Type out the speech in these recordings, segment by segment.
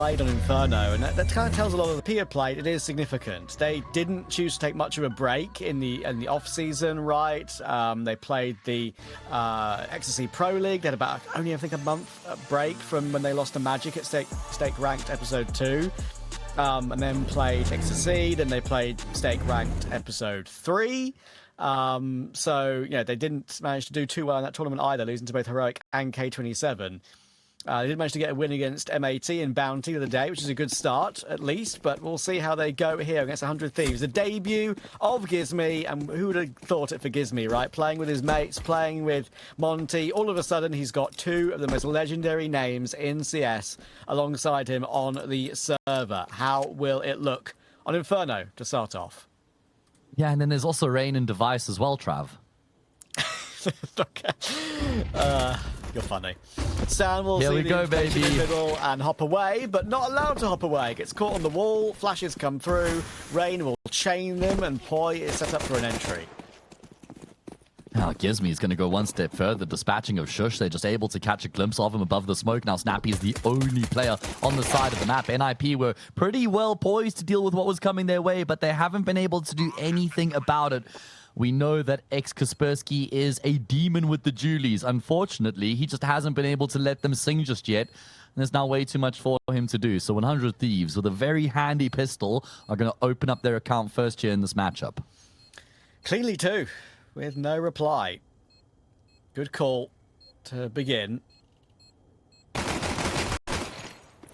on Inferno, and that kind of tells a lot of the peer played. It is significant. They didn't choose to take much of a break in the off season, right? They played the XSC Pro League. They had about only I think a month break from when they lost to Magic at Stake Ranked Episode 2, and then played XSC. Then they played Stake Ranked Episode 3. So you know they didn't manage to do too well in that tournament either, losing to both Heroic and K27. They did manage to get a win against MAT in Bounty the other day, which is a good start, at least. But we'll see how they go here against 100 Thieves. The debut of Gizmy, and who would have thought it for Gizmy, right? Playing with his mates, playing with Monty. All of a sudden, he's got two of the most legendary names in CS alongside him on the server. How will it look on Inferno to start off? Yeah, and then there's also Rain and Device as well, Trav. Okay. You're funny. Stan will Here see we go, baby. In the middle and hop away, but not allowed to hop away. Gets caught on the wall, flashes come through, Rain will chain them, and Poi is set up for an entry. Now, Gizmy is going to go one step further, dispatching of Shush. They're just able to catch a glimpse of him above the smoke. Now, Snappy is the only player on the side of the map. NiP were pretty well poised to deal with what was coming their way, but they haven't been able to do anything about it. We know that Kaspersky is a demon with the Julies. Unfortunately, he just hasn't been able to let them sing just yet. And there's now way too much for him to do. So 100 Thieves with a very handy pistol are going to open up their account first here in this matchup. Cleanly too, with no reply. Good call to begin.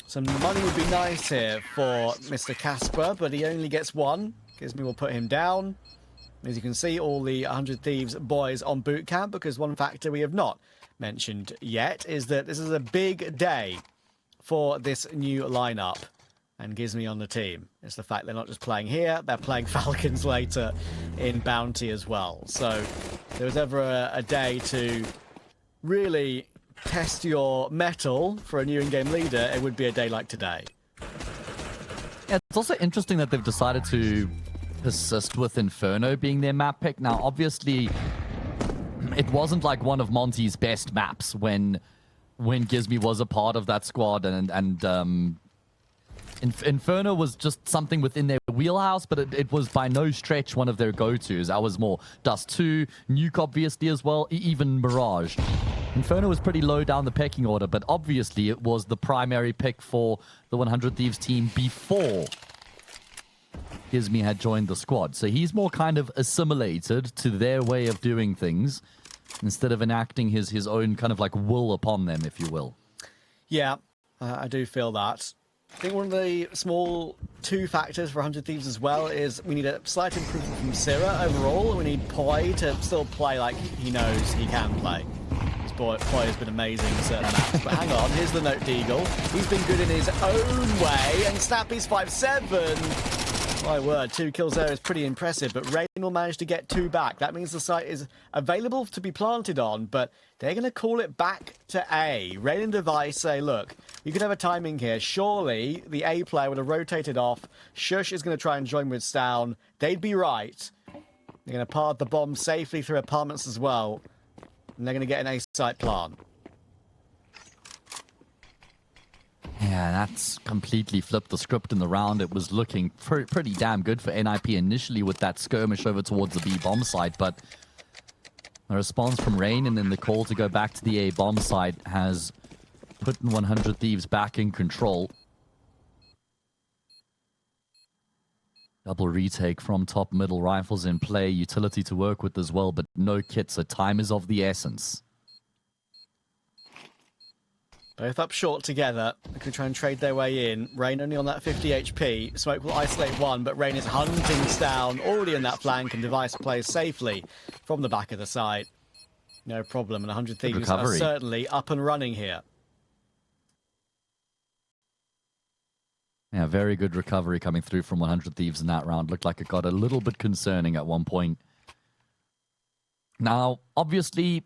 Some money would be nice here for Mr. Casper, but he only gets one. Gizmy will put him down. As you can see, all the 100 Thieves boys on boot camp, because one factor we have not mentioned yet is that this is a big day for this new lineup and Gizmy on the team. It's the fact they're not just playing here, they're playing Falcons later in Bounty as well. So if there was ever a day to really test your mettle for a new in-game leader, it would be a day like today. Yeah, it's also interesting that they've decided to persist with Inferno being their map pick. Now, obviously, it wasn't like one of Monty's best maps when Gizmy was a part of that squad, and Inferno was just something within their wheelhouse, but it was by no stretch one of their go-tos. That was more Dust 2, Nuke obviously as well, even Mirage. Inferno was pretty low down the pecking order, but obviously it was the primary pick for the 100 Thieves team before Gizmy had joined the squad. So he's more kind of assimilated to their way of doing things instead of enacting his own kind of like will upon them, if you will. Yeah, I do feel that. I think one of the small two factors for 100 Thieves as well is we need a slight improvement from Syrah overall. We need Poi to still play like he knows he can play. Poi has been amazing in certain maps, but hang on, here's the Note Deagle. He's been good in his own way, and Snappy's 5-7. My word, 2 kills there is pretty impressive, but Rain will manage to get 2 back. That means the site is available to be planted on, but they're going to call it back to A. Rain and Device say, look, you could have a timing here. Surely the A player would have rotated off. Shush is going to try and join with Stown. They'd be right. They're going to part the bomb safely through apartments as well, and they're going to get an A site plant. Yeah, that's completely flipped the script in the round. It was looking pretty damn good for NiP initially with that skirmish over towards the B bomb site, but a response from Rain and then the call to go back to the A bomb site has put 100 Thieves back in control. Double retake from top middle, rifles in play, utility to work with as well, but no kit, so time is of the essence. Both up short together. They can try and trade their way in. Rain only on that 50 HP. Smoke will isolate one, but Rain is hunting down, already in that flank, and Device plays safely from the back of the side. No problem, and 100 Thieves are certainly up and running here. Yeah, very good recovery coming through from 100 Thieves in that round. Looked like it got a little bit concerning at one point. Now, obviously,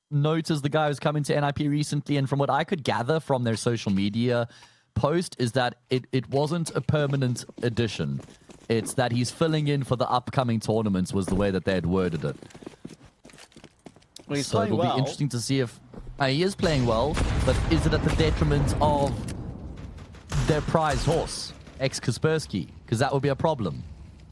Note is the guy who's come into NiP recently, and from what I could gather from their social media post is that it wasn't a permanent addition. It's that he's filling in for the upcoming tournaments was the way that they had worded it. Well, he's so playing it'll be interesting to see if he is playing well, but is it at the detriment of their prize horse, ex-Kaspersky, because that would be a problem.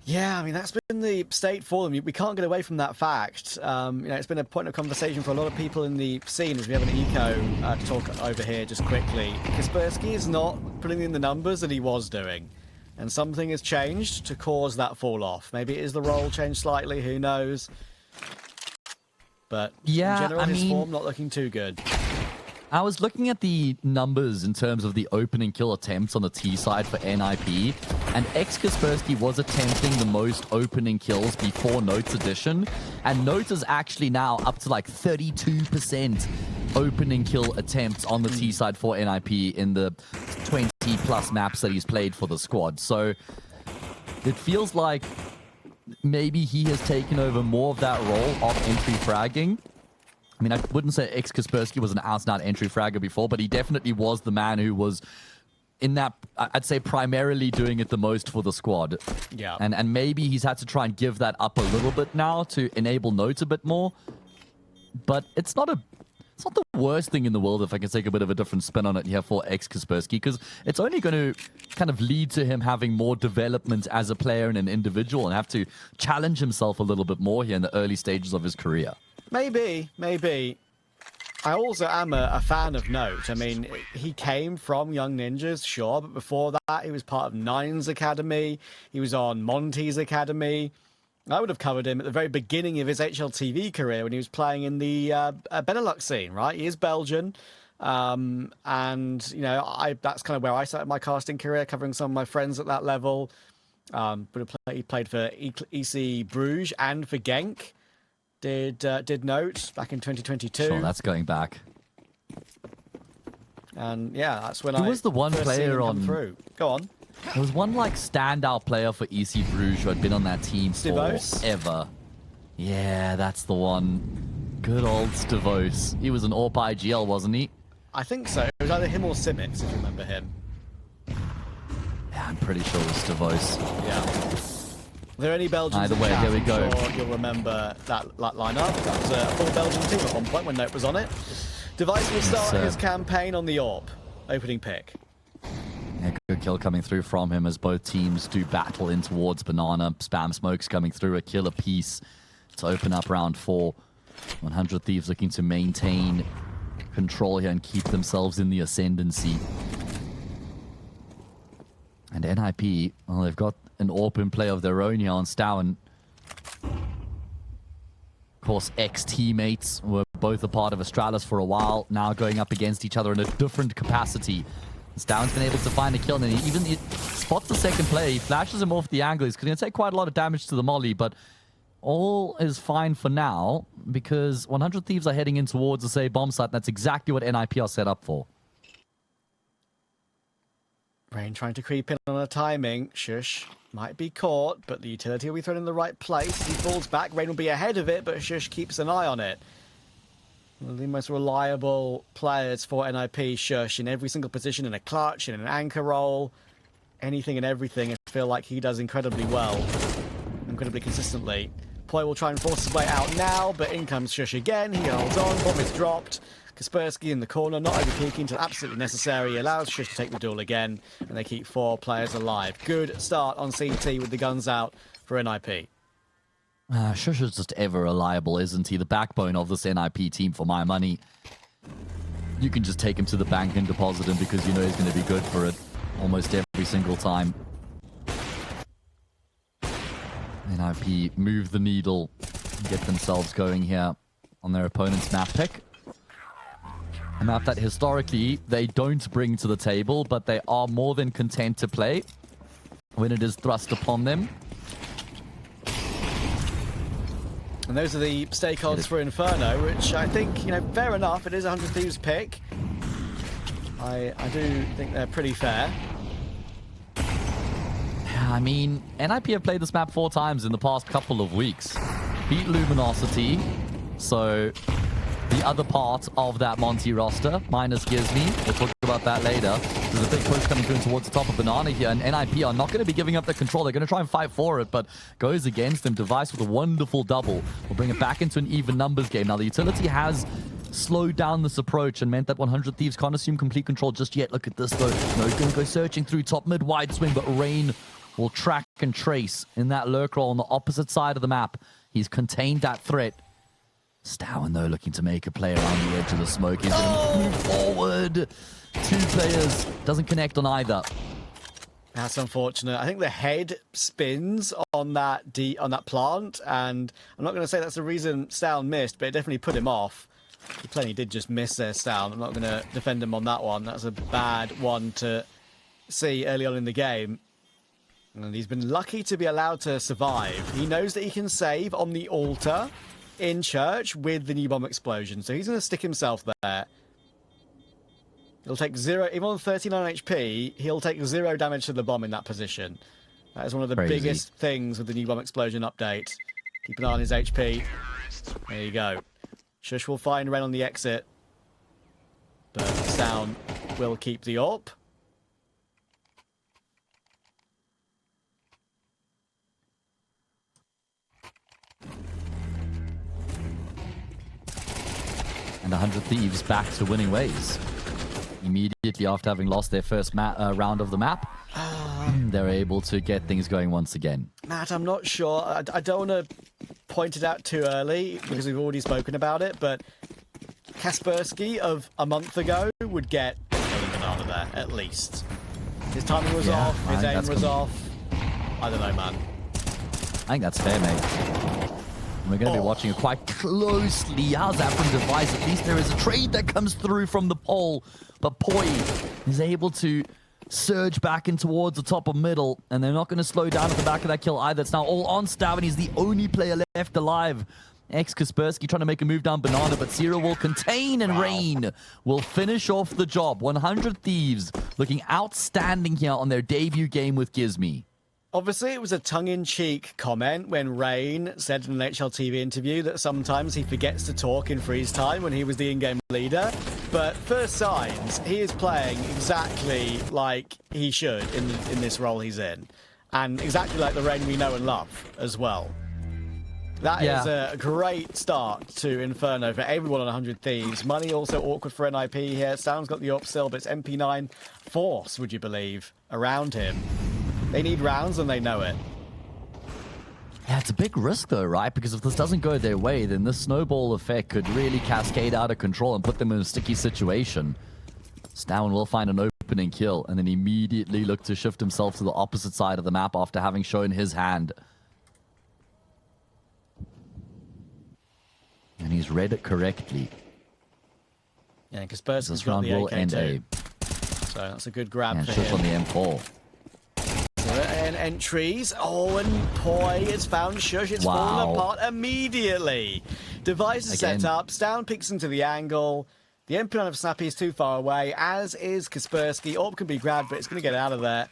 Yeah, I mean, that's been the state for them. We can't get away from that fact. It's been a point of conversation for a lot of people in the scene as we have an eco to talk over here just quickly. Kaspersky is not putting in the numbers that he was doing. And something has changed to cause that fall off. Maybe it is the role changed slightly, who knows. But yeah, in general, his form not looking too good. I was looking at the numbers in terms of the opening kill attempts on the T side for NiP, and ex-Kaspersky was attempting the most opening kills before Note's addition, and Note is actually now up to like 32% opening kill attempts on the T side for NiP in the 20+ maps that he's played for the squad. So it feels like maybe he has taken over more of that role of entry fragging. I mean, I wouldn't say ex-Kaspersky was an out-and-out entry fragger before, but he definitely was the man who was in that, I'd say, primarily doing it the most for the squad. Yeah. And maybe he's had to try and give that up a little bit now to enable Note a bit more. But it's not the worst thing in the world, if I can take a bit of a different spin on it here for ex-Kaspersky, because it's only going to kind of lead to him having more development as a player and an individual and have to challenge himself a little bit more here in the early stages of his career. Maybe. I also am a fan of Note. I mean, he came from Young Ninjas, sure, but before that, he was part of Nine's Academy. He was on Monty's Academy. I would have covered him at the very beginning of his HLTV career when he was playing in the Benelux scene, right? He is Belgian. And, that's kind of where I started my casting career, covering some of my friends at that level. But he played for EC Bruges and for Genk. Did Note back in 2022. Sure, that's going back. And yeah, that's when Who was the one player on through. Go on. There was one like standout player for EC Bruges who had been on that team forever. Yeah, that's the one. Good old Stavos. He was an AWP IGL, wasn't he? I think so. It was either him or Simics, if you remember him. Yeah, I'm pretty sure it was Stavos. Yeah. Are there any Belgians? Either way, here we go. I'm sure you'll remember that lineup. That was a full Belgian team at one point when Note was on it. Device will start his campaign on the AWP. Opening pick. Yeah, good kill coming through from him as both teams do battle in towards Banana. Spam smokes coming through, a kill apiece to open up round 4. 100 Thieves looking to maintain control here and keep themselves in the ascendancy. And NiP, well, they've got an open play of their own here on Stowen. Of course, ex-teammates were both a part of Astralis for a while, now going up against each other in a different capacity. Stowen's been able to find a kill, and he even spots the second player. He flashes him off the angle. He's going to take quite a lot of damage to the molly, but all is fine for now because 100 Thieves are heading in towards the save bomb site, and that's exactly what NiP are set up for. Rain trying to creep in on a timing. Shush might be caught, but the utility will be thrown in the right place. He falls back. Rain will be ahead of it, but Shush keeps an eye on it. One of the most reliable players for NiP, Shush, in every single position, in a clutch, in an anchor role, anything and everything. I feel like he does incredibly well, incredibly consistently. Poi will try and force his way out now, but in comes Shush again. He holds on. Bomb is dropped. Kaspersky in the corner, not overpeaking until absolutely necessary. He allows Shush to take the duel again, and they keep 4 players alive. Good start on CT with the guns out for NiP. Shush is just ever reliable, isn't he? The backbone of this NiP team, for my money. You can just take him to the bank and deposit him because you know he's going to be good for it almost every single time. NiP move the needle and get themselves going here on their opponent's map pick. A map that historically they don't bring to the table, but they are more than content to play when it is thrust upon them. And those are the stake odds for Inferno, which I think, fair enough. It is 100 Thieves pick. I do think they're pretty fair. I mean, NiP have played this map 4 times in the past couple of weeks. Beat Luminosity, so the other part of that Monty roster, minus Gizmi. We'll talk about that later. There's a big push coming through towards the top of Banana here, and NiP are not going to be giving up the control. They're going to try and fight for it, but goes against them. Device with a wonderful double. We'll bring it back into an even numbers game. Now, the utility has slowed down this approach and meant that 100 Thieves can't assume complete control just yet. Look at this, though. No, he's going to go searching through top mid, wide swing, but Rain will track and trace in that lurk roll on the opposite side of the map. He's contained that threat. Stowen, though, looking to make a play around the edge of the smoke. He's going to move forward. Two players. Doesn't connect on either. That's unfortunate. I think the head spins on that plant, and I'm not going to say that's the reason Stowen missed, but it definitely put him off. He plenty did just miss there, Stowen. I'm not going to defend him on that one. That's a bad one to see early on in the game. And he's been lucky to be allowed to survive. He knows that he can save on the altar in church with the new bomb explosion, so he's going to stick himself there. He'll take 0, even on 39 HP, he'll take 0 damage to the bomb in that position. That is one of the biggest things with the new bomb explosion update. Keep an eye on his HP. There you go. Shush will find Ren on the exit, but Stowen will keep the AWP. And 100 Thieves back to winning ways. Immediately after having lost their first round of the map, they're able to get things going once again. Matt, I'm not sure. I don't want to point it out too early because we've already spoken about it, but Kaspersky of a month ago would get a banana there, at least. His timing was off, his aim was off. I don't know, man. I think that's fair, mate. We're going to be watching it quite closely. How's that from Device? At least there is a trade that comes through from the pole. But Poi is able to surge back in towards the top of middle. And they're not going to slow down at the back of that kill either. It's now all on Stowen. He's the only player left alive. Kaspersky trying to make a move down Banana, but Zero will contain, and Rain will finish off the job. 100 Thieves looking outstanding here on their debut game with Gizmi. Obviously, it was a tongue-in-cheek comment when Rain said in an HLTV interview that sometimes he forgets to talk in freeze time when he was the in-game leader. But first signs, he is playing exactly like he should in this role he's in. And exactly like the Rain we know and love as well. That is a great start to Inferno for everyone on 100 Thieves. Money also awkward for NiP here. Stowen's got the AWP still, but it's MP9 force, would you believe, around him. They need rounds and they know it. Yeah, it's a big risk though, right? Because if this doesn't go their way, then this snowball effect could really cascade out of control and put them in a sticky situation. Stowen will find an opening kill and then immediately look to shift himself to the opposite side of the map after having shown his hand. And he's read it correctly. Yeah, because Kaspersky's This got round the will AK end too. So that's a good grab and for shift him. on the M4. And entries. Oh, and Poi has found Shush. It's fallen apart immediately. Device is set up. Stowen peeks into the angle. The MP9 of Snappy is too far away, as is Kaspersky. AWP can be grabbed, but it's going to get out of there.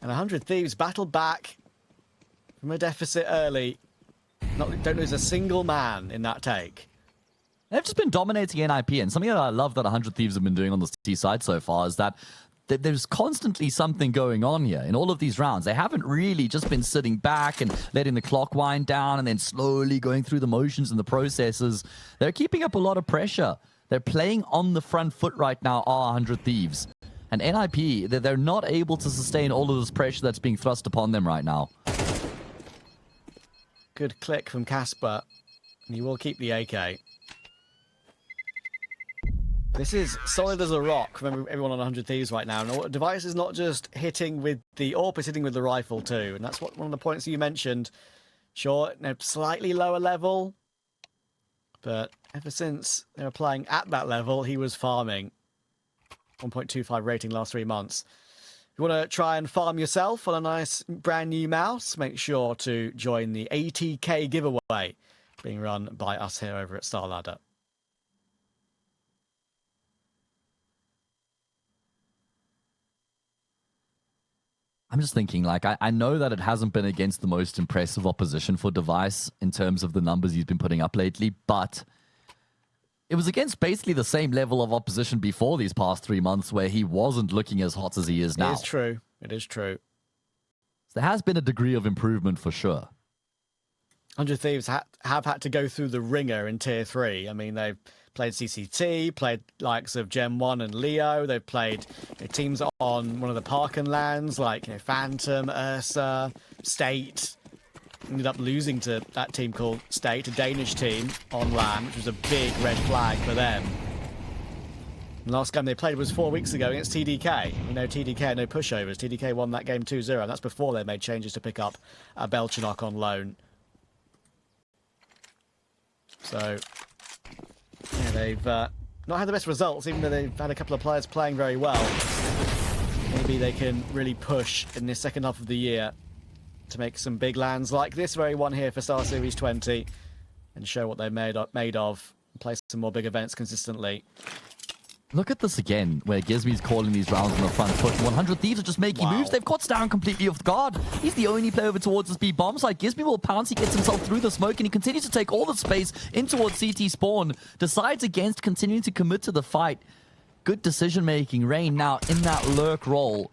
And 100 Thieves battle back from a deficit early. Don't lose a single man in that take. They've just been dominating NiP, and something that I love that 100 Thieves have been doing on the T side so far is that there's constantly something going on here. In all of these rounds, they haven't really just been sitting back and letting the clock wind down and then slowly going through the motions and the processes. They're keeping up a lot of pressure. They're playing on the front foot right now, are 100 Thieves. And NiP, they're not able to sustain all of this pressure that's being thrust upon them right now. Good click from Casper, and he will keep the AK. This is solid as a rock. Remember, everyone on 100 Thieves right now. And Device is not just hitting with the AWP, it's hitting with the rifle too. And that's one of the points you mentioned. Sure, slightly lower level. But ever since they were playing at that level, he was farming. 1.25 rating last 3 months. If you want to try and farm yourself on a nice brand new mouse, make sure to join the 80k giveaway being run by us here over at StarLadder. I'm just thinking, like, I know that it hasn't been against the most impressive opposition for Device in terms of the numbers he's been putting up lately, but it was against basically the same level of opposition before these past 3 months where he wasn't looking as hot as he is now. It is true. It is true. There has been a degree of improvement for sure. 100 Thieves have had to go through the ringer in Tier 3. I mean, they've played CCT, played likes of Gen 1 and Leo. They've played teams on one of the Parken lands like Phantom, Ursa, State. Ended up losing to that team called State, a Danish team on LAN, which was a big red flag for them. The last game they played was 4 weeks ago against TDK. TDK, no pushovers. TDK won that game 2-0, and that's before they made changes to pick up Belchanok on loan. So, yeah, they've not had the best results, even though they've had a couple of players playing very well. Maybe they can really push in this second half of the year to make some big lands like this very one here for Star Series 20 and show what they're made of and play some more big events consistently. Look at this again, where Gizmy's calling these rounds on the front foot. 100 Thieves are just making moves. They've caught Down completely off guard. He's the only player over towards this B bomb site. Gizmy will pounce. He gets himself through the smoke, and he continues to take all the space in towards CT spawn. Decides against continuing to commit to the fight. Good decision-making. Rain now in that lurk role.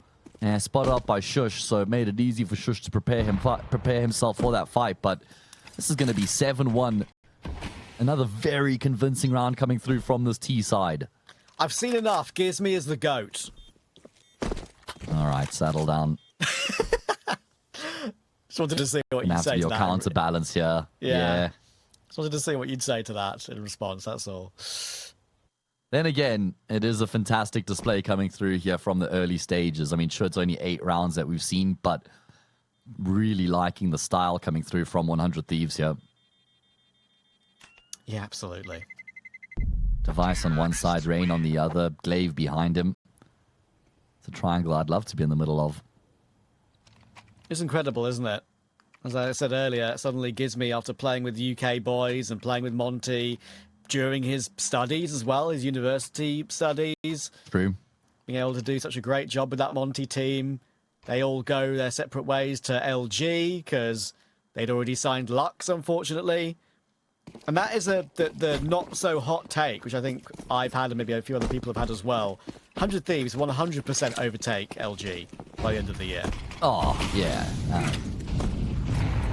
Spotted up by Shush, so it made it easy for Shush to prepare himself for that fight. But this is going to be 7-1. Another very convincing round coming through from this T side. I've seen enough. Gizmy is the GOAT. All right, settle down. Just wanted to see what you'd say to your that. Counterbalance here. Yeah. Just wanted to see what you'd say to that in response, that's all. Then again, it is a fantastic display coming through here from the early stages. I mean, sure, it's only 8 rounds that we've seen, but really liking the style coming through from 100 Thieves here. Yeah, absolutely. Device on one side, Rain on the other, Glaive behind him. It's a triangle I'd love to be in the middle of. It's incredible, isn't it? As I said earlier, suddenly Gizmy, after playing with UK boys and playing with Monty during his studies as well, his university studies. True. Being able to do such a great job with that Monty team. They all go their separate ways to LG because they'd already signed Lux, unfortunately. And that is the not-so-hot take, which I think I've had and maybe a few other people have had as well. 100 Thieves 100% overtake LG by the end of the year. Oh, yeah.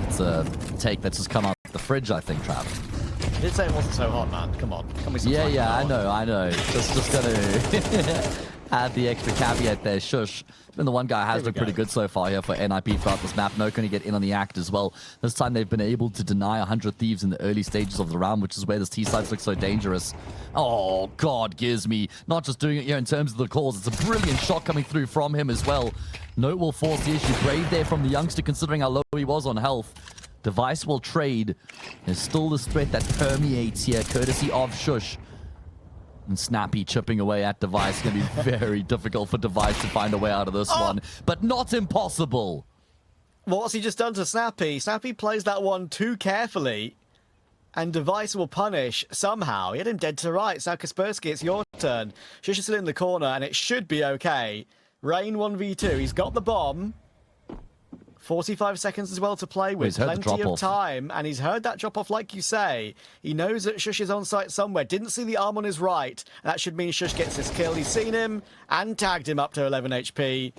It's a take that's just come out of the fridge, I think, Trav. I did say it wasn't so hot, man. Come on. Yeah, I know. Just gonna add the extra caveat there. Shush. Been the one guy who has looked pretty good so far here for NiP throughout this map. No going to get in on the act as well. This time they've been able to deny 100 Thieves in the early stages of the round, which is where this T-sides look so dangerous. Oh, God, Gizmy. Not just doing it here in terms of the calls. It's a brilliant shot coming through from him as well. Note will force the issue. Brave there from the youngster, considering how low he was on health. Device will trade. There's still this threat that permeates here, courtesy of Shush. And Snappy chipping away at Device. It's going to be very difficult for Device to find a way out of this one. But not impossible. What's he just done to Snappy? Snappy plays that one too carefully. And Device will punish somehow. He had him dead to rights. Now Kaspersky, it's your turn. Shush is still in the corner and it should be okay. Rain 1v2. He's got the bomb. 45 seconds as well to play with. Plenty of time. And he's heard that drop off like you say. He knows that Shush is on site somewhere. Didn't see the arm on his right. And that should mean Shush gets his kill. He's seen him and tagged him up to 11 HP.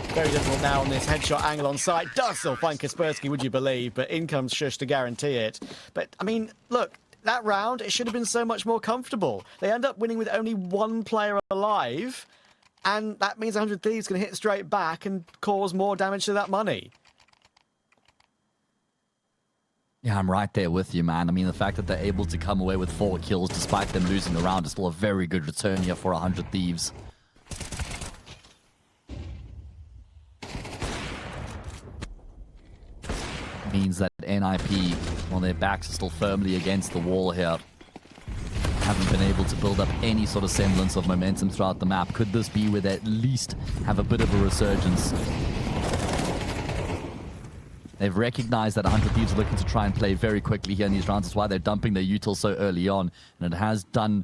Very difficult now on this headshot angle on site. Does still find Kaspersky, would you believe? But in comes Shush to guarantee it. But, I mean, look, that round, it should have been so much more comfortable. They end up winning with only one player alive. And that means 100 Thieves can hit straight back and cause more damage to that money. Yeah, I'm right there with you, man. I mean, the fact that they're able to come away with 4 kills despite them losing the round is still a very good return here for 100 Thieves. Means that NiP, well, their backs are still firmly against the wall here. Haven't been able to build up any sort of semblance of momentum throughout the map. Could this be where they at least have a bit of a resurgence? They've recognized that 100 Thieves are looking to try and play very quickly here in these rounds. That's why they're dumping their util so early on. And it has done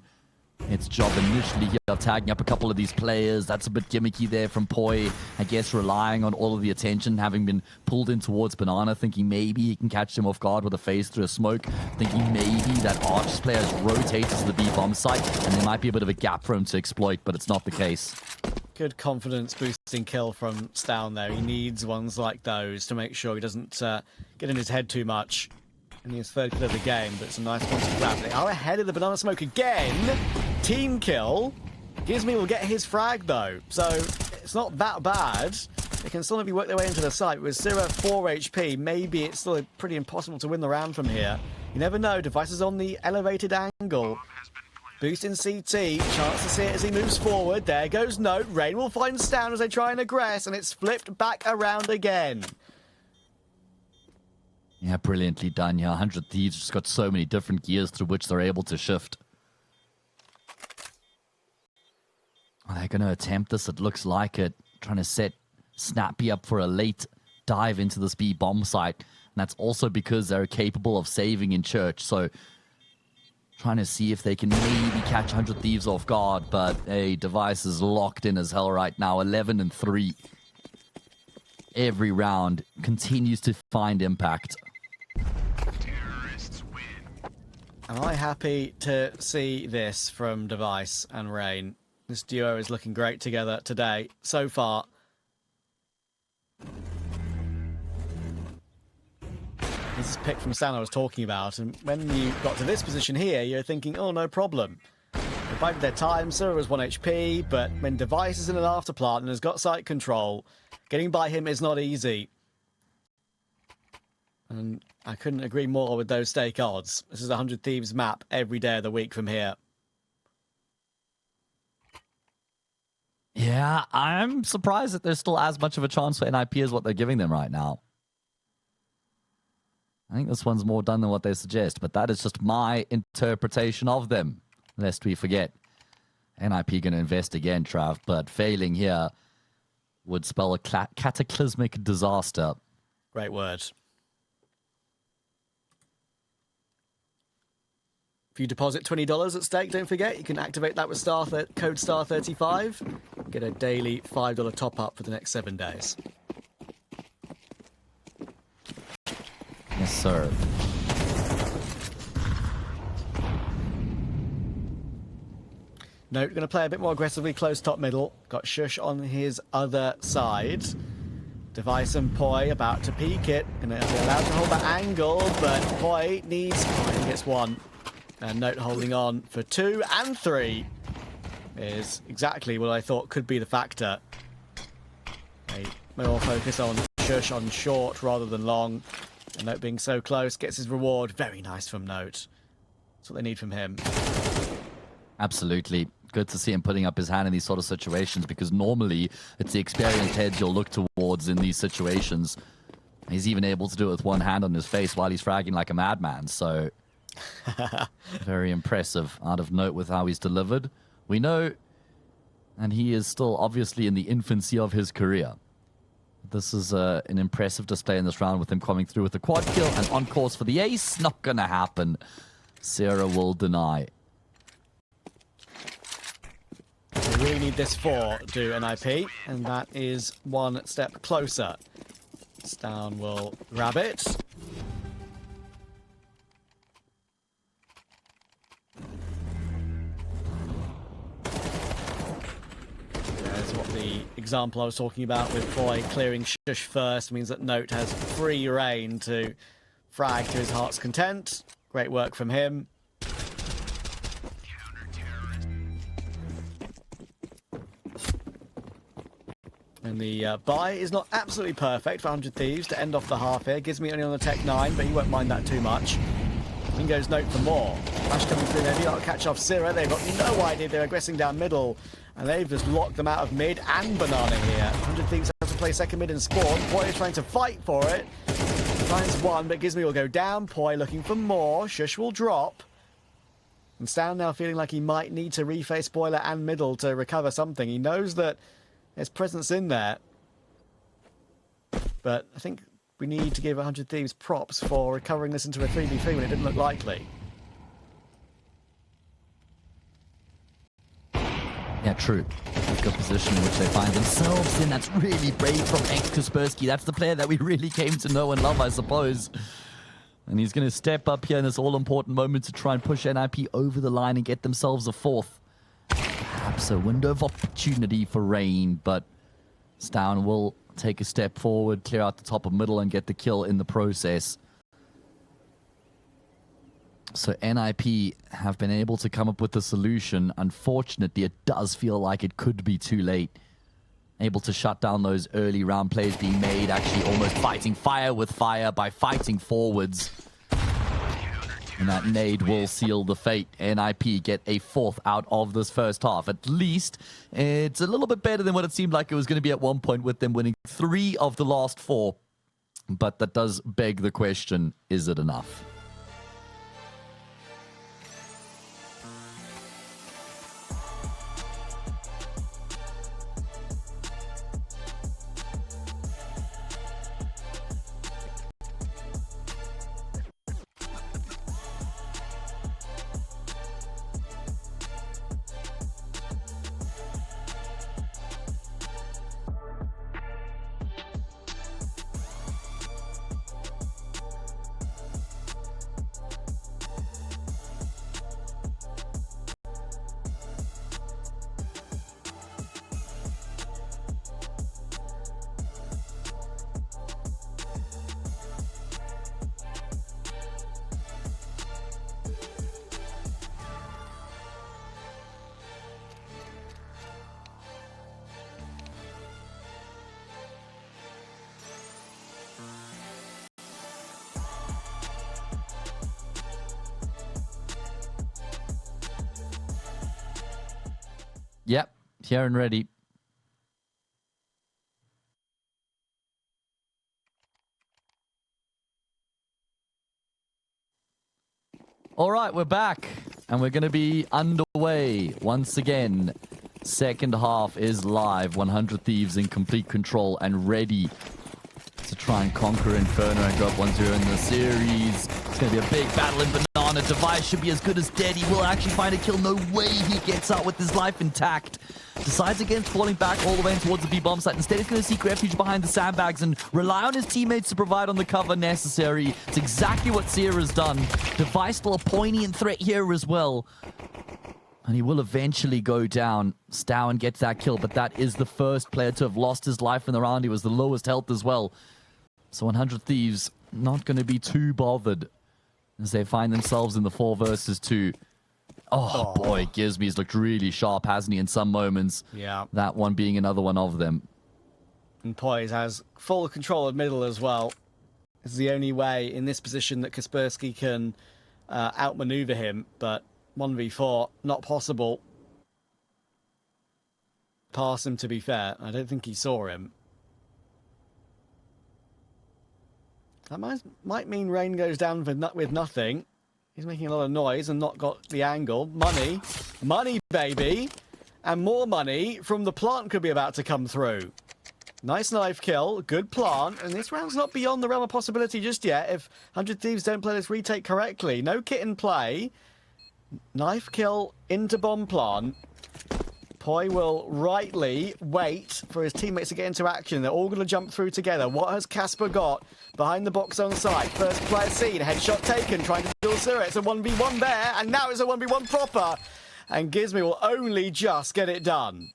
its job initially here of tagging up a couple of these players. That's a bit gimmicky there from Poi. I guess relying on all of the attention, having been pulled in towards Banana, thinking maybe he can catch him off guard with a phase through a smoke, thinking maybe that Arch's player has rotated to the B-bomb site, and there might be a bit of a gap for him to exploit, but it's not the case. Good confidence boosting kill from Stown there. He needs ones like those to make sure he doesn't get in his head too much. in his third kill of the game, but it's a nice one to grab. They are ahead of the banana smoke again. Team kill. Gizmi will get his frag though, so it's not that bad. They can still maybe work their way into the site. With Zero 4 HP, maybe it's still pretty impossible to win the round from here. You never know, Device is on the elevated angle. Boost in CT, chance to see it as he moves forward. There goes Note. Rain will find Stan as they try and aggress, and it's flipped back around again. Yeah, brilliantly done. Yeah, 100 Thieves just got so many different gears through which they're able to shift. Are they going to attempt this? It looks like it. Trying to set Snappy up for a late dive into this B bomb site. And that's also because they're capable of saving in church. So trying to see if they can maybe catch 100 Thieves off guard. But a Device is locked in as hell right now. 11-3. Every round continues to find impact. Am I happy to see this from Device and Rain? This duo is looking great together today, so far. This is pick from Stan I was talking about, and when you got to this position here, you're thinking, oh, no problem. They bided their time, Zero was 1 HP, but when Device is in an afterplant and has got site control, getting by him is not easy. And I couldn't agree more with those stake odds. This is a 100 Thieves map every day of the week from here. Yeah, I'm surprised that there's still as much of a chance for NiP as what they're giving them right now. I think this one's more done than what they suggest, but that is just my interpretation of them. Lest we forget. NiP going to invest again, Trav, but failing here would spell a cataclysmic disaster. Great word. If you deposit $20 at stake, don't forget, you can activate that with code STAR35. Get a daily $5 top-up for the next 7 days. Yes, sir. Note, going to play a bit more aggressively close top middle. Got Shush on his other side. Device and Poi about to peek it. Going to be allowed to hold that angle, but Poi needs... Oh, he gets one. And Note holding on for 2 and 3 is exactly what I thought could be the factor. A more focus on Shush on short rather than long. And Note being so close gets his reward. Very nice from Note. That's what they need from him. Absolutely. Good to see him putting up his hand in these sort of situations, because normally it's the experienced heads you'll look towards in these situations. He's even able to do it with one hand on his face while he's fragging like a madman, so... Very impressive out of Note with how he's delivered. We know, and he is still obviously in the infancy of his career. This is an impressive display in this round with him coming through with the quad kill and on course for the ace. Not gonna happen. Sarah will deny. We really need this for do NiP, and that is one step closer. Stan will grab it. There's what the example I was talking about with Poi clearing Shush first means that Note has free reign to frag to his heart's content. Great work from him. And the buy is not absolutely perfect for 100 Thieves to end off the half here. Gives me only on the Tech 9, but he won't mind that too much. In goes Note for more. Flash coming through there. Not catch off Syrah. They've got no idea they're aggressing down middle. And they've just locked them out of mid and banana here. 100 Thieves have to play second mid and spawn. Poi is trying to fight for it. Finds one, but Gizmi will go down. Poi looking for more. Shush will drop. And Stan now feeling like he might need to reface spoiler and middle to recover something. He knows that there's presence in there. But I think we need to give 100 Thieves props for recovering this into a 3v3 when it didn't look likely. Yeah, true. A good position in which they find themselves in. That's really brave from Kaspersky. That's the player that we really came to know and love, I suppose. And he's going to step up here in this all-important moment to try and push NiP over the line and get themselves a fourth. Perhaps a window of opportunity for Rain, but Stan will take a step forward, clear out the top of middle, and get the kill in the process. So NiP have been able to come up with a solution. Unfortunately, it does feel like it could be too late. Able to shut down those early round plays being made, actually almost fighting fire with fire by fighting forwards. And that nade will seal the fate. NiP get a 4th out of this first half. At least it's a little bit better than what it seemed like it was going to be at one point, with them winning 3 of the last 4. But that does beg the question, is it enough? Yep, here and ready. All right, we're back, and we're going to be underway once again. Second half is live. 100 Thieves in complete control and ready to try and conquer Inferno and go up 1-0 in the series. It's going to be a big battle in Banana. Device should be as good as dead. He will actually find a kill. No way he gets out with his life intact. Decides against falling back all the way towards the B bomb site. Instead, he's going to seek refuge behind the sandbags and rely on his teammates to provide on the cover necessary. It's exactly what Seer has done. Device still a poignant threat here as well. And he will eventually go down. Stowen gets that kill, but that is the first player to have lost his life in the round. He was the lowest health as well. So 100 Thieves not going to be too bothered as they find themselves in the 4 versus 2. Oh, boy, Gizmi's looked really sharp, hasn't he, in some moments? Yeah. That one being another one of them. And Poise has full control of middle as well. This is the only way in this position that Kaspersky can outmaneuver him, but 1v4, not possible. Pass him, to be fair. I don't think he saw him. That might mean Rain goes down with nothing. He's making a lot of noise and not got the angle. Money. Money, baby. And more money from the plant could be about to come through. Nice knife kill. Good plant. And this round's not beyond the realm of possibility just yet if 100 Thieves don't play this retake correctly. No kit in play. Knife kill into bomb plant. Poi will rightly wait for his teammates to get into action. They're all going to jump through together. What has Casper got behind the box on site? First player seen. Headshot taken. Trying to duel through it. It's a 1v1 there. And now it's a 1v1 proper. And Gizmi will only just get it done.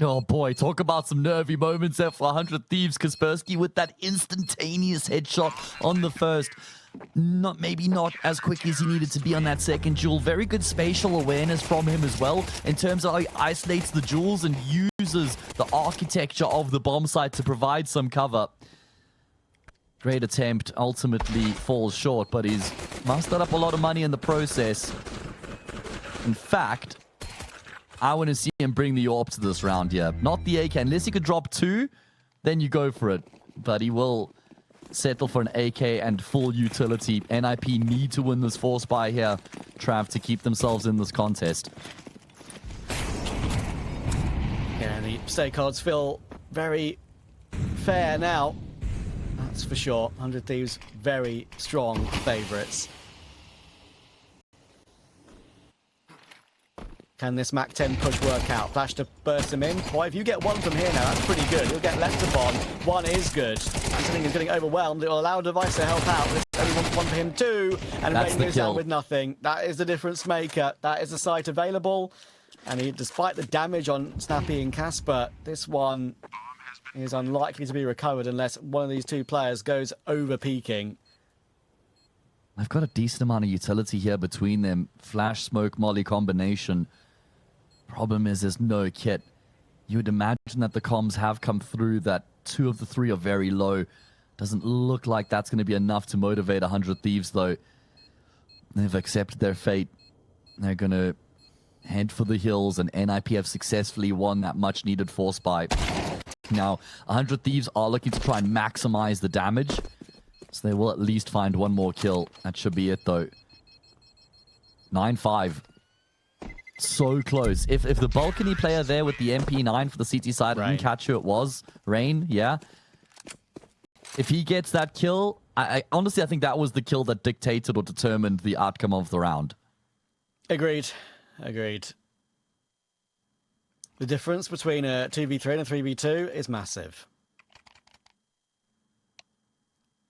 Oh boy, talk about some nervy moments there for 100 Thieves. Kaspersky with that instantaneous headshot on the first. Maybe not as quick as he needed to be on that second duel. Very good spatial awareness from him as well in terms of how he isolates the duels and uses the architecture of the bomb site to provide some cover. Great attempt, ultimately falls short, but he's mustered up a lot of money in the process. In fact, I want to see him bring the AWP to this round here. Not the AK. Unless he could drop 2, then you go for it. But he will settle for an AK and full utility. NiP need to win this force buy here, Trav, to keep themselves in this contest. Yeah, the stake odds feel very fair now. That's for sure. 100 Thieves, very strong favourites. Can this Mach 10 push work out? Flash to burst him in. Boy, if you get 1 from here now, that's pretty good. You'll get left upon. 1 is good. Antoning is getting overwhelmed. It will allow Device to help out. There's only 1 for him too. And Rain goes down with nothing. That is the difference maker. That is the site available. And he, despite the damage on Snappy and Casper, this one is unlikely to be recovered unless one of these 2 players goes over peaking. They've got a decent amount of utility here between them. Flash, smoke, molly combination. Problem is there's no kit. You would imagine that the comms have come through, that 2 of the 3 are very low. Doesn't look like that's going to be enough to motivate 100 Thieves, though. They've accepted their fate. They're going to head for the hills, and NiP have successfully won that much-needed force buy. Now, 100 Thieves are looking to try and maximize the damage, so they will at least find one more kill. That should be it, though. 9-5. So close. If the balcony player there with the MP9 for the CT side, I didn't catch who it was. Rain, yeah. If he gets that kill, I honestly, I think that was the kill that dictated or determined the outcome of the round. Agreed. Agreed. The difference between a 2v3 and a 3v2 is massive.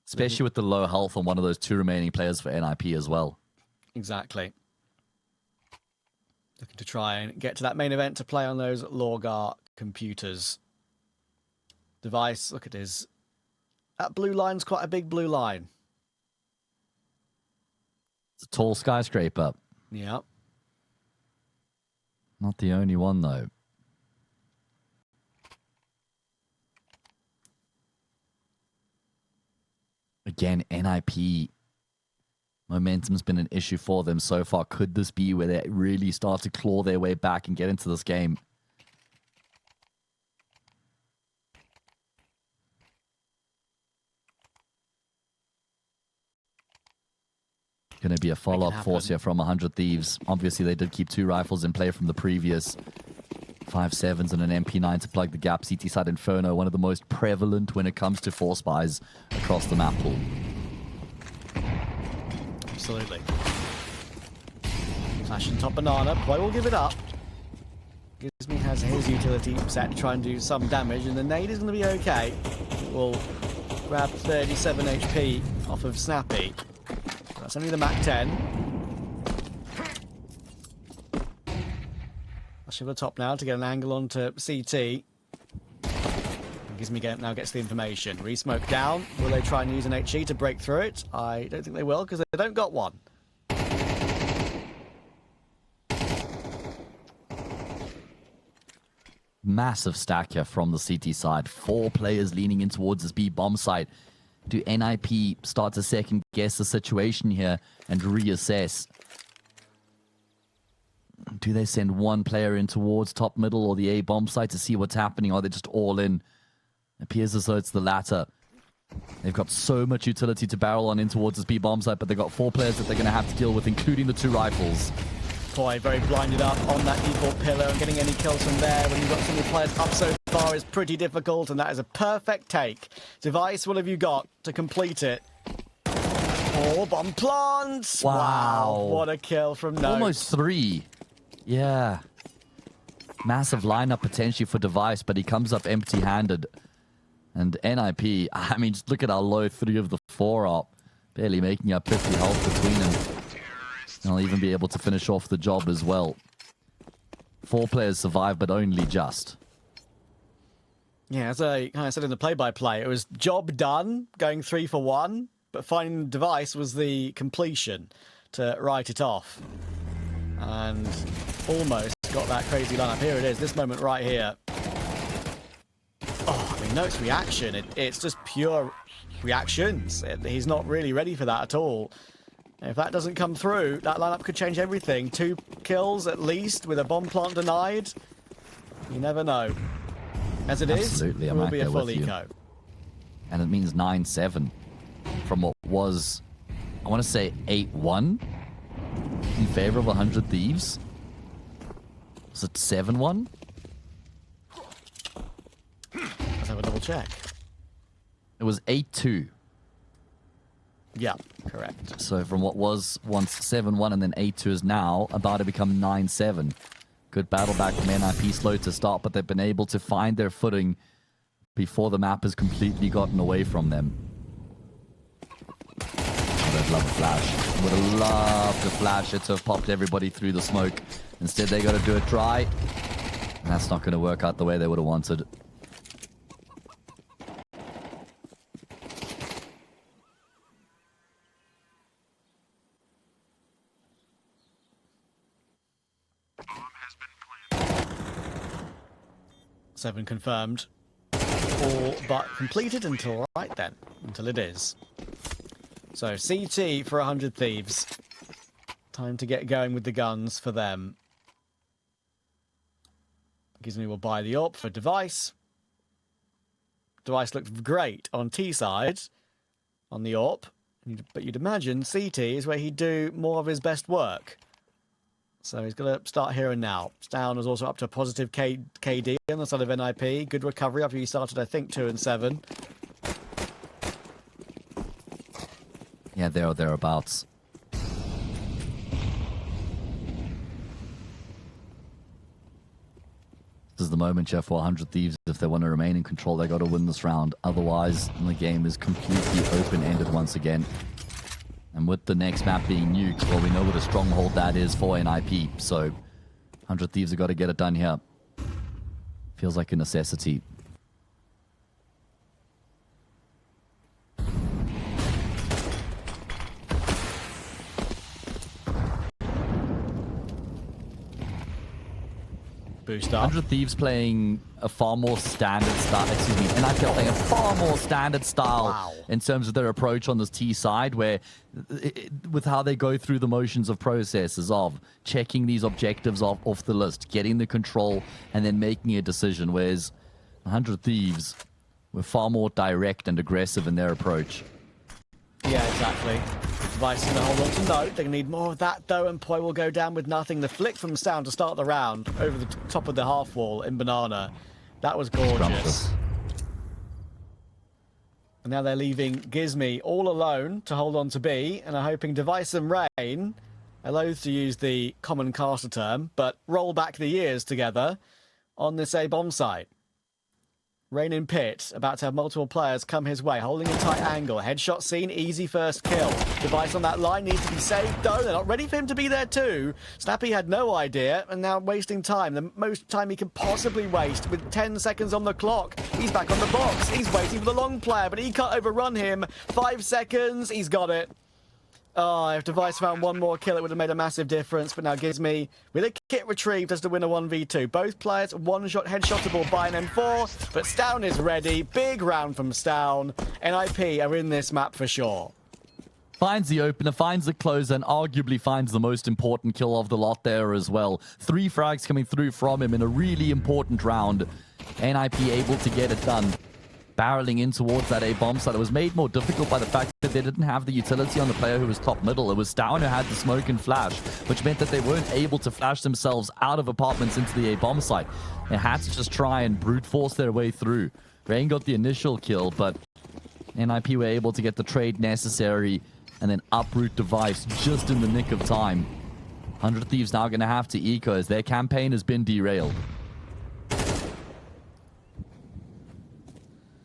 Especially with the low health on one of those 2 remaining players for NiP as well. Exactly. Looking to try and get to that main event to play on those Lorgar computers. Device, look at his... That blue line's quite a big blue line. It's a tall skyscraper. Yeah. Not the only one, though. Again, NiP. Momentum's been an issue for them so far. Could this be where they really start to claw their way back and get into this game? Going to be a follow-up force here from 100 Thieves. Obviously, they did keep 2 rifles in play from the previous 5.7s and an MP9 to plug the gap. CT side Inferno, one of the most prevalent when it comes to force buys across the map pool. Absolutely. Flash and top banana. Boy will give it up. Gizmi has his utility set to try and do some damage, and the nade is going to be okay. Will grab 37 HP off of Snappy. That's only the Mac 10. Flash over the top now to get an angle onto CT. Gizmi now gets the information. Re-smoke down. Will they try and use an HE to break through it? I don't think they will, because they don't got one. Massive stack here from the CT side. 4 players leaning in towards this B bomb site. Do NiP start to second guess the situation here and reassess? Do they send one player in towards top middle or the A bomb site to see what's happening? Or are they just all in? It appears as though it's the latter. They've got so much utility to barrel on in towards this B bomb site, but they've got 4 players that they're going to have to deal with, including the 2 rifles. Boy, very blinded up on that default pillar, and getting any kills from there when you've got so many players up so far is pretty difficult, and that is a perfect take. Device, what have you got to complete it? Oh, bomb plant! Wow. What a kill from Note. Almost 3. Yeah. Massive lineup potentially for Device, but he comes up empty-handed. And NiP, I mean, just look at how low 3 of the 4 are. Barely making up 50 health between them. They'll even be able to finish off the job as well. 4 players survive, but only just. Yeah, as I kind of said in the play-by-play, it was job done, going 3 for 1, but finding the Device was the completion to write it off. And almost got that crazy lineup. Here it is, this moment right here. Oh, I mean, Note's reaction, it's just pure reactions. He's not really ready for that at all. If that doesn't come through, that lineup could change everything. 2 kills at least with a bomb plant denied. You never know. As it Absolutely, is, it will be a full eco. And it means 9-7 from what was, I want to say 8-1 in favor of 100 Thieves. Was it 7-1? Let's have a double check. It was 8-2. Yeah, correct. So from what was once 7-1 and then 8-2 is now about to become 9-7. Good battle back from NiP, slow to start, but they've been able to find their footing before the map has completely gotten away from them. I'd love a flash. Would have loved a flash it to have popped everybody through the smoke. Instead, they got to do it dry. And that's not going to work out the way they would have wanted. 7 confirmed. All but completed until right then. Until it is. So CT for 100 Thieves. Time to get going with the guns for them. Gizmi will buy the AWP for Device. Device looked great on T side. On the AWP. But you'd imagine CT is where he'd do more of his best work. So he's going to start here and now. Stown is also up to a positive KD on the side of NiP. Good recovery after he started, I think, 2 and 7. Yeah, there or thereabouts. This is the moment, Jeff, for 100 Thieves. If they want to remain in control, they got to win this round. Otherwise, the game is completely open-ended once again. And with the next map being Nuke, well, we know what a stronghold that is for NiP. So, 100 Thieves have got to get it done here. Feels like a necessity. Boost up. 100 Thieves playing a far more standard style, excuse me, and I feel playing a far more standard style in terms of their approach on this T side, where with how they go through the motions of processes of checking these objectives off the list, getting the control, and then making a decision, whereas 100 Thieves were far more direct and aggressive in their approach. Yeah, exactly. Device going to hold on to note. They're going to need more of that, though, and Poi will go down with nothing. The flick from Sound to start the round over the top of the half wall in Banana. That was gorgeous. And now they're leaving Gizmi all alone to hold on to B, and are hoping Device and Rain, I loathe to use the common caster term, but roll back the years together on this A-bomb site. Rain in pit, about to have multiple players come his way, holding a tight angle. Headshot seen, easy first kill. Device on that line needs to be saved, though. They're not ready for him to be there too. Snappy had no idea, and now wasting time. The most time he can possibly waste with 10 seconds on the clock. He's back on the box. He's waiting for the long player, but he can't overrun him. 5 seconds, he's got it. Oh, if Device found one more kill, it would have made a massive difference. But now Gizmi, with a kit retrieved, has to win a 1v2. Both players one-shot headshotable by an M4, but Stown is ready. Big round from Stown. NiP are in this map for sure. Finds the opener, finds the closer, and arguably finds the most important kill of the lot there as well. 3 frags coming through from him in a really important round. NiP able to get it done. Barreling in towards that A-bomb site. It was made more difficult by the fact that they didn't have the utility on the player who was top middle. It was Stown who had the smoke and flash, which meant that they weren't able to flash themselves out of apartments into the A-bomb site. They had to just try and brute force their way through. Rain got the initial kill, but NiP were able to get the trade necessary and then uproot Device just in the nick of time. 100 Thieves now going to have to eco as their campaign has been derailed.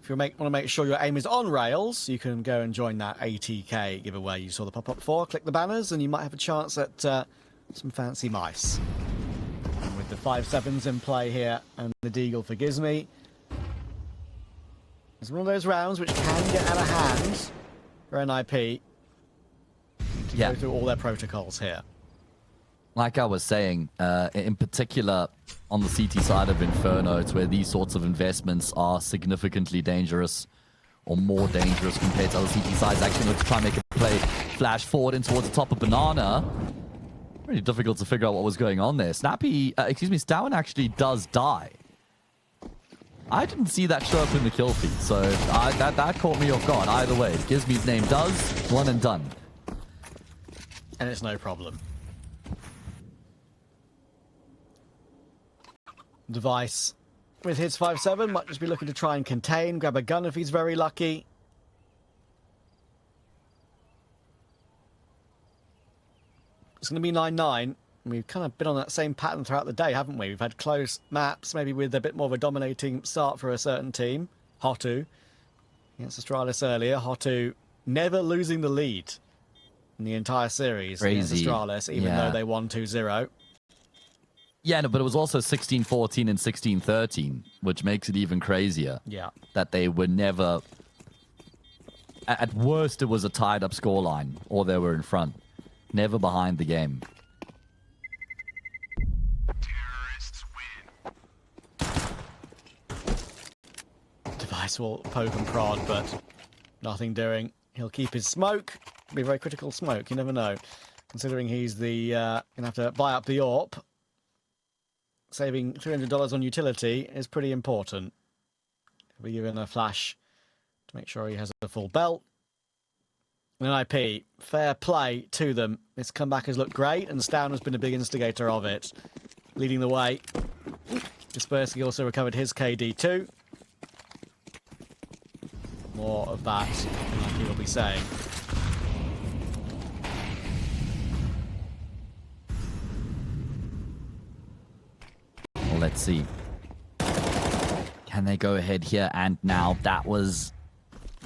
If you want to make sure your aim is on rails, you can go and join that ATK giveaway you saw the pop up for. Click the banners and you might have a chance at some fancy mice. And with the 5-7s in play here and the Deagle for Gizmi, it's one of those rounds which can get out of hand for NiP to go through all their protocols here. Like I was saying, in particular on the CT side of Inferno, it's where these sorts of investments are significantly dangerous, or more dangerous compared to other CT sides. Actually, look to try and make a play, flash forward in towards the top of Banana. Really difficult to figure out what was going on there. Stown actually does die. I didn't see that show up in the kill feed, so that caught me off guard. Either way, Gizmi's name does, one and done. And it's no problem. Device with his 5-7 might just be looking to try and contain, grab a gun if he's very lucky. It's going to be 9-9. We've kind of been on that same pattern throughout the day, haven't we? We've had close maps, maybe with a bit more of a dominating start for a certain team. HOTU against Astralis earlier. HOTU never losing the lead in the entire series against Astralis, even though they won 2-0. Yeah, no, but it was also 16-14 and 16-13, which makes it even crazier. Yeah. That they were never... At worst, it was a tied-up scoreline, or they were in front. Never behind the game. Terrorists win. Device will poke and prod, but nothing doing. He'll keep his smoke. It'll be a very critical smoke, you never know. Considering he's the going to have to buy up the AWP, saving $300 on utility is pretty important. He'll be given a flash to make sure he has a full belt. And NiP, fair play to them. This comeback has looked great, and Stown has been a big instigator of it. Leading the way. Dispersky also recovered his KD too. More of that, like he will be saying. Well, let's see. Can they go ahead here? And now that was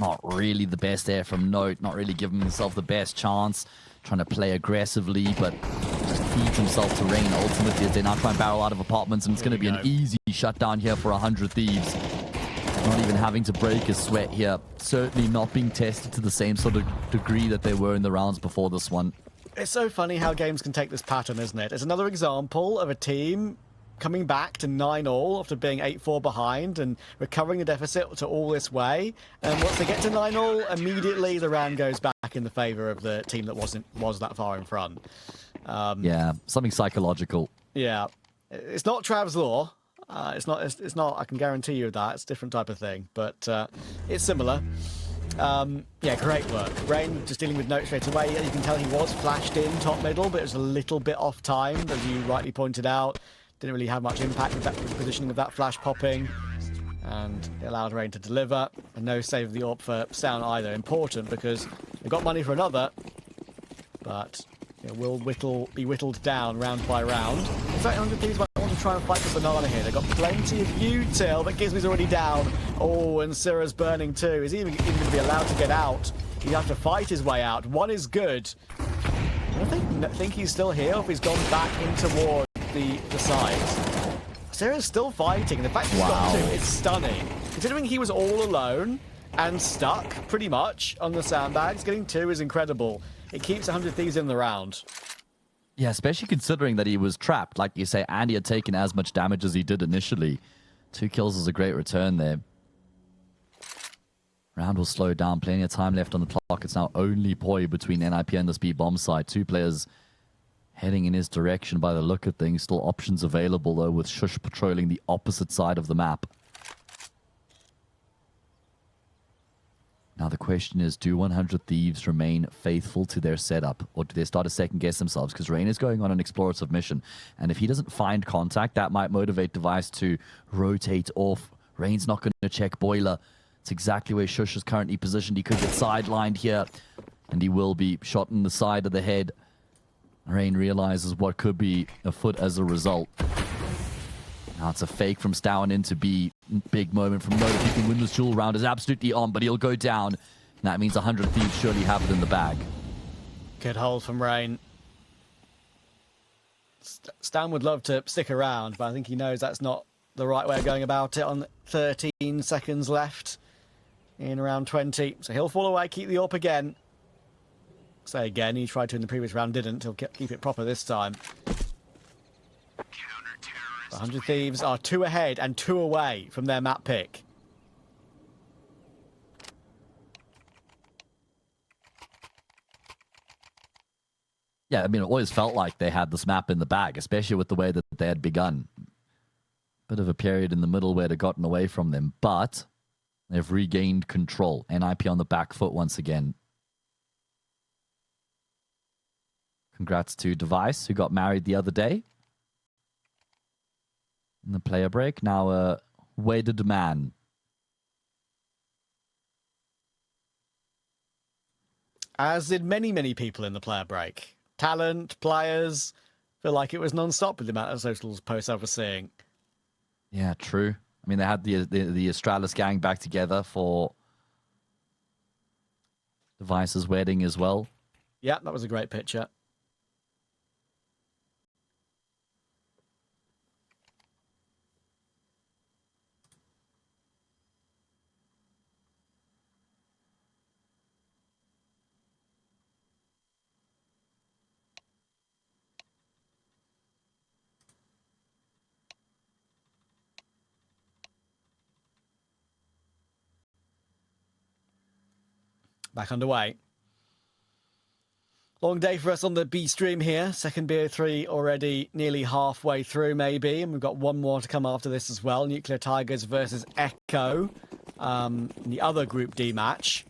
not really the best there from Note. Not really giving himself the best chance. Trying to play aggressively, but just feeds himself to Rain ultimately as they now try and barrel out of apartments. And it's going to be an easy shutdown here for 100 Thieves. Not even having to break a sweat here. Certainly not being tested to the same sort of degree that they were in the rounds before this one. It's so funny how games can take this pattern, isn't it? It's another example of a team coming back to 9-all after being 8-4 behind and recovering the deficit to all this way. And once they get to 9-all, immediately the round goes back in the favour of the team that was that far in front. Yeah, something psychological. Yeah. It's not Trav's Law. It's not. I can guarantee you that. It's a different type of thing, but it's similar. Yeah, great work. Rain just dealing with Note straight away. You can tell he was flashed in top middle, but it was a little bit off timed, as you rightly pointed out. Didn't really have much impact with the positioning of that flash popping, and it allowed Rain to deliver. And no save of the AWP for Sound either. Important because they've got money for another, but it will be whittled down round by round. In fact, 100 Thieves might want to try and fight the banana here. They've got plenty of util, but Gizmy's already down. Oh, and Syrah's burning too. Is he even going to be allowed to get out? He'd have to fight his way out. One is good. I don't think he's still here, or if he's gone back in toward the sides. Syrah's still fighting, and the fact he's got two, it's stunning. Considering he was all alone and stuck, pretty much, on the sandbags, getting two is incredible. It keeps 100 Thieves in the round. Yeah, especially considering that he was trapped, like you say, and he had taken as much damage as he did initially. 2 kills is a great return there. Round will slow down. Plenty of time left on the clock. It's now only Poi between NiP and the speed bomb side. 2 players heading in his direction by the look of things. Still options available, though, with Shush patrolling the opposite side of the map. Now the question is, do 100 Thieves remain faithful to their setup, or do they start to second-guess themselves? Because Rain is going on an explorative mission, and if he doesn't find contact, that might motivate Device to rotate off. Rain's not going to check Boiler. It's exactly where Shush is currently positioned. He could get sidelined here, and he will be shot in the side of the head. Rain realizes what could be afoot as a result. Now it's a fake from Stown into B. Big moment from Note. If he can win this duel round, is absolutely on, but he'll go down. And that means 100 Thieves surely have it in the bag. Good hold from Rain. Stan would love to stick around, but I think he knows that's not the right way of going about it on 13 seconds left in round 20. So he'll fall away, keep the AWP again. Say again, he tried to in the previous round, didn't. He'll keep it proper this time. 100 Thieves are 2 ahead and 2 away from their map pick. Yeah, I mean, it always felt like they had this map in the bag, especially with the way that they had begun. Bit of a period in the middle where they'd gotten away from them, but they've regained control. NiP on the back foot once again. Congrats to Device, who got married the other day. In the player break, now a wedded man. As did many, many people in the player break. Talent, players, feel like it was non-stop with the amount of socials posts I was seeing. Yeah, true. I mean, they had the Astralis gang back together for Device's wedding as well. Yeah, that was a great picture. Back underway. Long day for us on the B stream here. Second BO3 already nearly halfway through, maybe. And we've got one more to come after this as well. Nuclear Tigers versus Echo. The other Group D match.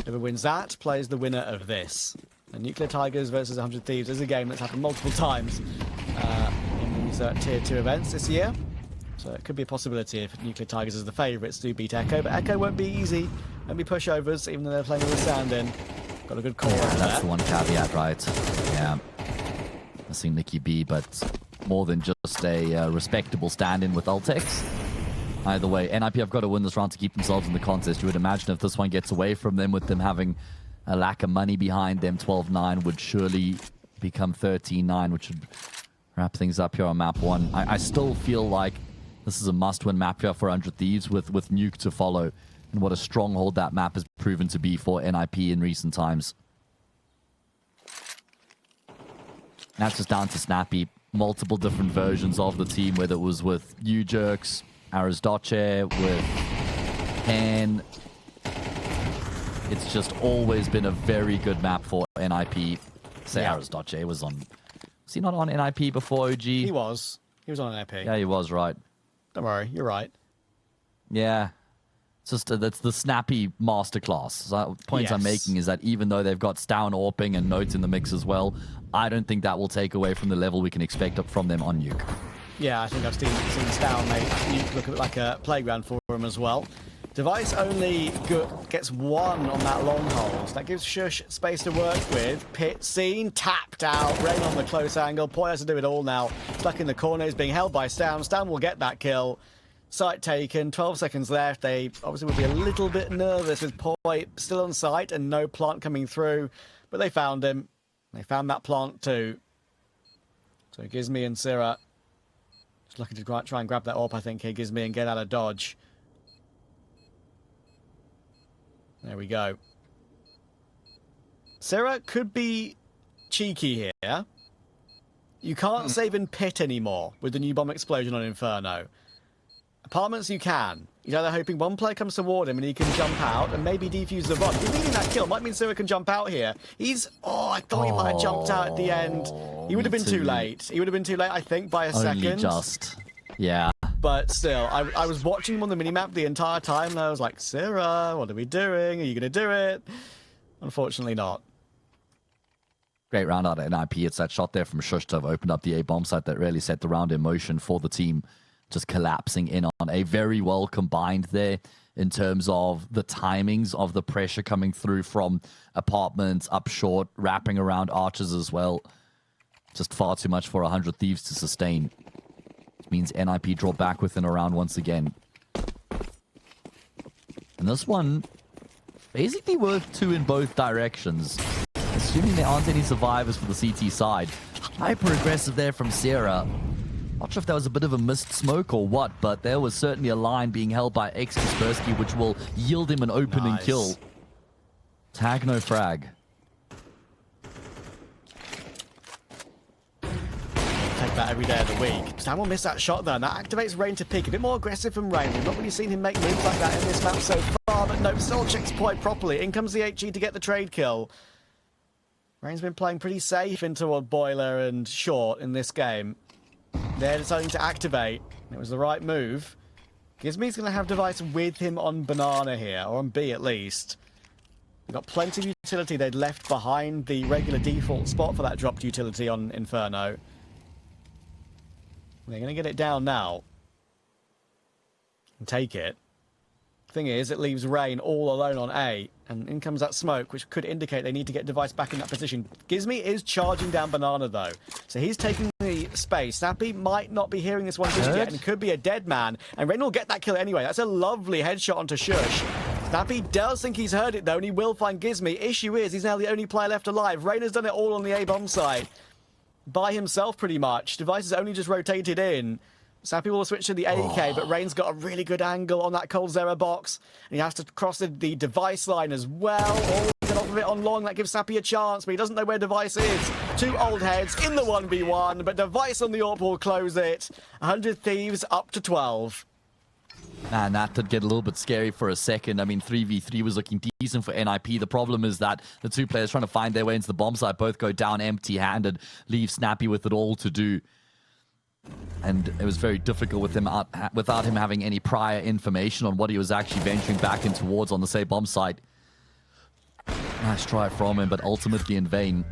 Whoever wins that plays the winner of this. And Nuclear Tigers versus 100 Thieves is a game that's happened multiple times in these Tier 2 events this year. So it could be a possibility if Nuclear Tigers is the favourites to beat Echo. But Echo won't be easy. Won't be pushovers, even though they're playing with the sound in. Got a good call. Yeah, that's the one caveat, right? Yeah. I've seen Nicky B, but more than just a respectable stand-in with Ultex. Either way, NiP have got to win this round to keep themselves in the contest. You would imagine if this one gets away from them, with them having a lack of money behind them, 12-9 would surely become 13-9, which would wrap things up here on map 1. I still feel like this is a must-win map here for 100 Thieves with Nuke to follow. And what a stronghold that map has proven to be for NiP in recent times. That's just down to Snappy. Multiple different versions of the team, whether it was with U-Jerks, Arizdoche, with Hen. It's just always been a very good map for NiP. Say yeah. Arizdoche was on... Was he not on NiP before OG? He was. He was on NiP. Yeah, he was, right. Don't worry, you're right. Yeah. It's just that's the Snappy masterclass. So points I'm making is that even though they've got Stow and Orping and Notes in the mix as well, I don't think that will take away from the level we can expect up from them on Nuke. Yeah, I think I've seen Stow make Nuke look a bit like a playground for him as well. Device only gets one on that long hole, so that gives Shush space to work with. Pit seen, tapped out, Rain on the close angle. Poi has to do it all now. Stuck in the corner, is being held by Stam. Stam will get that kill. Site taken, 12 seconds left. They obviously would be a little bit nervous with Poi still on site and no plant coming through, but they found him. They found that plant too. So Gizmi and Syrah just looking to try and grab that AWP, I think, here, Gizmi, and get out of dodge. There we go. Syrah could be cheeky here. You can't save in pit anymore with the new bomb explosion on Inferno. Apartments you can. He's either hoping one player comes toward him and he can jump out and maybe defuse the bomb. He's needing that kill. Might mean Syrah can jump out here. He's... Oh, I thought he might have jumped out at the end. He would have been too late. He would have been too late, I think, by a second. Only just. Yeah. But still, I was watching him on the minimap the entire time and I was like, Syrah, what are we doing? Are you going to do it? Unfortunately not. Great round out of NiP. It's that shot there from Shush to have opened up the A bomb site that really set the round in motion for the team. Just collapsing in on a very well combined there in terms of the timings of the pressure coming through from apartments up short, wrapping around arches as well. Just far too much for 100 Thieves to sustain. Which means NiP draw back within a round once again. And this one, basically worth 2 in both directions. Assuming there aren't any survivors for the CT side. Hyper aggressive there from Sierra. Not sure if that was a bit of a missed smoke or what, but there was certainly a line being held by X-Kaspersky, which will yield him an opening kill. Tag no frag. Take that every day of the week. Stam will miss that shot though, and that activates Rain to peek. A bit more aggressive from Rain. We've not really seen him make moves like that in this map so far, but no, still checks Poi properly. In comes the HE to get the trade kill. Rain's been playing pretty safe into a boiler and short in this game. They're deciding to activate. It was the right move. Gizmi's going to have Device with him on Banana here, or on B at least. They've got plenty of utility they'd left behind the regular default spot for that dropped utility on Inferno. They're going to get it down now. And take it. Thing is, it leaves Rain all alone on A, and in comes that smoke, which could indicate they need to get Device back in that position. Gizmi is charging down Banana, though, so he's taking the space. Snappy might not be hearing this one just yet, and could be a dead man, and Rain will get that kill anyway. That's a lovely headshot onto Shush. Snappy does think he's heard it, though, and he will find Gizmi. Issue is, he's now the only player left alive. Rain has done it all on the A-bomb side. By himself, pretty much. Device has only just rotated in. Snappy will switch to the AK, but Rain's got a really good angle on that Cold Zera box. And he has to cross the Device line as well. Or get off of it on long. That gives Snappy a chance, but he doesn't know where Device is. 2 old heads in the 1v1, but Device on the AWP will close it. 100 Thieves up to 12. Man, that did get a little bit scary for a second. I mean, 3v3 was looking decent for NiP. The problem is that the two players trying to find their way into the bomb site both go down empty-handed, leave Snappy with it all to do. And it was very difficult with him without him having any prior information on what he was actually venturing back in towards on the same bomb site. Nice try from him, but ultimately in vain.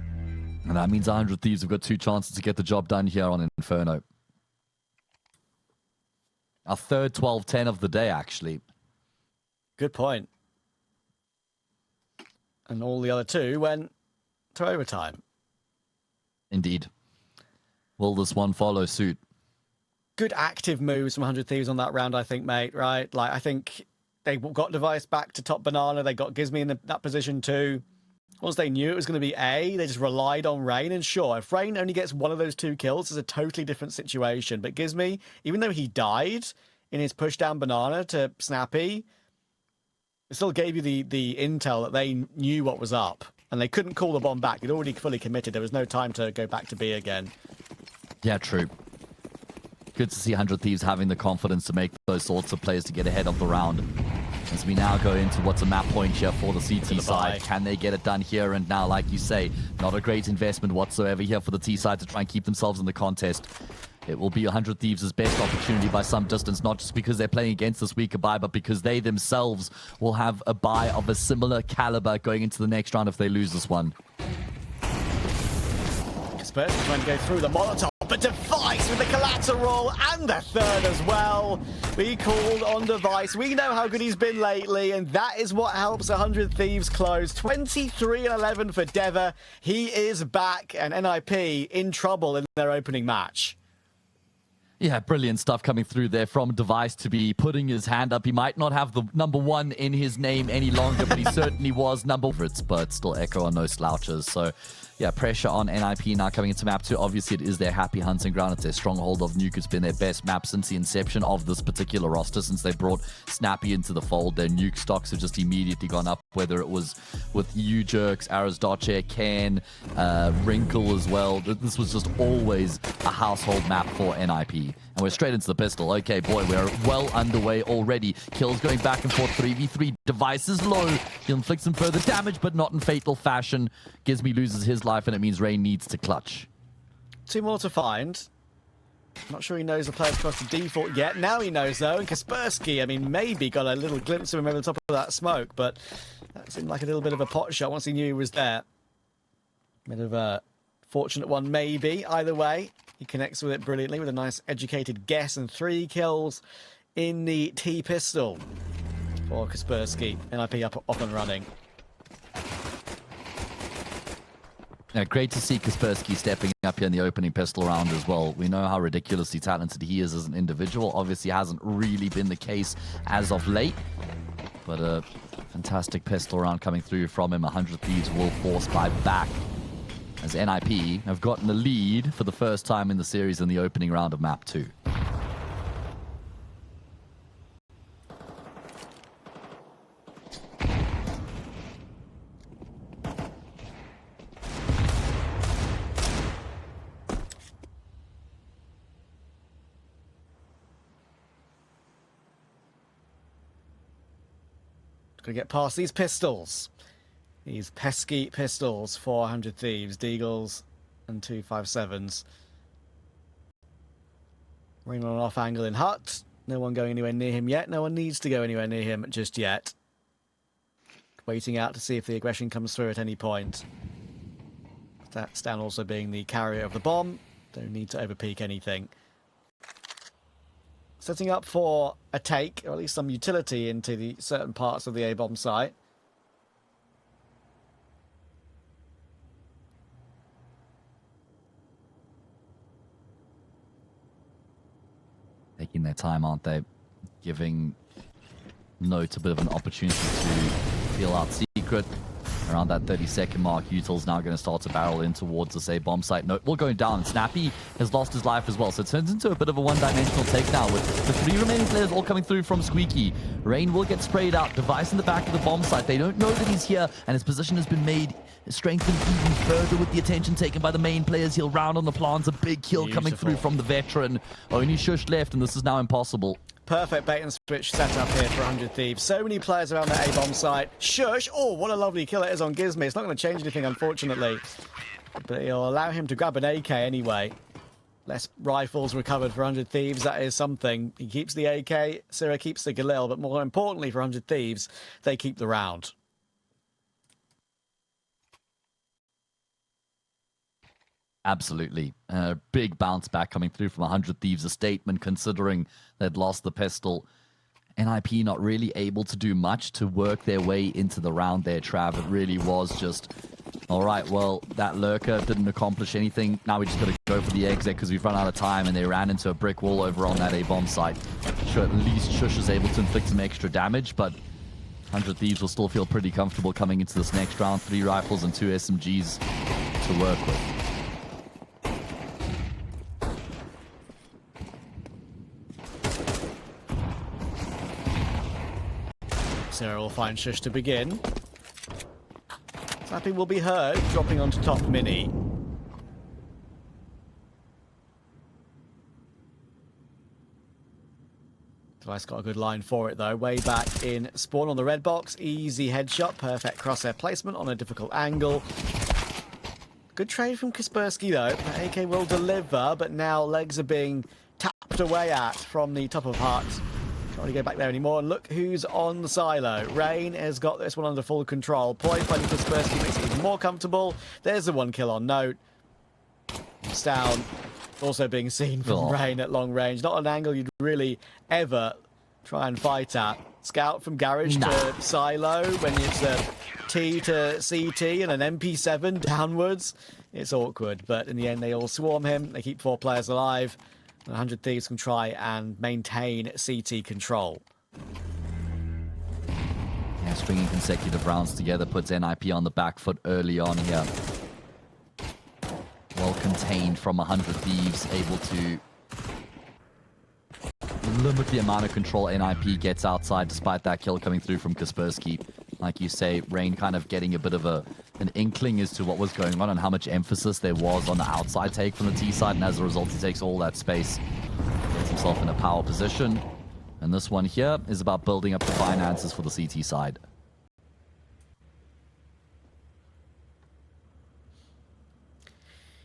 And that means 100 Thieves have got 2 chances to get the job done here on Inferno. Our third 12-10 of the day, actually. Good point. And all the other 2 went to overtime. Indeed. Will this one follow suit? Good active moves from 100 Thieves on that round, I think, mate, right? Like, I think they got Device back to top banana. They got Gizmy in that position too. Once they knew it was going to be A, they just relied on Rain. And sure, if Rain only gets one of those 2 kills, it's a totally different situation. But Gizmy, even though he died in his push down banana to Snappy, it still gave you the intel that they knew what was up. And they couldn't call the bomb back. They'd already fully committed. There was no time to go back to B again. Yeah, true. Good to see 100 Thieves having the confidence to make those sorts of plays to get ahead of the round. As we now go into what's a map point here for the CT side. Can they get it done here and now? Like you say, not a great investment whatsoever here for the T side to try and keep themselves in the contest. It will be 100 Thieves' best opportunity by some distance, not just because they're playing against this weaker buy, but because they themselves will have a buy of a similar caliber going into the next round if they lose this one. Spurs trying to go through the Molotov, but Device with the collateral and the third as well. We called on Device. We know how good he's been lately, and that is what helps 100 Thieves close. 23-11 for Deva. He is back, and NiP in trouble in their opening match. Yeah, brilliant stuff coming through there from Device to be putting his hand up. He might not have the number 1 in his name any longer, but he certainly was number 1. But still Echo on no slouches. So, yeah, pressure on NiP now coming into map 2. Obviously, it is their happy hunting ground. It's their stronghold of Nuke. It's been their best map since the inception of this particular roster. Since they brought Snappy into the fold, their Nuke stocks have just immediately gone up, whether it was with U-Jerks, Arazdoche, Ken, Wrinkle as well. This was just always a household map for NiP. And we're straight into the pistol. Okay, boy, we're well underway already. Kills going back and forth, 3v3. Device is low. He'll inflict some further damage, but not in fatal fashion. Gizmy loses his life, and it means Rain needs to clutch. 2 more to find. Not sure he knows the players across the default yet. Now he knows, though. And Kaspersky, I mean, maybe got a little glimpse of him over the top of that smoke, but that seemed like a little bit of a pot shot once he knew he was there. Bit of a fortunate one, maybe. Either way, he connects with it brilliantly with a nice educated guess and 3 kills in the T-pistol for Kaspersky. NiP up and running. Yeah, great to see Kaspersky stepping up here in the opening pistol round as well. We know how ridiculously talented he is as an individual. Obviously hasn't really been the case as of late, but a fantastic pistol round coming through from him. 100 Thieves will force buy back as NiP have gotten the lead for the first time in the series in the opening round of map 2. Gonna get past these pistols. These pesky pistols, 400 Thieves, Deagles, and 257s. Rain on an off angle in Hut. No one going anywhere near him yet. No one needs to go anywhere near him just yet. Waiting out to see if the aggression comes through at any point. Stan also being the carrier of the bomb. Don't need to overpeak anything. Setting up for a take, or at least some utility into the certain parts of the A-bomb site. Taking their time, aren't they? Giving Note a bit of an opportunity to feel out secret. Around that 30-second mark, Util's now going to start to barrel in towards the bomb site. Note will go down. Snappy has lost his life as well, so it turns into a bit of a one-dimensional take now with the 3 remaining players all coming through from Squeaky. Rain will get sprayed out. Device in the back of the bomb site. They don't know that he's here, and his position has been made strengthened even further with the attention taken by the main players. He'll round on the plants. A big kill coming through from the veteran. Only Shush left, and this is now impossible. Perfect bait and switch setup here for 100 Thieves. So many players around that A-bomb site. Shush! Oh, what a lovely kill it is on Gizmi. It's not going to change anything, unfortunately. But it'll allow him to grab an AK anyway. Less rifles recovered for 100 Thieves. That is something. He keeps the AK. Sira keeps the Galil. But more importantly for 100 Thieves, they keep the round. Absolutely. Big bounce back coming through from 100 Thieves. A statement considering they'd lost the pistol. NiP not really able to do much to work their way into the round there, Trav. It really was just, all right, well, that lurker didn't accomplish anything. Now we just got to go for the exit because we've run out of time, and they ran into a brick wall over on that A-bomb site. Sure, at least Shush is able to inflict some extra damage, but 100 Thieves will still feel pretty comfortable coming into this next round. 3 rifles and 2 SMGs to work with. Sira will find Shush to begin. Slapping will be heard, dropping onto top mini. Device got a good line for it though. Way back in spawn on the red box. Easy headshot. Perfect crosshair placement on a difficult angle. Good trade from Kaspersky though. AK will deliver, but now legs are being tapped away at from the top of Hearts. Can't really go back there anymore. And look who's on the silo. Rain has got this one under full control. Poi fighting Kaspersky makes it even more comfortable. There's the 1 kill on Note. It's down. Also being seen from Rain at long range. Not an angle you'd really ever try and fight at. Scout from Garage to Silo when it's a T to CT and an MP7 downwards. It's awkward, but in the end they all swarm him. They keep 4 players alive. 100 Thieves can try and maintain CT control. Yeah, stringing consecutive rounds together puts NiP on the back foot early on here. Well contained from 100 Thieves, able to limit the amount of control NiP gets outside despite that kill coming through from Kaspersky. Like you say, Rain kind of getting a bit of an inkling as to what was going on and how much emphasis there was on the outside take from the T side, and as a result he takes all that space, gets himself in a power position. And this one here is about building up the finances for the CT side.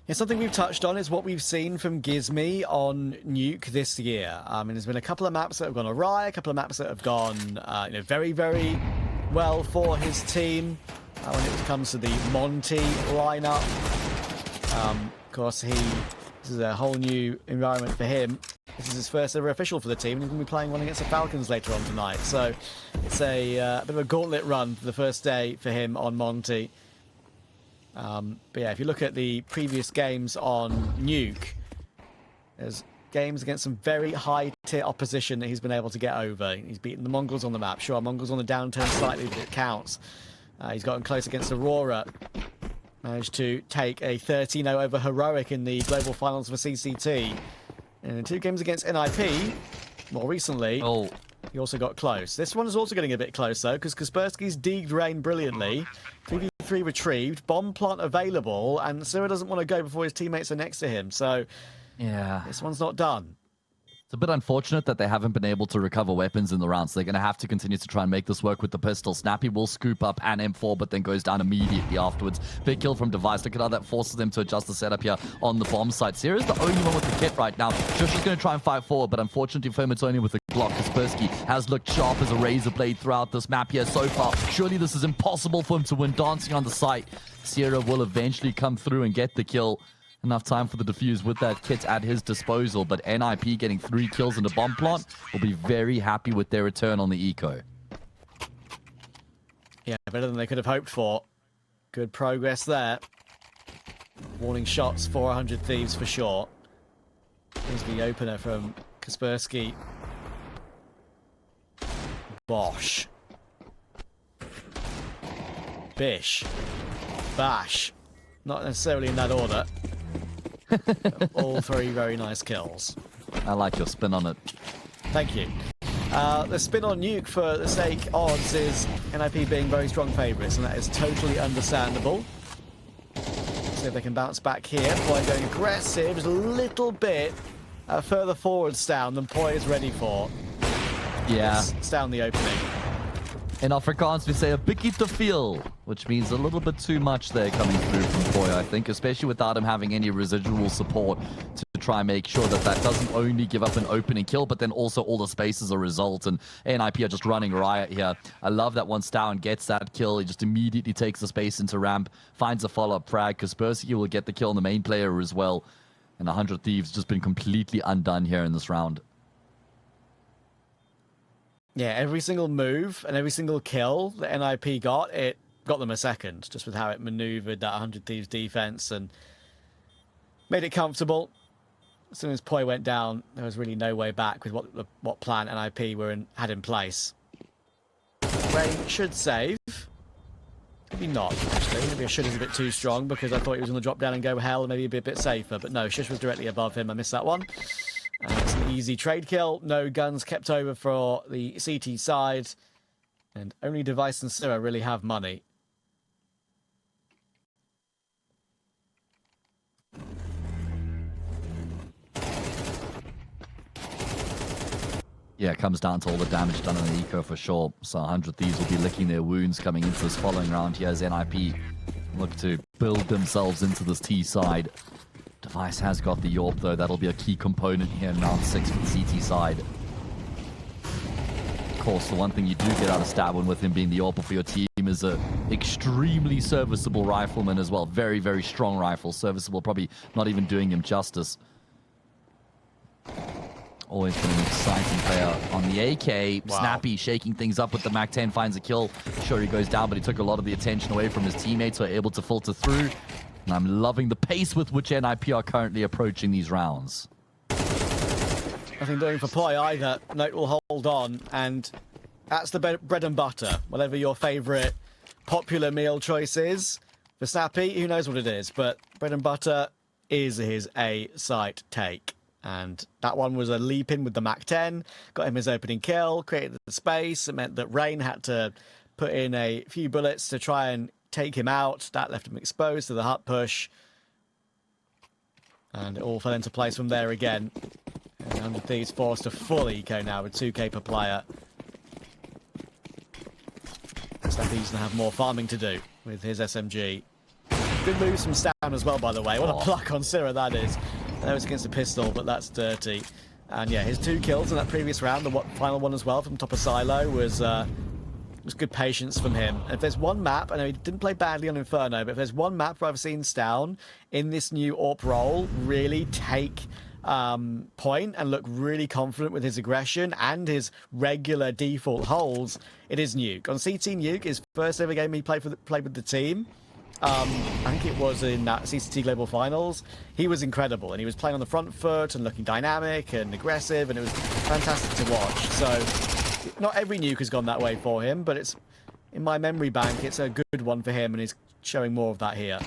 Yeah, something we've touched on is what we've seen from Gizmi on Nuke this year. And there's been a couple of maps that have gone awry, a couple of maps that have gone very, very well for his team. When it comes to the Monty lineup, of course, this is a whole new environment for him. This is his first ever official for the team, and he's going to be playing one against the Falcons later on tonight. So it's a bit of a gauntlet run for the first day for him on Monty. But yeah, if you look at the previous games on Nuke, there's games against some very high-tier opposition that he's been able to get over. He's beaten the Mongols on the map. Sure, Mongols on the downturn slightly, but it counts. He's gotten close against Aurora. Managed to take a 13-0 over Heroic in the global finals for CCT. And in 2 games against NiP, more recently, he also got close. This one is also getting a bit close, though, because Kaspersky's degged Rain brilliantly. 3v3 retrieved, bomb plant available, and Sira doesn't want to go before his teammates are next to him. So, yeah, this one's not done. It's a bit unfortunate that they haven't been able to recover weapons in the round, so they're going to have to continue to try and make this work with the pistol. Snappy will scoop up an M4, but then goes down immediately afterwards. Big kill from Device. Look at how that forces them to adjust the setup here on the bomb site. Sira's the only one with the kit right now. Shush is going to try and fight forward, but unfortunately for him, it's only with the Glock. Kaspersky has looked sharp as a razor blade throughout this map here so far. Surely this is impossible for him to win dancing on the site. Sira will eventually come through and get the kill. Enough time for the defuse with that kit at his disposal, but NiP getting 3 kills in the bomb plant will be very happy with their return on the eco. Yeah, better than they could have hoped for. Good progress there. Warning shots for 100 Thieves for sure. Here's the opener from Kaspersky. Bosh. Bish. Bash. Not necessarily in that order. All 3 very nice kills. I like your spin on it. Thank you. The spin on Nuke for the sake odds is NiP being very strong favourites, and that is totally understandable. See if they can bounce back here. Poi going aggressive, just a little bit further forwards down than Poi is ready for. Yeah. It's down the opening. In Afrikaans, we say a bikkie te veel, which means a little bit too much there coming through from Foy, I think, especially without him having any residual support to try and make sure that that doesn't only give up an opening kill, but then also all the space as a result. And NiP are just running riot here. I love that once Down gets that kill, he just immediately takes the space into ramp, finds a follow-up frag, because Kaspersky will get the kill on the main player as well. And 100 Thieves just been completely undone here in this round. Yeah, every single move and every single kill that NiP got, it got them a second, just with how it maneuvered that 100 Thieves defense and made it comfortable. As soon as Poi went down, there was really no way back with what plan NiP had in place. Rain should save. Maybe not, actually. Maybe a should is a bit too strong because I thought he was going to drop down and go hell and maybe be a bit safer. But no, Shush was directly above him. I missed that one. It's an easy trade kill. No guns kept over for the CT side. And only Device and Syrah really have money. Yeah, it comes down to all the damage done on the eco for sure. So 100 Thieves will be licking their wounds coming into this following round here as NiP look to build themselves into this T side. Device has got the Yorp though. That'll be a key component here in round 6 for the CT side. Of course, the one thing you do get out of Stabwin with him being the Yorper for your team is a extremely serviceable rifleman as well. Very, very strong rifle. Serviceable, probably not even doing him justice. Always been an exciting player on the AK. Wow. Snappy shaking things up with the MAC-10, finds a kill. Sure, he goes down, but he took a lot of the attention away from his teammates who are able to filter through. And I'm loving the pace with which NiP are currently approaching these rounds. Nothing doing for Poi either. Note will hold on, and that's the bread and butter. Whatever your favourite popular meal choice is. For Snappy, who knows what it is, but bread and butter is his A-site take. And that one was a leap in with the MAC-10, got him his opening kill, created the space. It meant that Rain had to put in a few bullets to try and take him out. That left him exposed to the hut push. And it all fell into place from there again. And 100 Thieves forced to full eco now with 2k per player. Snappy's going to have more farming to do with his SMG. Good moves from Stan as well, by the way. What a pluck on Syrah that is. I know it's against a pistol, but that's dirty. And yeah, his 2 kills in that previous round, the final one as well from top of silo, was good patience from him. And if there's one map, I know he didn't play badly on Inferno, but if there's one map where I've seen Stown in this new AWP role really take point and look really confident with his aggression and his regular default holds, it is Nuke. On CT Nuke, his first ever game he played with the team, I think it was in that CCT Global Finals. He was incredible, and he was playing on the front foot and looking dynamic and aggressive, and it was fantastic to watch. So, not every nuke has gone that way for him, but it's in my memory bank, it's a good one for him, and he's showing more of that here.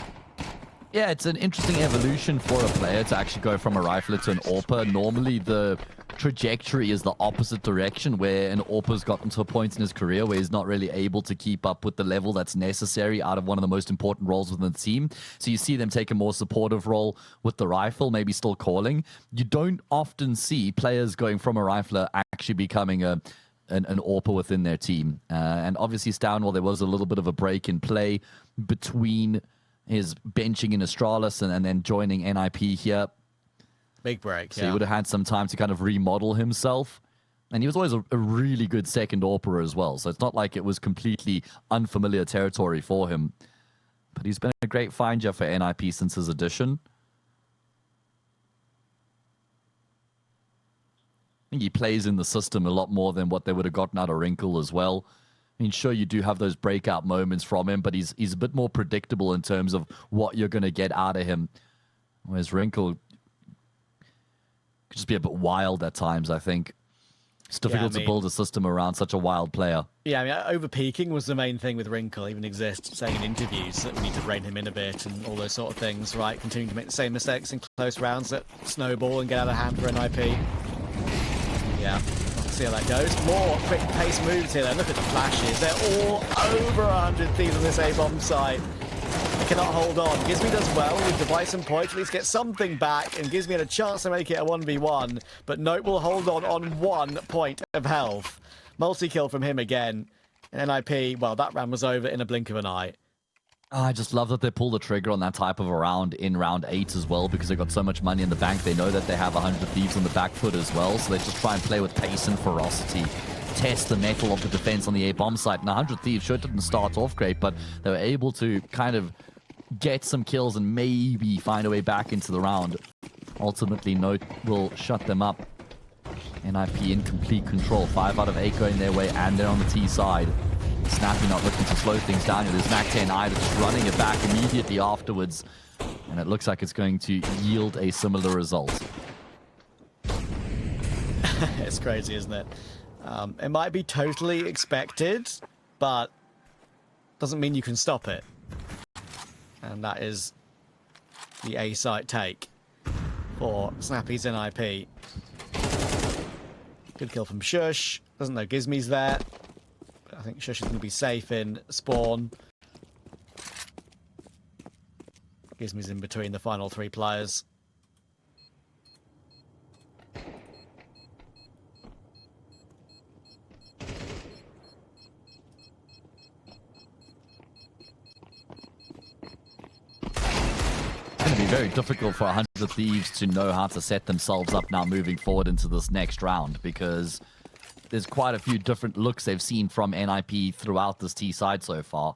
Yeah, it's an interesting evolution for a player to actually go from a rifler to an AWPer. Normally, the trajectory is the opposite direction, where an AWPer's gotten to a point in his career where he's not really able to keep up with the level that's necessary out of one of the most important roles within the team. So you see them take a more supportive role with the rifle, maybe still calling. You don't often see players going from a rifler actually becoming an AWPer within their team. And obviously, Stownwell, there was a little bit of a break in play between his benching in Astralis and then joining NiP here. Big break, So he would have had some time to kind of remodel himself. And he was always a really good second AWPer as well. So it's not like it was completely unfamiliar territory for him. But he's been a great finder for NiP since his addition. I think he plays in the system a lot more than what they would have gotten out of Wrinkle as well. I mean, sure, you do have those breakout moments from him, but he's a bit more predictable in terms of what you're going to get out of him. Whereas Wrinkle could just be a bit wild at times, I think. It's difficult to build a system around such a wild player. Yeah, I mean, over-peaking was the main thing with Wrinkle, even exists, saying in interviews that we need to rein him in a bit and all those sort of things, right? Continuing to make the same mistakes in close rounds that snowball and get out of hand for NiP. Yeah, see how that goes. More quick pace moves here, though. Look at the flashes. They're all over 100 Thieves on this A-bomb site. They cannot hold on. Gizmi does well with Device and Point, at least get something back, and Gizmi had a chance to make it a 1v1, but Note will hold on 1 point of health. Multi-kill from him again. And NiP, well, that round was over in a blink of an eye. I just love that they pull the trigger on that type of a round in round 8 as well, because they've got so much money in the bank. They know that they have 100 Thieves on the back foot as well, so they just try and play with pace and ferocity. Test the metal of the defense on the A bomb site. And 100 Thieves sure didn't start off great, but they were able to kind of get some kills and maybe find a way back into the round. Ultimately, Note will shut them up. NiP in complete control. 5 out of 8 going their way, and they're on the T side. Snappy not looking to slow things down. There's Mac-10i that's running it back immediately afterwards. And it looks like it's going to yield a similar result. It's crazy, isn't it? It might be totally expected, but doesn't mean you can stop it. And that is the A site take for Snappy's NiP. Good kill from Shush. Doesn't know Gizmy's there. But I think Shush is going to be safe in spawn. Gizmy's in between the final 3 players. It's going to be very difficult for 100 Thieves to know how to set themselves up now moving forward into this next round, because there's quite a few different looks they've seen from NiP throughout this T side so far.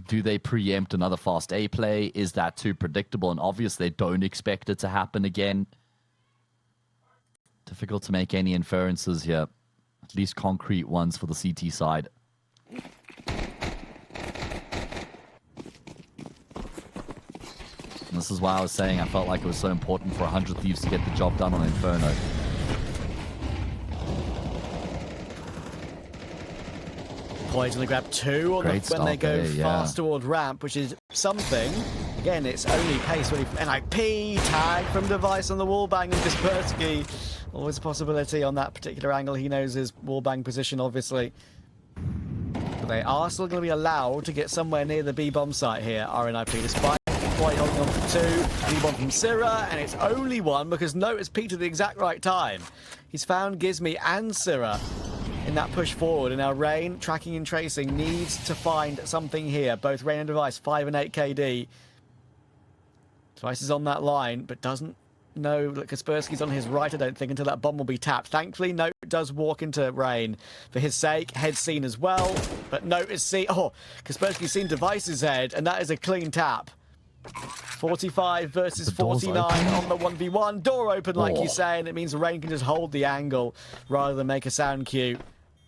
Do they preempt another fast A play? Is that too predictable and obvious? They don't expect it to happen again. Difficult to make any inferences here. At least concrete ones for the CT side. And this is why I was saying I felt like it was so important for 100 Thieves to get the job done on Inferno. Poison to grab 2 on when they go fast toward ramp, which is something. Again, it's only pace really. NiP tag from Device on the wallbang, and Kaspersky. Always a possibility on that particular angle. He knows his wallbang position, obviously. But they are still going to be allowed to get somewhere near the B bomb site here, NiP, despite White holding on for 2. B bomb from Syrah, and it's only 1 because Note has peaked at the exact right time. He's found Gizmy and Syrah in that push forward, and now Rain, tracking and tracing, needs to find something here. Both Rain and Device, 5 and 8 KD. Device is on that line, but doesn't know that Kaspersky's on his right, I don't think, until that bomb will be tapped. Thankfully, Note does walk into Rain for his sake. Head seen as well, but Note is seen. Oh, Kaspersky's seen Device's head, and that is a clean tap. 45 versus 49 on the 1v1. Door open, like you say, and it means Rain can just hold the angle rather than make a sound cue.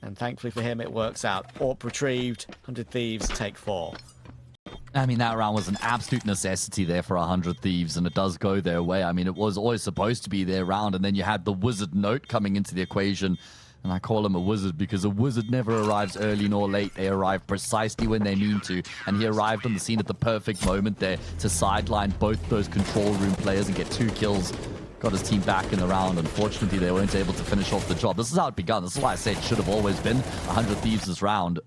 And thankfully for him, it works out. AWP retrieved. 100 Thieves take 4. I mean, that round was an absolute necessity there for 100 Thieves, and it does go their way. I mean, it was always supposed to be their round, and then you had the wizard Note coming into the equation. And I call him a wizard because a wizard never arrives early nor late. They arrive precisely when they mean to. And he arrived on the scene at the perfect moment there to sideline both those control room players and get 2 kills. Got his team back in the round. Unfortunately, they weren't able to finish off the job. This is how it began. This is why I said it should have always been 100 Thieves this round.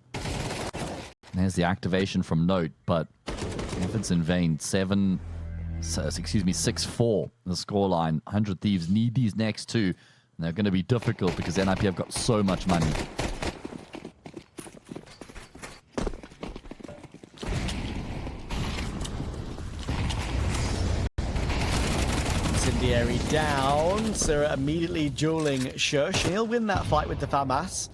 There's the activation from Note, but if it's in vain, 6-4 the scoreline. 100 Thieves need these next 2. And they're going to be difficult because NiP have got so much money. Incendiary down. Syrah immediately dueling Shush. He'll win that fight with the FAMAS.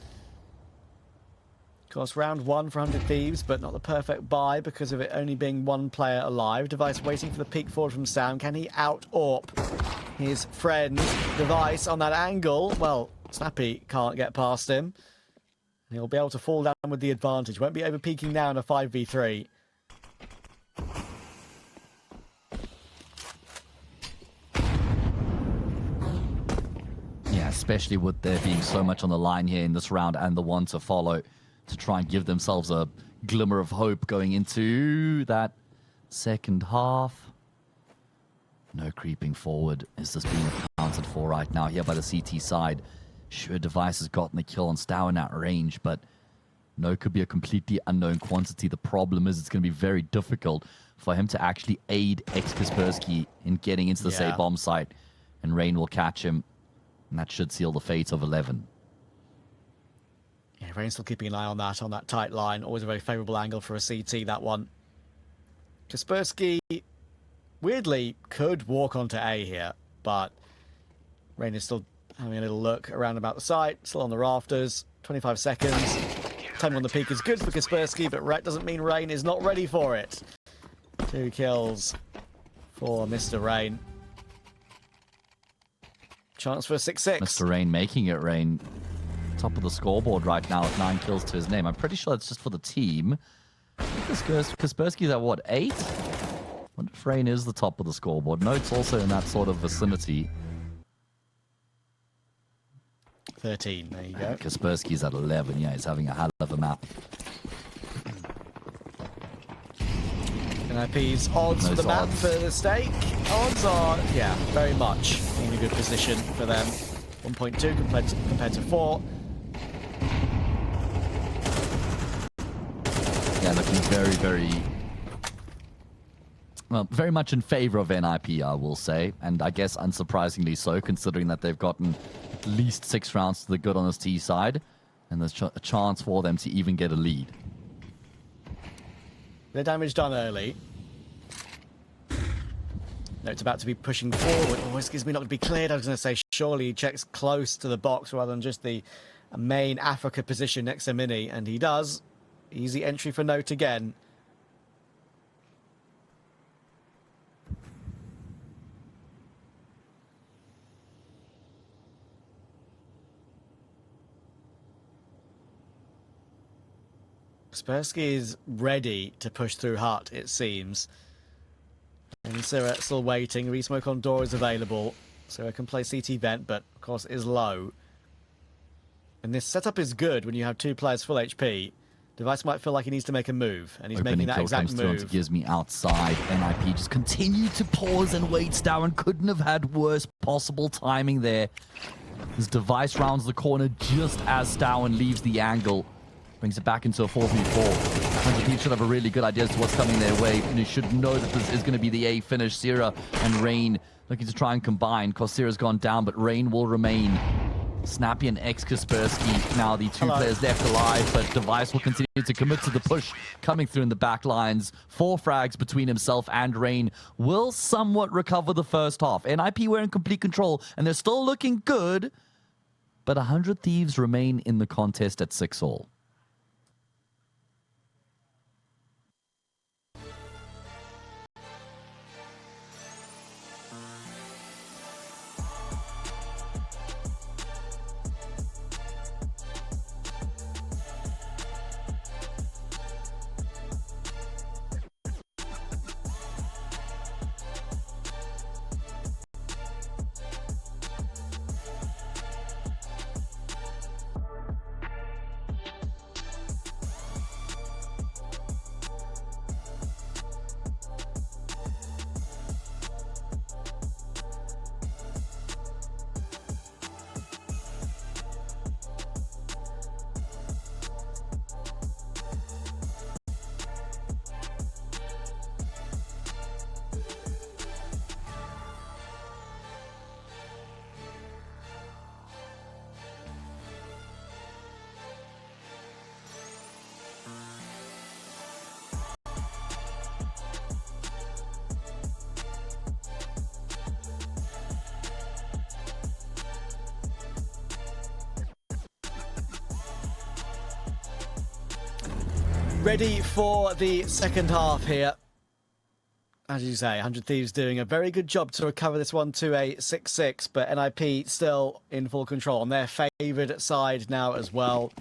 Of course, round 1 for 100 Thieves, but not the perfect buy because of it only being 1 player alive. Device waiting for the peek forward from Sound. Can he out-AWP his friend Device on that angle? Well, Snappy can't get past him. He'll be able to fall down with the advantage. Won't be over-peeking now in a 5v3. Yeah, especially with there being so much on the line here in this round and the one to follow, to try and give themselves a glimmer of hope going into that second half. No creeping forward. Is this being accounted for right now here by the CT side? Sure, Device has gotten the kill on Stow in that range, but no could be a completely unknown quantity. The problem is it's going to be very difficult for him to actually aid Kaspersky in getting into the A bomb site, and Rain will catch him. And that should seal the fate of 11. Yeah, Rain's still keeping an eye on that tight line. Always a very favourable angle for a CT, that one. Kaspersky, weirdly, could walk onto A here, but Rain is still having a little look around about the site, still on the rafters. 25 seconds. Time on the peak is good for Kaspersky, but that doesn't mean Rain is not ready for it. 2 kills for Mr. Rain. Chance for a 6-6. Mr. Rain making it Rain. Top of the scoreboard right now with 9 kills to his name. I'm pretty sure it's just for the team. Kaspersky's at what, 8? I wonder if Rain is the top of the scoreboard. No, it's also in that sort of vicinity. 13, there you go. Kaspersky's at 11. Yeah, he's having a hell of a map. NiP's odds for the map for the stake. Odds are, yeah, very much in a good position for them. 1.2 compared to 4. Yeah, looking very much in favor of NiP, I will say. And I guess unsurprisingly so, considering that they've gotten at least 6 rounds to the good on this T side. And there's a chance for them to even get a lead. The damage done early. No, it's about to be pushing forward. Oh, excuse me, not to be cleared. I was going to say, surely he checks close to the box rather than just the main Africa position next to Mini. And he does. Easy entry for Note again. Kaspersky is ready to push through Hut, it seems. And Syrah still waiting. Resmoke on door is available. Syrah can play CT vent, but of course is low. And this setup is good when you have 2 players full HP. Device might feel like he needs to make a move, and he's making that exact move. Gives me outside. NiP just continued to pause and waits down and couldn't have had worse possible timing there. His Device rounds the corner just as Stowen leaves the angle. Brings it back into a 4v4. 100 Thieves should have a really good idea as to what's coming their way. And you should know that this is going to be the A finish. Syrah and Rain looking to try and combine. Because Syrah's gone down, but Rain will remain. Snappy and Kaspersky now the 2 players left alive, but Device will continue to commit to the push coming through in the back lines. 4 frags between himself and Rain will somewhat recover the first half. NiP were in complete control, and they're still looking good, but 100 Thieves remain in the contest at 6-all. Ready for the second half here. As you say, 100 Thieves doing a very good job to recover this one to a 6-6, but NiP still in full control on their favoured side now as well.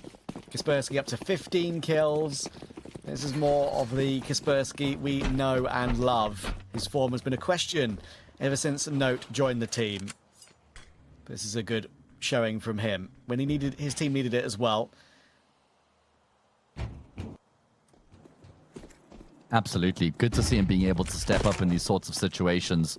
Kaspersky up to 15 kills. This is more of the Kaspersky we know and love. His form has been a question ever since Note joined the team. This is a good showing from him when his team needed it as well. Absolutely. Good to see him being able to step up in these sorts of situations.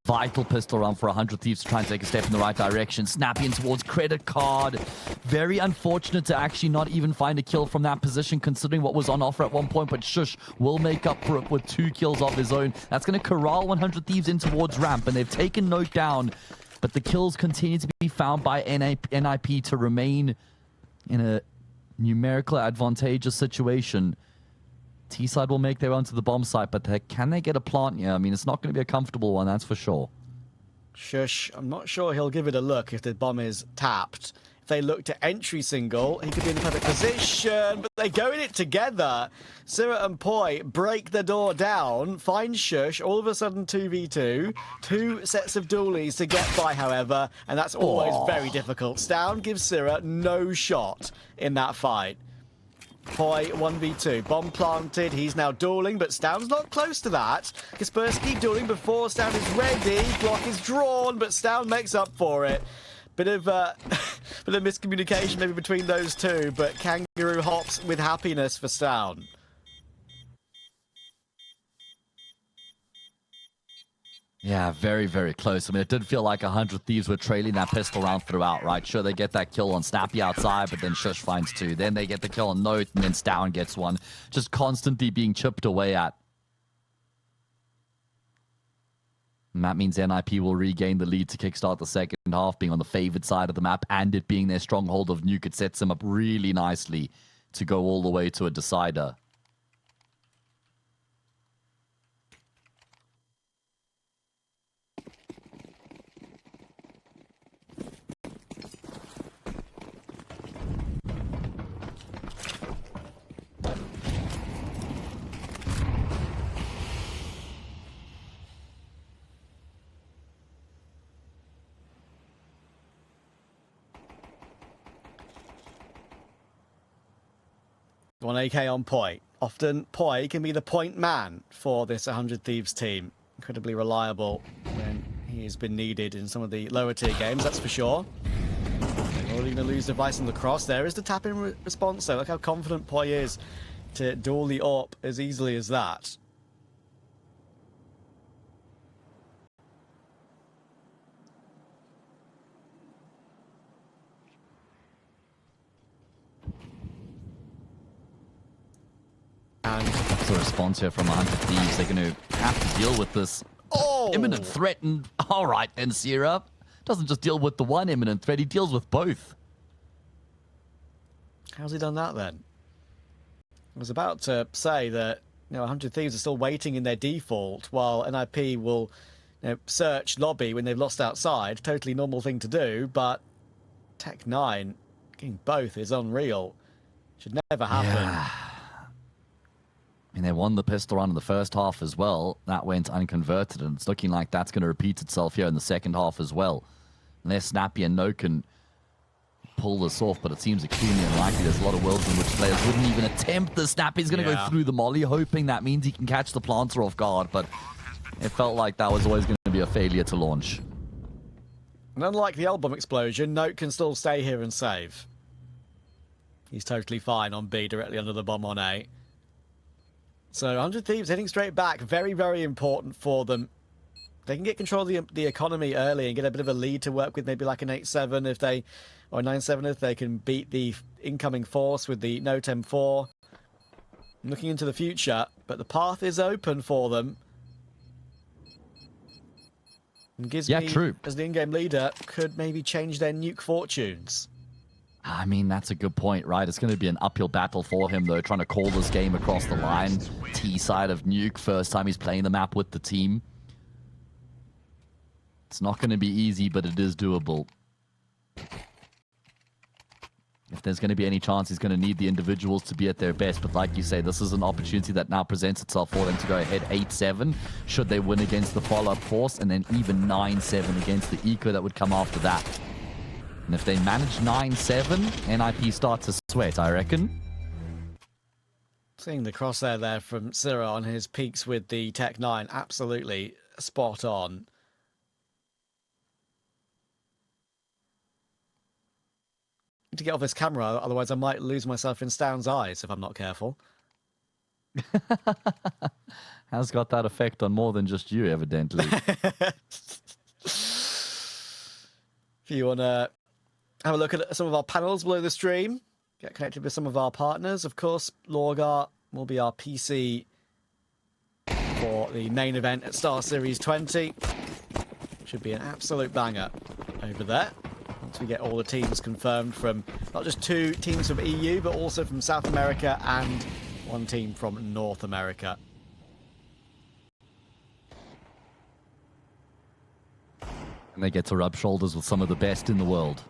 Vital pistol round for 100 Thieves to try and take a step in the right direction. Snappy in towards credit card. Very unfortunate to actually not even find a kill from that position, considering what was on offer at one point, but Shush will make up for it with 2 kills of his own. That's going to corral 100 Thieves in towards ramp, and they've taken Note down. but the kills continue to be found by NiP to remain in a numerical advantageous situation. T-side will make their way onto the bomb site, but can they get a plant? Yeah, I mean, it's not going to be a comfortable one, that's for sure. Shush, I'm not sure he'll give it a look if the bomb is tapped. If they look to entry single, he could be in the perfect position, but they go in it together. Syrah and Poi break the door down, find Shush, all of a sudden 2v2. Two sets of dualies to get by, however, and that's always very difficult. Stown gives Syrah no shot in that fight. Poi 1v2, bomb planted, he's now dueling, but Stown's not close to that. Kaspersky dueling before Stown is ready, block is drawn, but Stown makes up for it. Bit of miscommunication maybe between those two, but Kangaroo hops with happiness for Stown. Yeah, very, very close. I mean, it did feel like 100 Thieves were trailing that pistol round throughout, right? Sure, they get that kill on Snappy outside, but then Shush finds two. Then they get the kill on Note, and then Stown gets one. Just constantly being chipped away at. And that means NiP will regain the lead to kickstart the second half, being on the favored side of the map, and it being their stronghold of Nuke. It sets them up really nicely to go all the way to a decider. One AK on Poi. Often Poi can be the point man for this 100 Thieves team. Incredibly reliable when he has been needed in some of the lower tier games, that's for sure. They're already going to lose device on the cross. There is the tap-in response though. Look how confident Poi is to duel the AWP as easily as that. And that's a response here from 100 Thieves. They're going to have to deal with this imminent threat. And all right, then Syrah doesn't just deal with the one imminent threat, he deals with both. How's he done that then? I was about to say that 100 Thieves are still waiting in their default while NiP will search lobby when they've lost outside. Totally normal thing to do, but Tech9 getting both is unreal. Should never happen. Yeah. I mean, they won the pistol round in the first half as well. That went unconverted, and it's looking like that's going to repeat itself here in the second half as well. Unless Snappy and No can pull this off, but it seems extremely unlikely. There's a lot of worlds in which players wouldn't even attempt the Snappy's going to go through the molly, hoping that means he can catch the planter off guard, but it felt like that was always going to be a failure to launch. And unlike the L-bomb explosion, Note can still stay here and save. He's totally fine on B, directly under the bomb on A. So 100 Thieves heading straight back, very, very important for them. They can get control of the economy early and get a bit of a lead to work with, maybe like an 8-7 if they, or a 9-7 if they can beat the incoming force with the Note M4. Looking into the future, but the path is open for them. And Gizmi, true. as the in-game leader, could maybe change their Nuke fortunes. I mean, that's a good point, right? It's going to be an uphill battle for him, though, trying to call this game across the line. T-side of Nuke, first time he's playing the map with the team. It's not going to be easy, but it is doable. If there's going to be any chance, he's going to need the individuals to be at their best. But like you say, this is an opportunity that now presents itself for them to go ahead 8-7, should they win against the follow-up force, and then even 9-7 against the eco that would come after that. And if they manage 9-7, NiP starts to sweat, I reckon. Seeing the crosshair there from Syrah on his peaks with the Tech9, absolutely spot on. Need to get off this camera, otherwise I might lose myself in Stown's eyes if I'm not careful. Has got that effect on more than just you, evidently. If you want to have a look at some of our panels below the stream, get connected with some of our partners. Of course, Lorgar will be our PC for the main event at StarSeries 20. Should be an absolute banger over there. Once we get all the teams confirmed from not just 2 teams from EU, but also from South America and 1 team from North America. And they get to rub shoulders with some of the best in the world.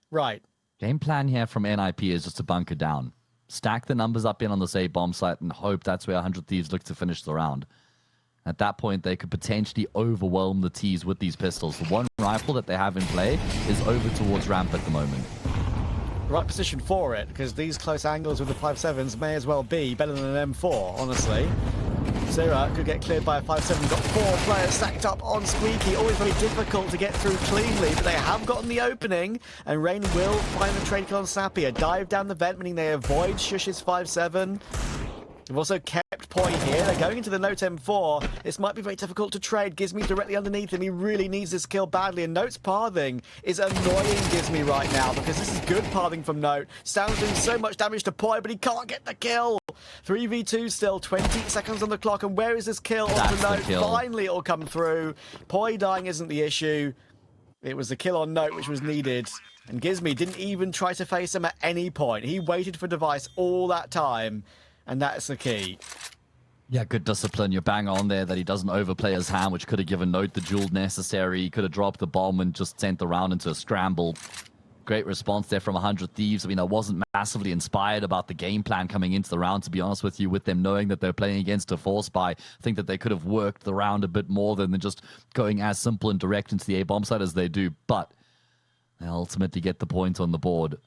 Right. Game plan here from NiP is just to bunker down. Stack the numbers up in on this A bomb site and hope that's where 100 Thieves look to finish the round. At that point, they could potentially overwhelm the T's with these pistols. The one rifle that they have in play is over towards ramp at the moment. Right position for it, because these close angles with the 5.7s may as well be better than an M4, honestly. Zira could get cleared by a 5.7. Got 4 players stacked up on Squeaky. Always very difficult to get through cleanly, but they have gotten the opening, and Rain will find the trade kill on Snappy. A dive down the vent, meaning they avoid Shush's 5.7. They've also kept Poi here. They're going into the Note M4. This might be very difficult to trade. Gizmy directly underneath him. He really needs this kill badly. And Note's pathing is annoying Gizmy right now because this is good pathing from Note. Stan's doing so much damage to Poi, but he can't get the kill. 3v2 still, 20 seconds on the clock. And where is this kill onto Note? Finally, it'll come through. Poi dying isn't the issue. It was the kill on Note which was needed. And Gizmy didn't even try to face him at any point. He waited for Device all that time. And that's the key. Yeah, good discipline. You're bang on there that he doesn't overplay his hand, which could have given Note the duel necessary. He could have dropped the bomb and just sent the round into a scramble. Great response there from 100 Thieves. I mean, I wasn't massively inspired about the game plan coming into the round, to be honest with you, with them knowing that they're playing against a force buy. I think that they could have worked the round a bit more than just going as simple and direct into the A-bomb site as they do. But they ultimately get the point on the board.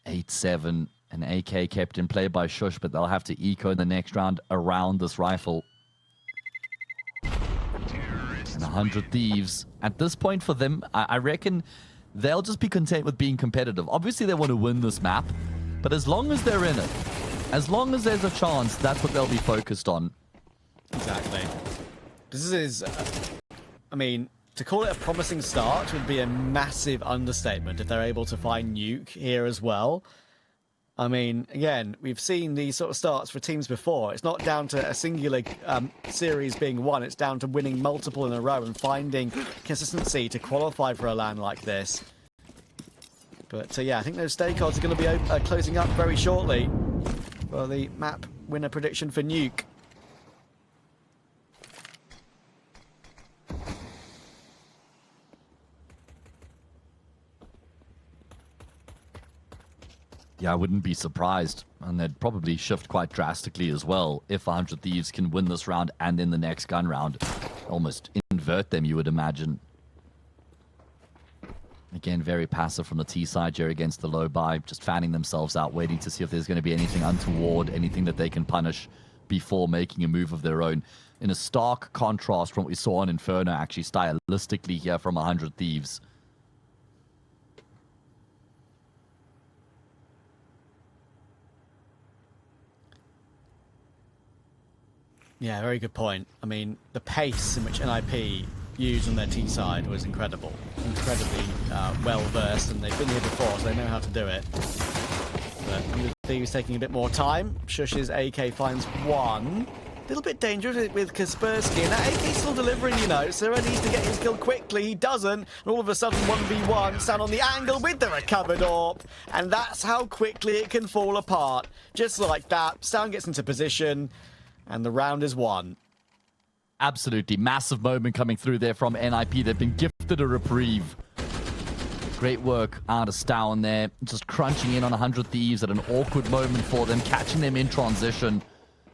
8-7. An AK kept in play by Shush, but they'll have to eco in the next round around this rifle. And 100 Thieves. At this point for them, I reckon they'll just be content with being competitive. Obviously, they want to win this map, but as long as they're in it, as long as there's a chance, that's what they'll be focused on. Exactly. This is, I mean, to call it a promising start would be a massive understatement if they're able to find Nuke here as well. I mean, again, we've seen these sort of starts for teams before. It's not down to a singular series being won. It's down to winning multiple in a row and finding consistency to qualify for a LAN like this. But yeah, I think those stay cards are going to be closing up very shortly for the map winner prediction for Nuke. Yeah, I wouldn't be surprised. And they'd probably shift quite drastically as well if 100 Thieves can win this round and in the next gun round. Almost invert them, you would imagine. Again, very passive from the T side here against the low buy. Just fanning themselves out, waiting to see if there's going to be anything untoward, anything that they can punish before making a move of their own. In a stark contrast from what we saw on Inferno, actually, stylistically here from 100 Thieves. Yeah, very good point. I mean, the pace in which NiP used on their T side was incredible. Incredibly well-versed, and they've been here before, so they know how to do it. But Thieves taking a bit more time. Shush's AK finds one. A little bit dangerous with Kaspersky, and that AK's still delivering, you know. Sira needs to get his kill quickly. He doesn't, and all of a sudden 1v1, Stan on the angle with the recovered AWP, and that's how quickly it can fall apart. Just like that, Stan gets into position, and the round is won. Absolutely. Massive moment coming through there from NiP. They've been gifted a reprieve. Great work out of Stown there. Just crunching in on 100 Thieves at an awkward moment for them. Catching them in transition.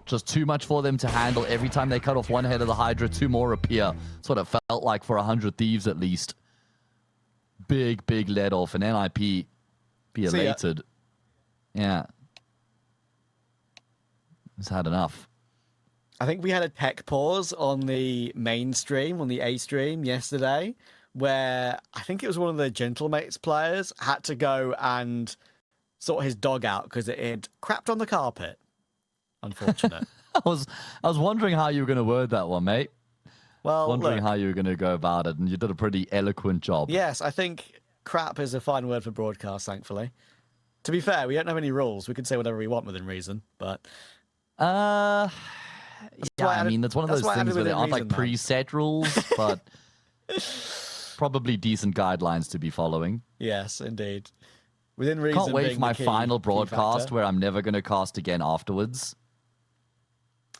Just too much for them to handle. Every time they cut off one head of the Hydra, 2 more appear. That's what it felt like for 100 Thieves at least. Big let off. And NiP be elated. Yeah. He's had enough. I think we had a tech pause on the main stream, on the A stream yesterday, where I think it was one of the Gentlemates players had to go and sort his dog out because it had crapped on the carpet. And he had to go and unfortunate. I was wondering how you were going to word that one, mate. Well, Wondering look, how you were going to go about it, and you did a pretty eloquent job. yes, I think crap is a fine word for broadcast, thankfully. To be fair, we don't have any rules. We can say whatever we want within reason, but... Yeah, I mean, it's one of that's those why I things added where there aren't like within reason, preset rules, but probably decent guidelines to be following. Yes, indeed. Within reason. Can't wait being for my the key final broadcast factor. where I'm never going to cast again afterwards.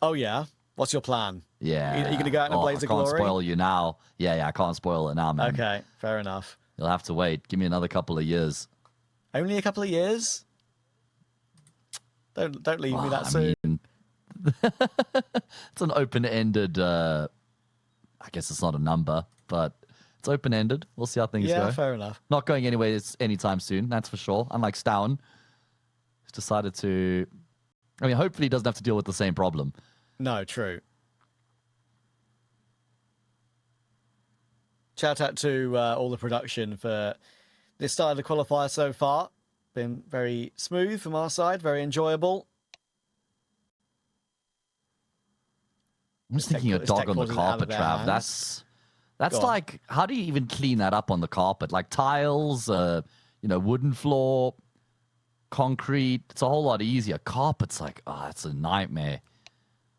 Oh, yeah? What's your plan? Yeah. Are you going to go out in a blaze of I can't glory? spoil you now. Yeah, I can't spoil it now, man. Okay, fair enough. You'll have to wait. Give me another couple of years. Only a couple of years? Don't leave me that soon. I mean, it's an open-ended... I guess it's not a number, but it's open-ended. We'll see how things go. Yeah, fair enough. Not going anywhere anytime soon, that's for sure. Unlike Stowen, who's decided to... I mean, hopefully he doesn't have to deal with the same problem. No, true. Shout out to all the production for this start of the qualifier so far. Been very smooth from our side, very enjoyable. I'm just thinking a This dog tech on the wasn't out of carpet, their Trav. hands. That's Go on. like, how do you even clean that up on the carpet? Like tiles, wooden floor, concrete. It's a whole lot easier. Carpet's like, it's a nightmare.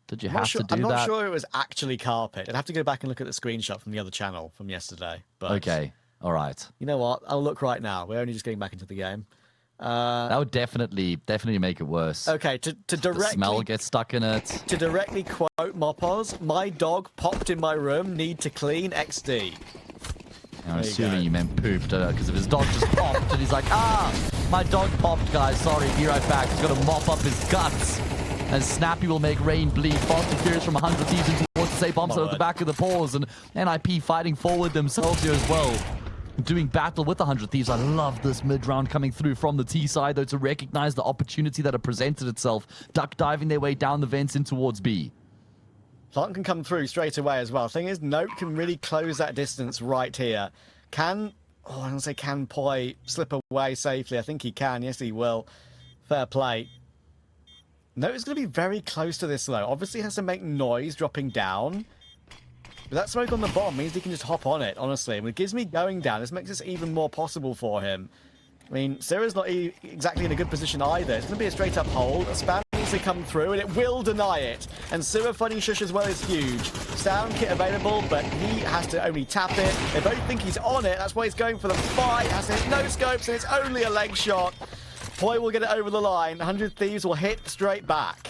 Did you have to do I'm that? not sure it was actually carpet. I'd have to go back and look at the screenshot from the other channel from yesterday. But Okay, all right. you know what? I'll look right now. We're only just getting back into the game. That would definitely make it worse. Okay, to The smell directly gets stuck in it. to directly quote Mopos, my dog popped in my room. Need to clean. XD. I'm you assuming go. you meant pooped because if his dog just popped and he's like, my dog popped, guys. Sorry, be right back. He's got to mop up his guts. And Snappy will make rain bleed. Fast and Furious from 100 Thieves into towards the safe bombs at the back of the paws. And NiP fighting forward themselves here as well. Doing battle with 100 Thieves. I love this mid-round coming through from the T side, though, to recognize the opportunity that had presented itself. Duck diving their way down the vents in towards B. Plant can come through straight away as well. Thing is, Note can really close that distance right here. Can Poi slip away safely? I think he can. Yes, he will. Fair play. Note is going to be very close to this, though. Obviously, has to make noise dropping down. But that smoke on the bomb means he can just hop on it, honestly. With Gizmy going down, this makes this even more possible for him. I mean, Syrah's not exactly in a good position either. It's going to be a straight-up hold. A spam needs to come through, and it will deny it. And Syrah finding Shush as well is huge. Sound kit available, but he has to only tap it. They both think he's on it. That's why he's going for the fight. Has to hit no scopes, and it's only a leg shot. Poi will get it over the line. 100 Thieves will hit straight back.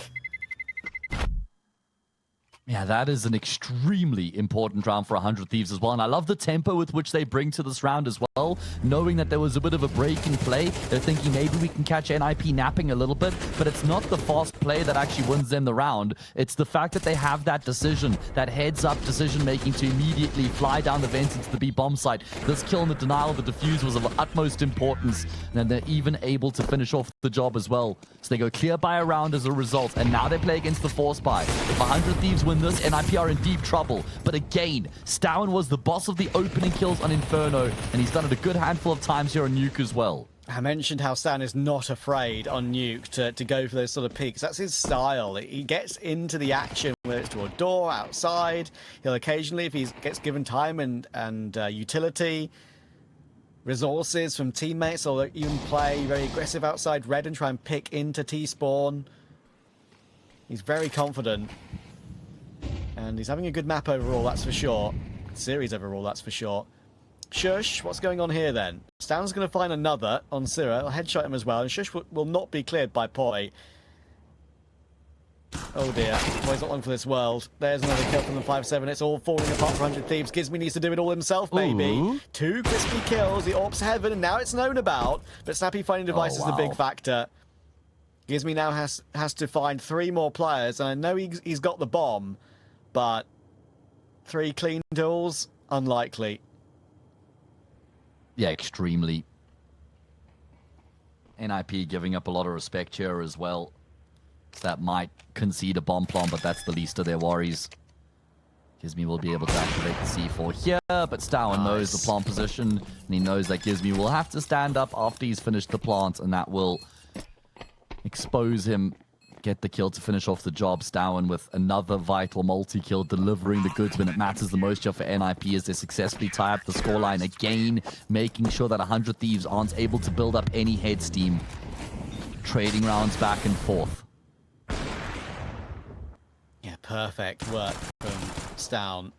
Yeah, that is an extremely important round for 100 Thieves as well. And I love the tempo with which they bring to this round as well. Knowing that there was a bit of a break in play, they're thinking maybe we can catch NiP napping a little bit. But it's not the fast play that actually wins them the round. It's the fact that they have that decision, that heads-up decision-making to immediately fly down the vents into the B bomb site. This kill and the denial of the defuse was of utmost importance. And they're even able to finish off the job as well. So they go clear by a round as a result. And now they play against the force buy. If 100 Thieves win this, NiP are in deep trouble. But again, Stowen was the boss of the opening kills on Inferno, and he's done it a good handful of times here on Nuke as well. I mentioned how Stan is not afraid on Nuke to go for those sort of peaks. That's his style. He gets into the action, whether it's to a door, outside. He'll occasionally, if he gets given time and utility, resources from teammates, or even play very aggressive outside red and try and pick into T-spawn. He's very confident. And he's having a good map overall, that's for sure. Series overall, that's for sure. Shush, what's going on here then? Stan's going to find another on Syrah. I'll headshot him as well. And Shush will not be cleared by Poi. Oh dear. Poi's not long for this world. There's another kill from the 5-7. It's all falling apart for 100 Thieves. Gizmy needs to do it all himself, maybe. Ooh. 2 crispy kills. The Orp's Heaven, and now it's known about. But Snappy finding device is the big factor. Gizmy now has to find 3 more players. And I know he's got the bomb. But 3 clean duels, unlikely. Yeah, extremely. NiP giving up a lot of respect here as well. That might concede a bomb plant, but that's the least of their worries. Gizmy will be able to activate the C4 here, but Stowen knows the plant position, and he knows that Gizmy will have to stand up after he's finished the plant, and that will expose him. get the kill to finish off the job. Stowen with another vital multi-kill, delivering the goods when it matters the most here for NiP as they successfully tie up the scoreline again, making sure that 100 Thieves aren't able to build up any head steam. Trading rounds back and forth. Yeah, perfect work from Stowen.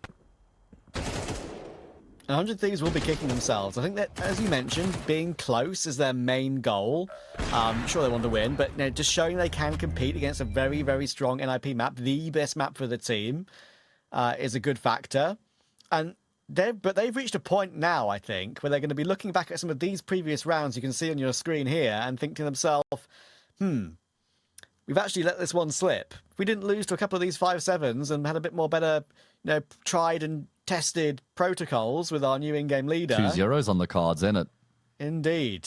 100 Thieves will be kicking themselves. I think that, as you mentioned, being close is their main goal. Sure, they want to win, but just showing they can compete against a very, very strong NiP map, the best map for the team, is a good factor. And they've reached a point now, I think, where they're going to be looking back at some of these previous rounds you can see on your screen here and think to themselves, we've actually let this one slip. If we didn't lose to a couple of these 5-7s and had a bit more better, tried and tested protocols with our new in-game leader. 2 zeros on the cards, isn't it? Indeed.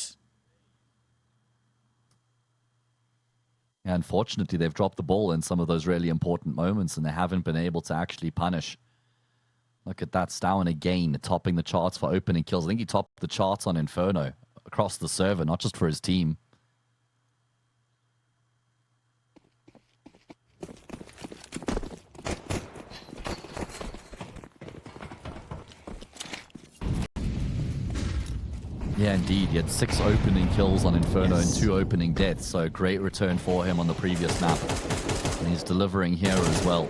Yeah, unfortunately, they've dropped the ball in some of those really important moments, and they haven't been able to actually punish. Look at that, Stowen again, topping the charts for opening kills. I think he topped the charts on Inferno across the server, not just for his team. Yeah, indeed. He had 6 opening kills on Inferno and 2 opening deaths, so great return for him on the previous map. And he's delivering here as well.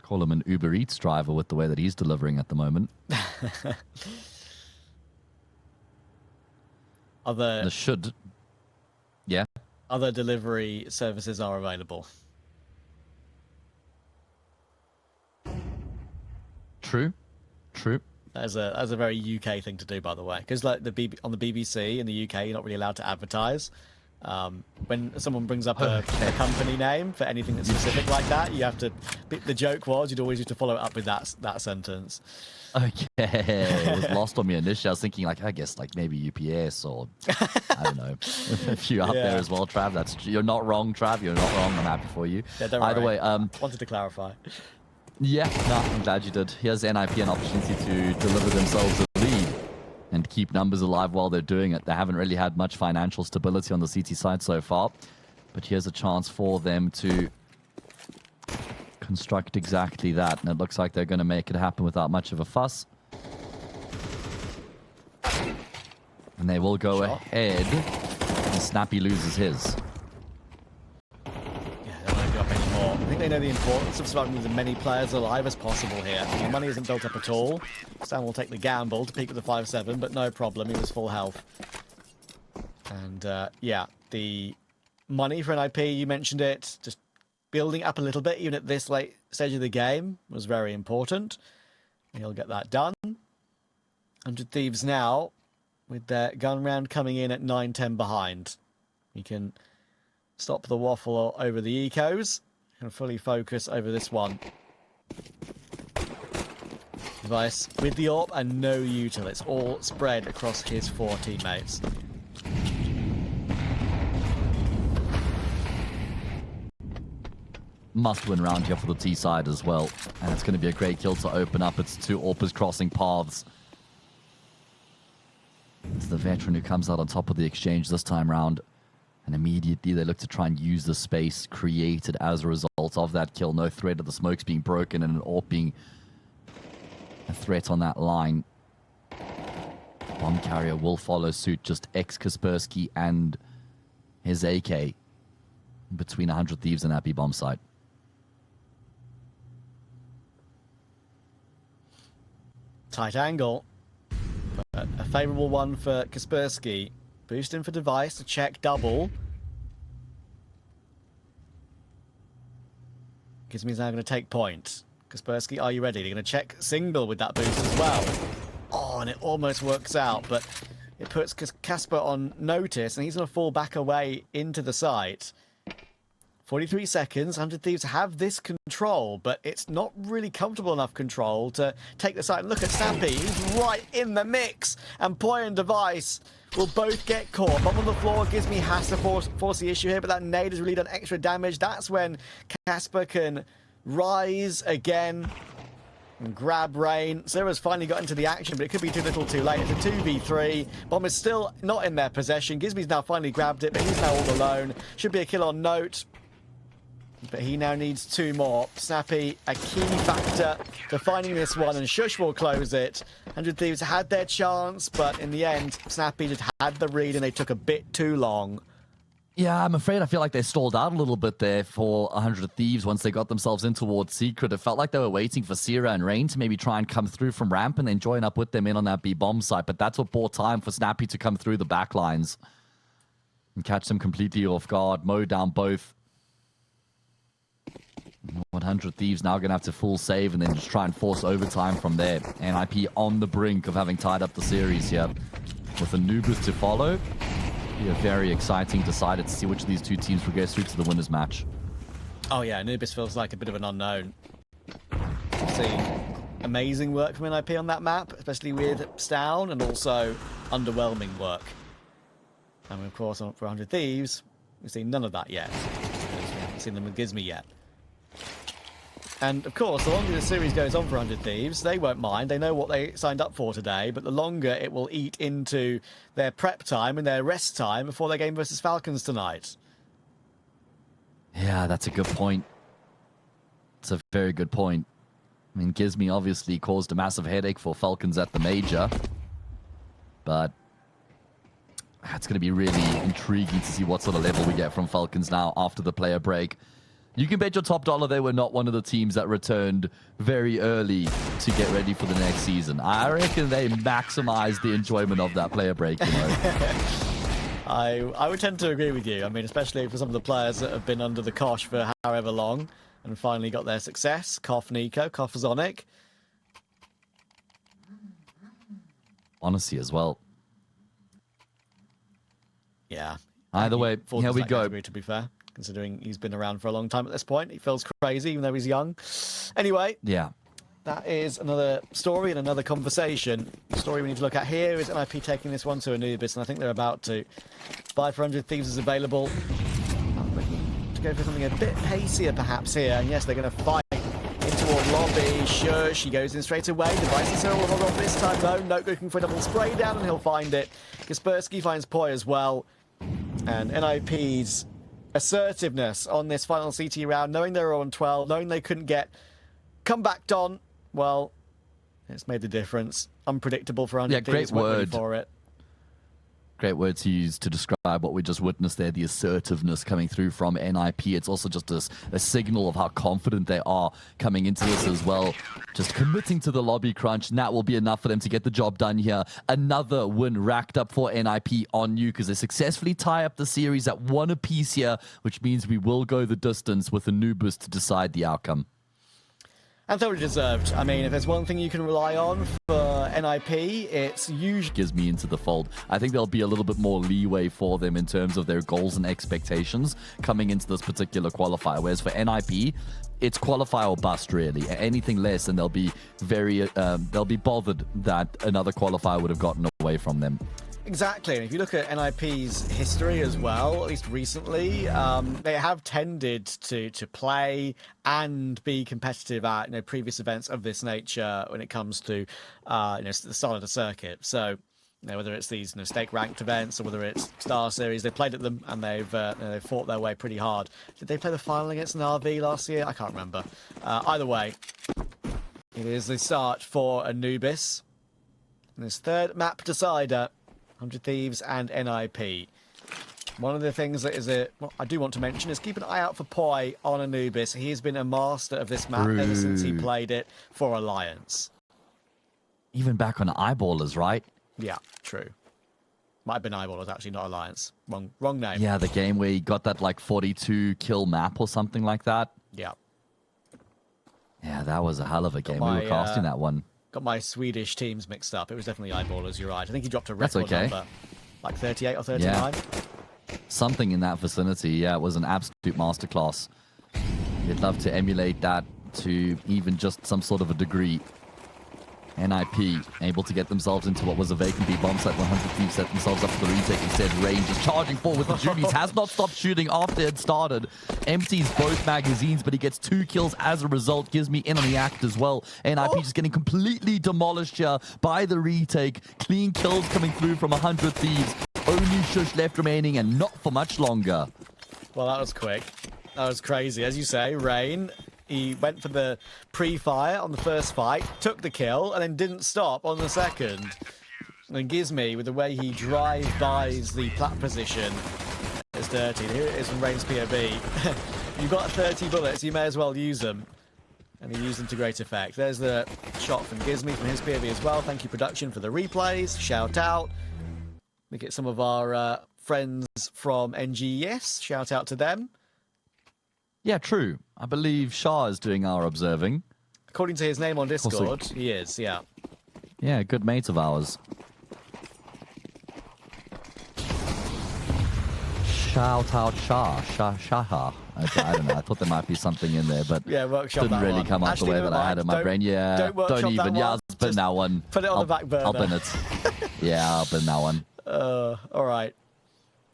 Call him an Uber Eats driver with the way that he's delivering at the moment. Yeah. Other delivery services are available. True. That's a very UK thing to do, by the way, because like on the BBC in the UK, you're not really allowed to advertise. When someone brings up a company name for anything that's specific like that, you have to. The joke was you'd always have to follow it up with that sentence. Okay, it was lost on me initially. I was thinking I guess maybe UPS or I don't know, a few out there as well. Trav, you're not wrong, Trav. You're not wrong. I'm happy for you. Yeah, don't Either worry. way, wanted to clarify. Yeah, no, I'm glad you did. Here's NiP an opportunity to deliver themselves a lead and keep numbers alive while they're doing it. They haven't really had much financial stability on the CT side so far, but here's a chance for them to construct exactly that, and it looks like they're going to make it happen without much of a fuss. And they will go ahead, and Snappy loses his. I think they know the importance of surviving with as many players alive as possible here. The money isn't built up at all. Stan will take the gamble to peak with the 5-7, but no problem. He was full health. And yeah, the money for NiP, you mentioned it, just building up a little bit, even at this late stage of the game, was very important. And he'll get that done. 100 Thieves now, with their gun round coming in at 9-10 behind. He can stop the waffle over the ecos. And fully focus over this one. Device with the AWP and no util. It's all spread across his 4 teammates. Must-win round here for the T side as well. And it's going to be a great kill to open up. It's 2 AWPers crossing paths. It's the veteran who comes out on top of the exchange this time round. And immediately they look to try and use the space created as a result of that kill. No threat of the smokes being broken and an AWP being a threat on that line. Bomb carrier will follow suit. Just Kaspersky and his AK between 100 Thieves and Happy bomb site. Tight angle. But a favourable one for Kaspersky. Boosting for device to check double. Gives me now going to take point. Kaspersky, are you ready? They're going to check single with that boost as well. Oh, and it almost works out, but it puts Casper on notice, and he's going to fall back away into the site. 43 seconds. 100 Thieves have this control, but it's not really comfortable enough control to take the site. Look at Snappy. He's right in the mix. And Poi and Device will both get caught. Bomb on the floor. Gives me has to force the issue here, but that nade has really done extra damage. That's when Casper can rise again. And grab Rain. Zera's finally got into the action, but it could be too little too late. It's a 2v3. Bomb is still not in their possession. Gizmy's now finally grabbed it, but he's now all alone. Should be a kill on Note. But he now needs 2 more. Snappy, a key factor to finding this one, and Shush will close it. 100 Thieves had their chance, but in the end, Snappy just had the read, and they took a bit too long. Yeah, I'm afraid I feel like they stalled out a little bit there for 100 Thieves once they got themselves in towards Secret. It felt like they were waiting for Sierra and Rain to maybe try and come through from ramp and then join up with them in on that B-bomb site, but that's what bought time for Snappy to come through the back lines and catch them completely off guard, mow down both. 100 Thieves now going to have to full save and then just try and force overtime from there. NiP on the brink of having tied up the series here with Anubis to follow. Be a very exciting decider to see which of these two teams progress through to the winners match. Oh yeah, Anubis feels like a bit of an unknown. Seeing amazing work from NiP on that map, especially with Stown, and also underwhelming work. And of course, for 100 Thieves, we've seen none of that yet. We haven't seen them with Gizmy yet. And of course, the longer the series goes on for 100 Thieves, they won't mind. They know what they signed up for today, but the longer it will eat into their prep time and their rest time before their game versus Falcons tonight. Yeah, that's a good point. It's a very good point. I mean, Gizmy obviously caused a massive headache for Falcons at the major, but it's going to be really intriguing to see what sort of level we get from Falcons now after the player break. You can bet your top dollar they were not one of the teams that returned very early to get ready for the next season. I reckon they maximized the enjoyment of that player break, you know. I would tend to agree with you. I mean, especially for some of the players that have been under the cosh for however long and finally got their success. Koff Nico, Koff Zonic. Honestly as well. Yeah. Either way, here we go. Category, to be fair, considering he's been around for a long time at this point. He feels crazy, even though he's young. Anyway, yeah, that is another story and another conversation. The story we need to look at here is NiP taking this one to Anubis, and I think they're about to. 500 Thieves is available. I'm looking to go for something a bit pacier, perhaps, here. And yes, they're going to fight in toward lobby. Shush, he goes in straight away. Devices are all hold on this time, though. Note looking for a double spray down, and he'll find it. Kaspersky finds Poi as well. And NiP's assertiveness on this final CT round, knowing they were on 12, knowing they couldn't get comebacked on, well, it's made the difference. Unpredictable for 100 yeah, great Thieves, weren't ready word for it. Great word to use to describe what we just witnessed there, the assertiveness coming through from NiP. It's also just a signal of how confident they are coming into this as well. Just committing to the lobby crunch, and that will be enough for them to get the job done here. Another win racked up for NiP on Nuke as they successfully tie up the series at 1 apiece here, which means we will go the distance with Anubis to decide the outcome. And totally deserved. I mean, if there's one thing you can rely on for NiP, it's usually... Gives me into the fold. I think there'll be a little bit more leeway for them in terms of their goals and expectations coming into this particular qualifier. Whereas for NiP, it's qualifier or bust, really. Anything less, and they'll be bothered that another qualifier would have gotten away from them. Exactly, and if you look at NiP's history as well, at least recently, they have tended to play and be competitive at previous events of this nature when it comes to the StarLadder circuit. So whether it's these stake ranked events or whether it's StarSeries, they played at them and they've fought their way pretty hard. Did they play the final against an RV last year? I can't remember. Either way, it is the start for Anubis. And this third map decider. 100 Thieves and NiP. One of the things that I do want to mention is keep an eye out for Poi on Anubis. He's been a master of this map ever since he played it for Alliance. Even back on Eyeballers, right? Yeah, true. Might have been Eyeballers, actually, not Alliance. Wrong name. Yeah, the game where he got that 42 kill map or something like that. Yeah. Yeah, that was a hell of a game. We were casting that one. Got my Swedish teams mixed up. It was definitely Eyeballers, you're right. I think he dropped a record number, like 38 or 39. Yeah. Something in that vicinity. Yeah, it was an absolute masterclass. You'd love to emulate that to even just some sort of a degree. NiP able to get themselves into what was a vacant B bomb site. 100 Thieves set themselves up for the retake instead. Range is charging forward with the Jubies. Has not stopped shooting after it started. Empties both magazines, but he gets 2 kills as a result. Gives me in on the act as well. NiP just getting completely demolished here by the retake. Clean kills coming through from 100 Thieves. Only Shush left remaining, and not for much longer. Well, that was quick. That was crazy. As you say, Rain, he went for the pre-fire on the first fight, took the kill, and then didn't stop on the second. And Gizmy, with the way he drive-bys the plat position, it's dirty. Here it is from Rain's POV. You've got 30 bullets, you may as well use them. And he used them to great effect. There's the shot from Gizmy from his POV as well. Thank you, production, for the replays. Shout out. We get some of our friends from NGES. Shout out to them. Yeah, true. I believe Shah is doing our observing. According to his name on Discord, he is, yeah. Yeah, good mate of ours. Shout out Shah. Shaha. I don't know. I thought there might be something in there, but yeah, workshop didn't that really one. come out Actually, the way that I had in my brain. Yeah, don't even. Yeah, I'll bin that one. Put it on the back burner. I'll bin it. Yeah, I'll bin that one. All right.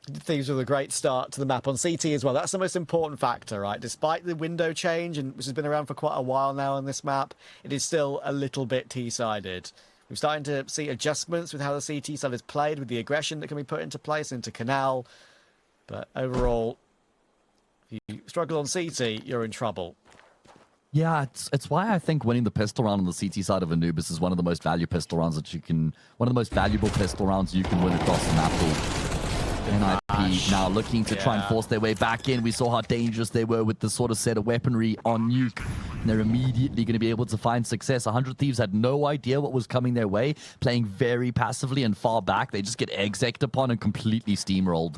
Thieves with a great start to the map on CT as well. That's the most important factor, right? Despite the window change, and which has been around for quite a while now on this map, it is still a little bit T-sided. We're starting to see adjustments with how the CT side is played, with the aggression that can be put into place into Canal. But overall, if you struggle on CT, you're in trouble. Yeah, it's why I think winning the pistol round on the CT side of Anubis is one of the most valuable pistol rounds you can win across the map pool. NiP now looking to try and force their way back in. We saw how dangerous they were with the sort of set of weaponry on Nuke. And they're immediately going to be able to find success. 100 Thieves had no idea what was coming their way, playing very passively and far back. They just get exec'd upon and completely steamrolled.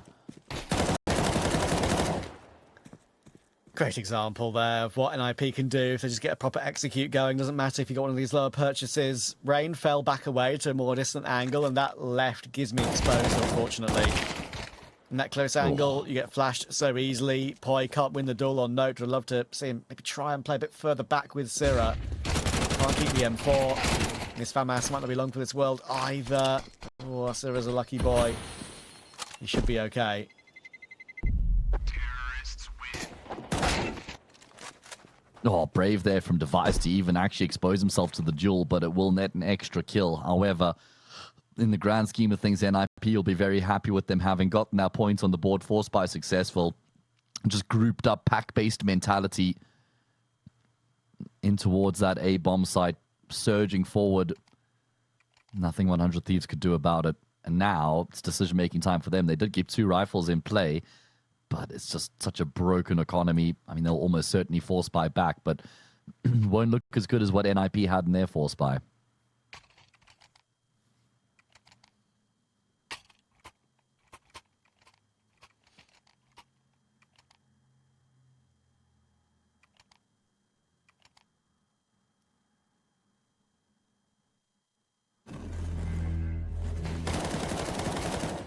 Great example there of what NiP can do if they just get a proper execute going. Doesn't matter if you got one of these lower purchases. Rain fell back away to a more distant angle, and that left Gizmy exposed, unfortunately. In that close angle, you get flashed so easily. Poi can't win the duel on Note. I'd love to see him maybe try and play a bit further back with Syrah. Can't keep the M4. This FAMAS might not be long for this world either. Oh, Syrah's a lucky boy. He should be okay. Oh, brave there from Device to even actually expose himself to the duel, but it will net an extra kill. However, in the grand scheme of things, NiP will be very happy with them having gotten their points on the board, forced by successful, just grouped up, pack-based mentality in towards that A-bomb site, surging forward. Nothing 100 Thieves could do about it. And now it's decision-making time for them. They did keep 2 rifles in play, but it's just such a broken economy. I mean, they'll almost certainly force buy back, but won't look as good as what NiP had in their force buy.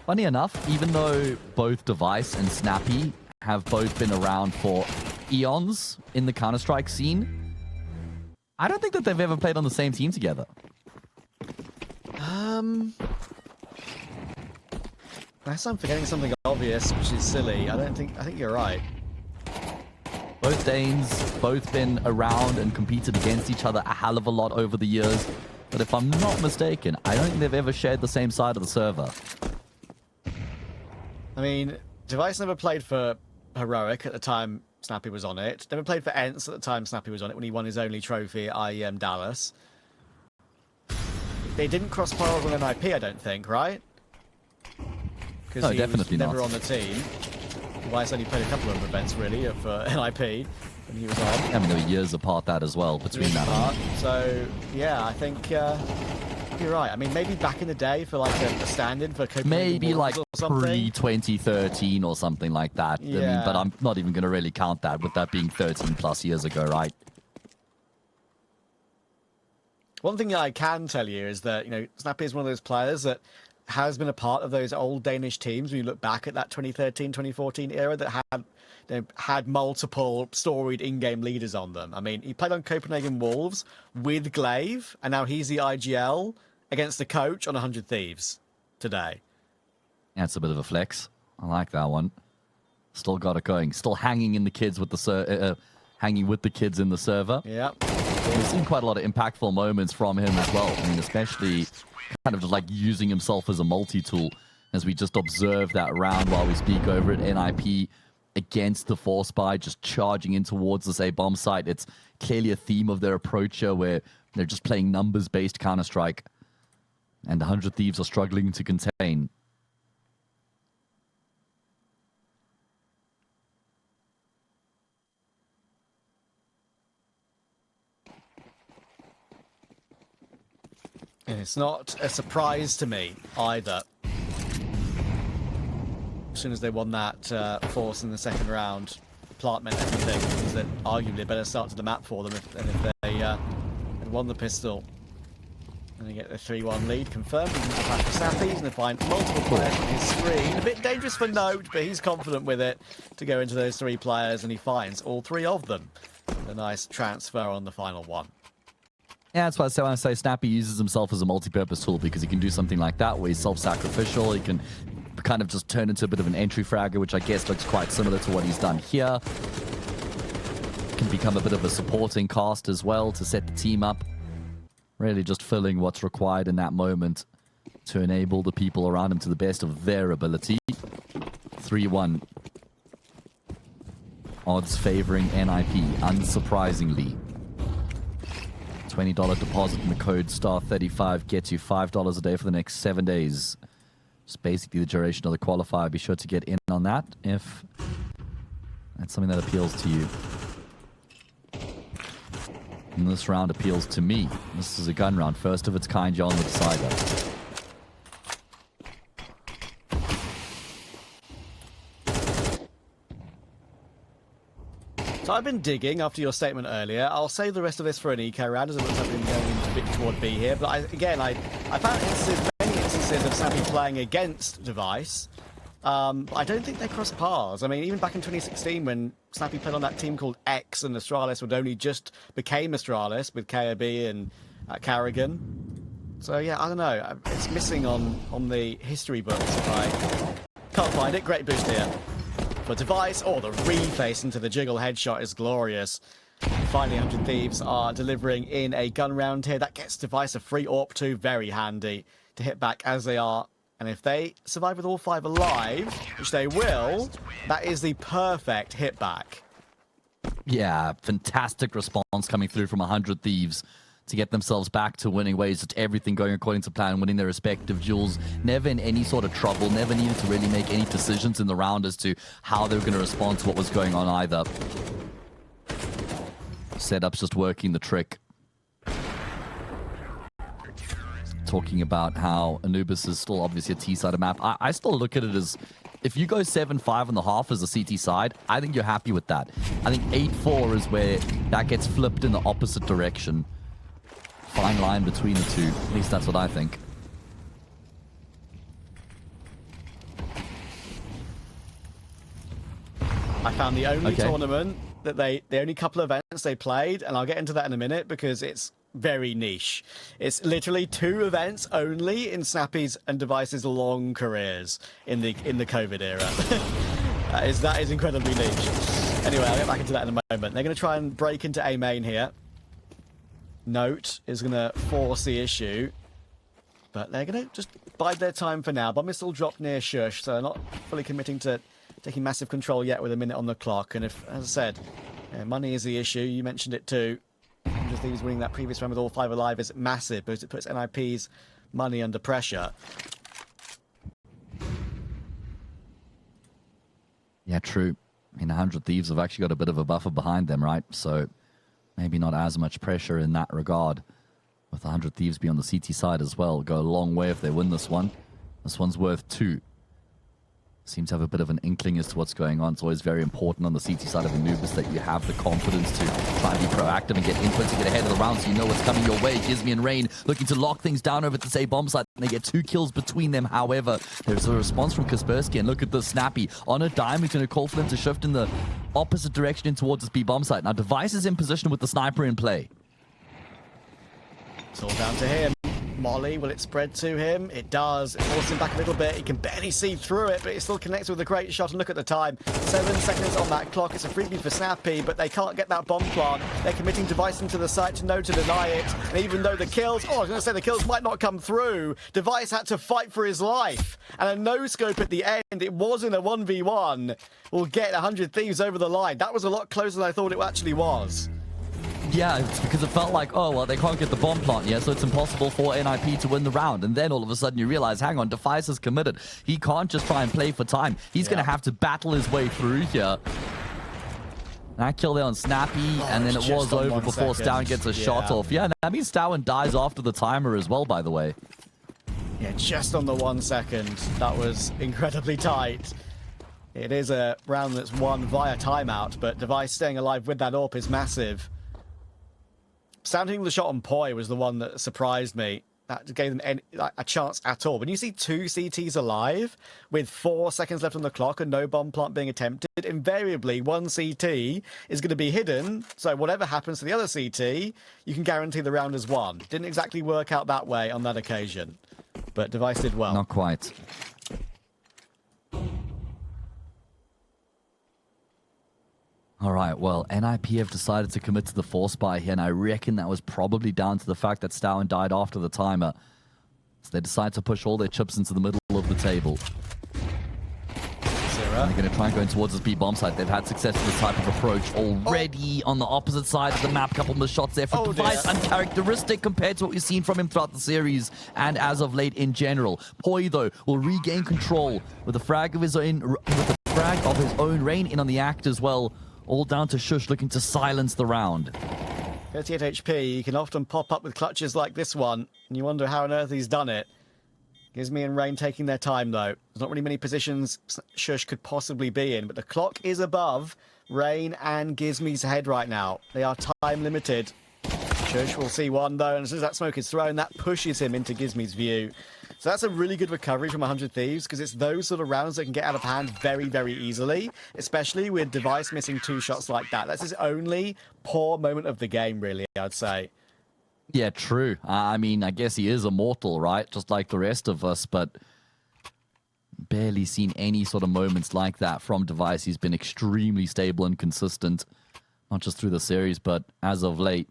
Funny enough, even though both Device and Snappy have both been around for eons in the Counter-Strike scene, I don't think that they've ever played on the same team together. Unless I'm forgetting something obvious, which is silly. I think you're right. Both Danes, both been around and competed against each other a hell of a lot over the years. But if I'm not mistaken, I don't think they've ever shared the same side of the server. I mean, Device never played for Heroic at the time Snappy was on it. Never played for Ents at the time Snappy was on it when he won his only trophy at IEM Dallas. They didn't cross paths on NiP, I don't think, right? Because he was never on the team. Device only played a couple of events, really, for NiP when he was on. I mean, they were years apart that as well, between that. So, yeah, I think you're right. I mean, maybe back in the day for like a stand-in for Copenhagen maybe like pre 2013 or something like that. Yeah. I mean, but I'm not even going to really count that with that being 13 plus years ago, right? One thing I can tell you is that, you know, Snappy is one of those players that has been a part of those old Danish teams. When you look back at that 2013, 2014 era that had multiple storied in-game leaders on them. I mean, he played on Copenhagen Wolves with Glaive, and now he's the IGL against the coach on 100 Thieves today. Yeah, it's a bit of a flex. I like that one. Still got it going. Still hanging in the kids with the hanging with the kids in the server. Yeah. We've seen quite a lot of impactful moments from him as well. I mean, especially kind of just like using himself as a multi-tool, as we just observe that round while we speak over it. NiP against the Force Spy, just charging in towards this A-bomb site. It's clearly a theme of their approach here where they're just playing numbers-based Counter-Strike. And the 100 Thieves are struggling to contain. And it's not a surprise to me either. As soon as they won that Force in the second round, Plant meant everything. It was arguably a better start to the map for them than if they had won the pistol. And they get the 3-1 lead confirmed. He's going to pass for Snappy. He's going to find multiple players on his screen. A bit dangerous for Note, but he's confident with it to go into those 3 players, and he finds all 3 of them. A nice transfer on the final one. Yeah, that's why I say Snappy uses himself as a multi-purpose tool, because he can do something like that where he's self-sacrificial. He can kind of just turn into a bit of an entry fragger, which I guess looks quite similar to what he's done here. Can become a bit of a supporting cast as well to set the team up. Really just filling what's required in that moment to enable the people around him to the best of their ability. 3-1. Odds favoring NiP, unsurprisingly. $20 deposit in the code STAR35 gets you $5 a day for the next 7 days. It's basically the duration of the qualifier. Be sure to get in on that if that's something that appeals to you. And this round appeals to me. This is a gun round, first of its kind. You're on the decider. So I've been digging after your statement earlier. I'll save the rest of this for an eco round, as it looks like we're going a bit toward B here. But I found many instances of Snappy playing against Device. I don't think they cross paths. I mean, even back in 2016 when Snappy played on that team called X and Astralis would only just became Astralis with KOB and Carrigan. So yeah, I don't know. It's missing on the history books if I can't find it. Great boost here for Device. Oh, the reface into the jiggle headshot is glorious. Finally, 100 Thieves are delivering in a gun round here. That gets Device a free AWP 2. Very handy to hit back as they are. And if they survive with all 5 alive, which they will, that is the perfect hit back. Yeah, fantastic response coming through from 100 Thieves to get themselves back to winning ways. Just everything going according to plan, winning their respective duels. Never in any sort of trouble, never needed to really make any decisions in the round as to how they were going to respond to what was going on either. Setup's just working the trick. Talking about how Anubis is still obviously a T-sided map. I still look at it as, if you go 7-5 on the half as a CT side, I think you're happy with that. I think 8-4 is where that gets flipped in the opposite direction. Fine line between the two. At least that's what I think. I found the only tournament that the only couple of events they played, and I'll get into that in a minute because it's very niche. It's literally 2 events only in Snappy's and Device's long careers in the COVID era. that is incredibly niche. Anyway, I'll get back into that in a moment. They're going to try and break into A main here. Note is going to force the issue, but they're going to just bide their time for now. Bomb is still dropped near Shush, so they're not fully committing to taking massive control yet with a minute on the clock. And if, as I said, money is the issue, you mentioned it too. Just Thieves winning that previous round with all 5 alive is massive because it puts NiP's money under pressure. Yeah, true. I mean, 100 Thieves have actually got a bit of a buffer behind them, right? So maybe not as much pressure in that regard. With 100 Thieves be on the CT side as well. Go a long way if they win this one. This one's worth 2. seem to have a bit of an inkling as to what's going on. It's always very important on the CT side of Anubis that you have the confidence to try and be proactive and get input to get ahead of the round so you know what's coming your way. Gizmi and Rain looking to lock things down over at this A bomb site, and they get 2 kills between them. However, there's a response from Kaspersky, and look at this Snappy. On a dime, he's going to call for them to shift in the opposite direction in towards this B bomb site. Now, Device is in position with the sniper in play. It's all down to him. Molly, will it spread to him? It does. It forces him back a little bit. He can barely see through it, but it still connects with a great shot. And look at the time. 7 seconds on that clock. It's a freebie for Snappy, but they can't get that bomb plant. They're committing Device into the site to know to deny it. And even though the kills, I was going to say the kills might not come through, Device had to fight for his life. And a no-scope at the end. It wasn't a 1v1. Will get 100 Thieves over the line. That was a lot closer than I thought it actually was. Yeah, it's because it felt like, oh, well, they can't get the bomb plant yet, so it's impossible for NiP to win the round. And then all of a sudden you realize, hang on, Device is committed. He can't just try and play for time. He's going to have to battle his way through here. That kill there on Snappy, and then it was over before Stowen gets a shot off. Yeah, that means Stowen dies after the timer as well, by the way. Yeah, just on the 1 second. That was incredibly tight. It is a round that's won via timeout, but Device staying alive with that AWP is massive. Standing with the shot on Poi was the one that surprised me. That gave them a chance at all. When you see 2 CTs alive with 4 seconds left on the clock and no bomb plant being attempted, invariably one CT is going to be hidden. So whatever happens to the other CT, you can guarantee the round is won. Didn't exactly work out that way on that occasion, but Device did well. Not quite. All right, well, NiP have decided to commit to the force buy here, and I reckon that was probably down to the fact that Stowen died after the timer. So they decide to push all their chips into the middle of the table. And they're going to try and go in towards this B bomb site. They've had success with this type of approach already on the opposite side of the map. Couple of shots there for Device. Uncharacteristic compared to what we've seen from him throughout the series and as of late in general. Poi, though, will regain control with a frag of his own, Rain in on the act as well. All down to Shush looking to silence the round. 38 HP, he can often pop up with clutches like this one, and you wonder how on earth he's done it. Gizmi and Rain taking their time, though. There's not really many positions Shush could possibly be in, but the clock is above Rain and Gizmi's head right now. They are time limited. Shush will see one, though, and as soon as that smoke is thrown, that pushes him into Gizmi's view. So that's a really good recovery from 100 Thieves, because it's those sort of rounds that can get out of hand very, very easily, especially with Device missing 2 shots like that. That's his only poor moment of the game, really, I'd say. Yeah, true. I mean, I guess he is immortal, right? Just like the rest of us, but barely seen any sort of moments like that from Device. He's been extremely stable and consistent, not just through the series, but as of late.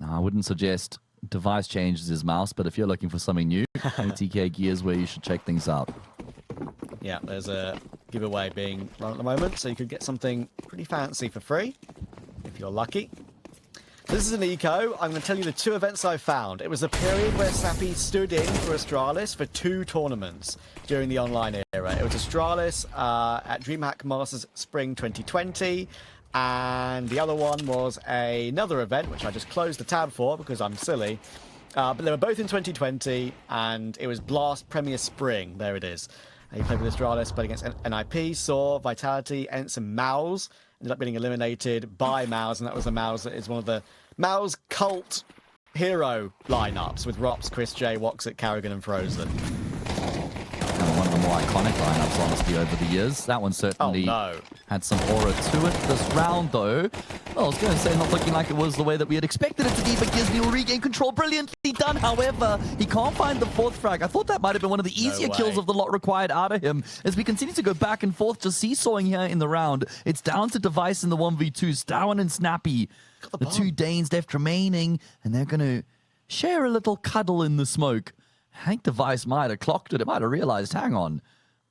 Now, I wouldn't suggest Device changes his mouse, but if you're looking for something new, OTK Gears where you should check things out. Yeah, there's a giveaway being run at the moment, so you could get something pretty fancy for free, if you're lucky. This is an eco. I'm going to tell you the 2 events I found. It was a period where Snappy stood in for Astralis for 2 tournaments during the online era. It was Astralis at DreamHack Masters Spring 2020, and the other one was another event, which I just closed the tab for because I'm silly. But they were both in 2020, and it was Blast Premier Spring. There it is. He played with Astralis, played against NiP, Saw, Vitality, Ensign, Mouse. Ended up getting eliminated by Mouse, and that was the Mouse that is one of the Mouse cult hero lineups with Rops, Chris J, Woxit, Carrigan, and Frozen. One of the more iconic lineups, honestly, over the years. That one certainly had some aura to it. This round, though, well, I was going to say not looking like it was the way that we had expected it to be, but Gizmi will regain control. Brilliantly done. However, he can't find the 4th frag. I thought that might have been one of the easier kills of the lot required out of him. As we continue to go back and forth, just seesawing here in the round, it's down to Device in the 1v2. Stowen and Snappy, the 2 Danes left remaining, and they're going to share a little cuddle in the smoke. I think Device might have clocked it. It might have realized, hang on,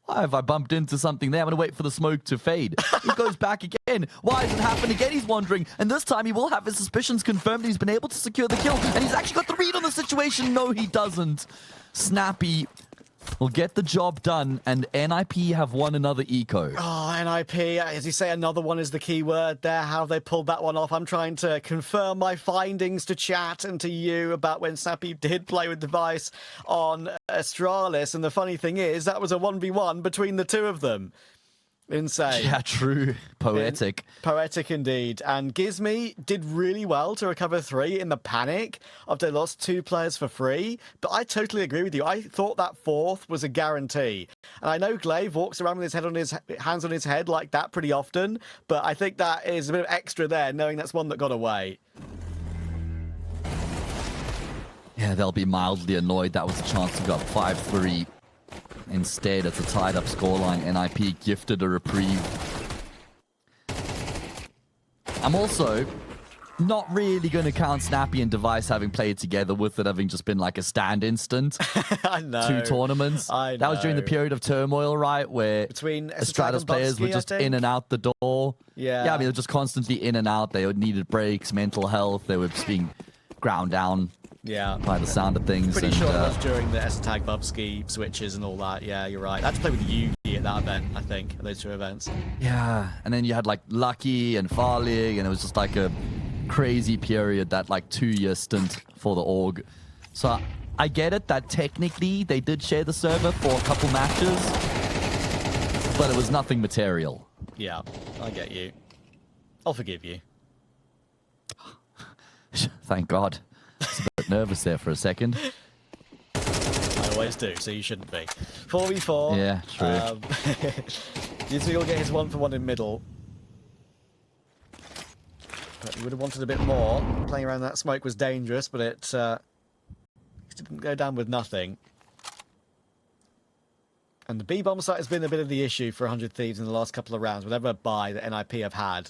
why have I bumped into something there? I'm going to wait for the smoke to fade. He goes back again. Why has it happened again? He's wondering. And this time he will have his suspicions confirmed. He's been able to secure the kill. And he's actually got the read on the situation. No, he doesn't. Snappy will get the job done, and NiP have won another eco. Oh, NiP, as you say, another one is the key word there. How have they pulled that one off? I'm trying to confirm my findings to chat and to you about when Snappy did play with Device on Astralis, and the funny thing is, that was a 1v1 between the two of them. Insane. Yeah, true. Poetic. Poetic indeed. And Gizmy did really well to recover 3 in the panic after they lost 2 players for free. But I totally agree with you. I thought that 4th was a guarantee. And I know Glaive walks around with his head on his hands on his head like that pretty often, but I think that is a bit of extra there, knowing that's one that got away. Yeah, they'll be mildly annoyed. That was a chance to go up 5-3. Instead, it's a tied-up scoreline. NiP gifted a reprieve. I'm also not really going to count Snappy and Device having played together, with it having just been like a stand instant. I know. 2 tournaments. I know. That was during the period of turmoil, right? Where between Astralis players were just in and out the door. Yeah. Yeah, I mean, they were just constantly in and out. They needed breaks, mental health. They were just being ground down. Yeah. By the sound of things. Pretty and, sure it was during the S-Tag Bubsky switches and all that. Yeah, you're right. I had to play with Yugi at that event, I think, at those 2 events. Yeah, and then you had like Lucky and Farlig, and it was just like a crazy period, that like 2-year stint for the org. So I get it that technically they did share the server for a couple matches, but it was nothing material. Yeah, I get you. I'll forgive you. Thank God. I was a bit nervous there for a second. I always do, so you shouldn't be. 4v4. Yeah, true. Yuzi will get his 1-for-1 in middle. But he would have wanted a bit more. Playing around that smoke was dangerous, but it didn't go down with nothing. And the B-bomb site has been a bit of the issue for 100 Thieves in the last couple of rounds, whatever buy that NiP have had.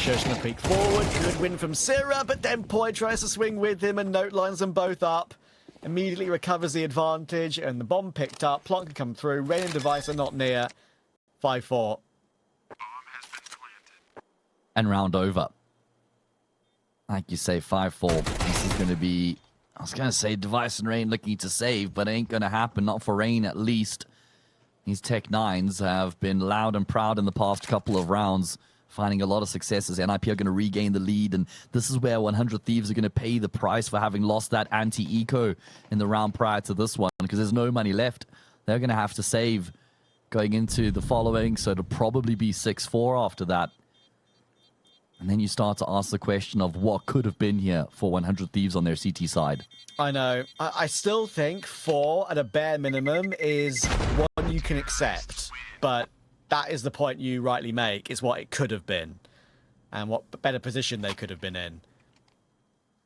Shoshna peek forward, good win from Syrah, but then Poi tries to swing with him and note lines them both up. Immediately recovers the advantage, and the bomb picked up. Plonk can come through. Rain and Device are not near. 5-4. And round over. Like you say, 5-4. This is going to be... I was going to say Device and Rain looking to save, but it ain't going to happen. Not for Rain, at least. These Tech 9s have been loud and proud in the past couple of rounds, finding a lot of successes. NiP are going to regain the lead, and this is where 100 Thieves are going to pay the price for having lost that anti-eco in the round prior to this one, because there's no money left. They're going to have to save going into the following, so it'll probably be 6-4 after that. And then you start to ask the question of what could have been here for 100 Thieves on their CT side. I know. I still think 4 at a bare minimum is one you can accept, but that is the point you rightly make, is what it could have been and what better position they could have been in.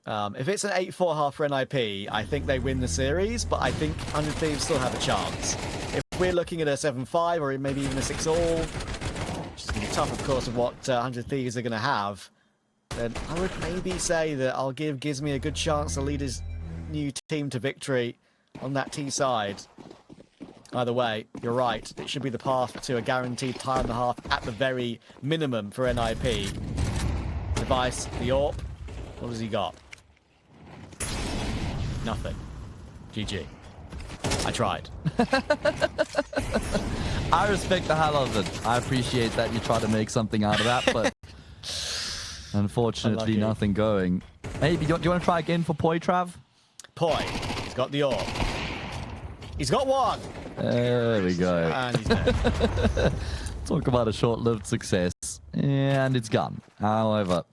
If it's an 8-4 half for NiP, I think they win the series, but I think 100 Thieves still have a chance. If we're looking at a 7-5 or maybe even a 6-all, which is going to be tough, of course, of what 100 Thieves are going to have, then I would maybe say that I'll give Gizmy a good chance to lead his new team to victory on that T side. Either way, you're right. It should be the path to a guaranteed tie and a half at the very minimum for NiP. Device, the AWP. What has he got? Nothing. GG. I tried. I respect the hell of it. I appreciate that you try to make something out of that, but unfortunately nothing going. Maybe, do you want to try again for Poi, Trav? Poi. He's got the AWP. He's got one. There we go. And he's dead. Talk about a short-lived success. And it's gone. However,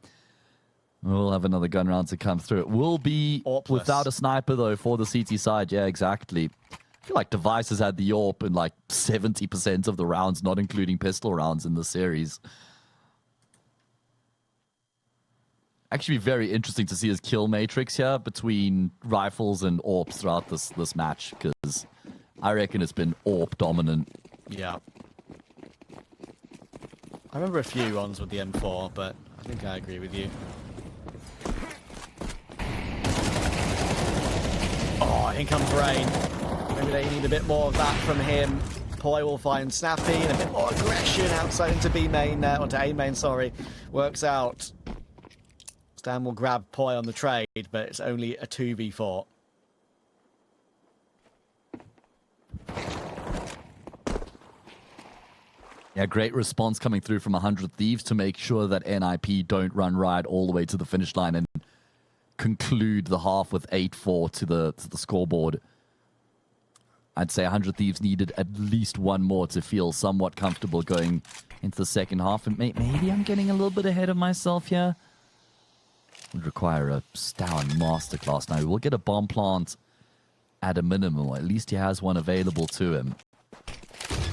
we'll have another gun round to come through. It will be without a sniper, though, for the CT side. Yeah, exactly. I feel like Device has had the AWP in like 70% of the rounds, not including pistol rounds in the series. Actually, very interesting to see his kill matrix here between rifles and AWPs throughout this match, because I reckon it's been AWP dominant. Yeah. I remember a few ones with the M4, but I think I agree with you. Oh, in comes Rain. Maybe they need a bit more of that from him. Poi will find Snappy, and a bit more aggression outside into B main, or to A main, sorry. Works out. Stan will grab Poi on the trade, but it's only a 2v4. Yeah, great response coming through from 100 Thieves to make sure that NiP don't run riot all the way to the finish line and conclude the half with 8-4 to the scoreboard. I'd say 100 Thieves needed at least one more to feel somewhat comfortable going into the second half. And maybe I'm getting a little bit ahead of myself here. Would require a Stour masterclass. Now, we'll get a bomb plant at a minimum, or at least he has one available to him.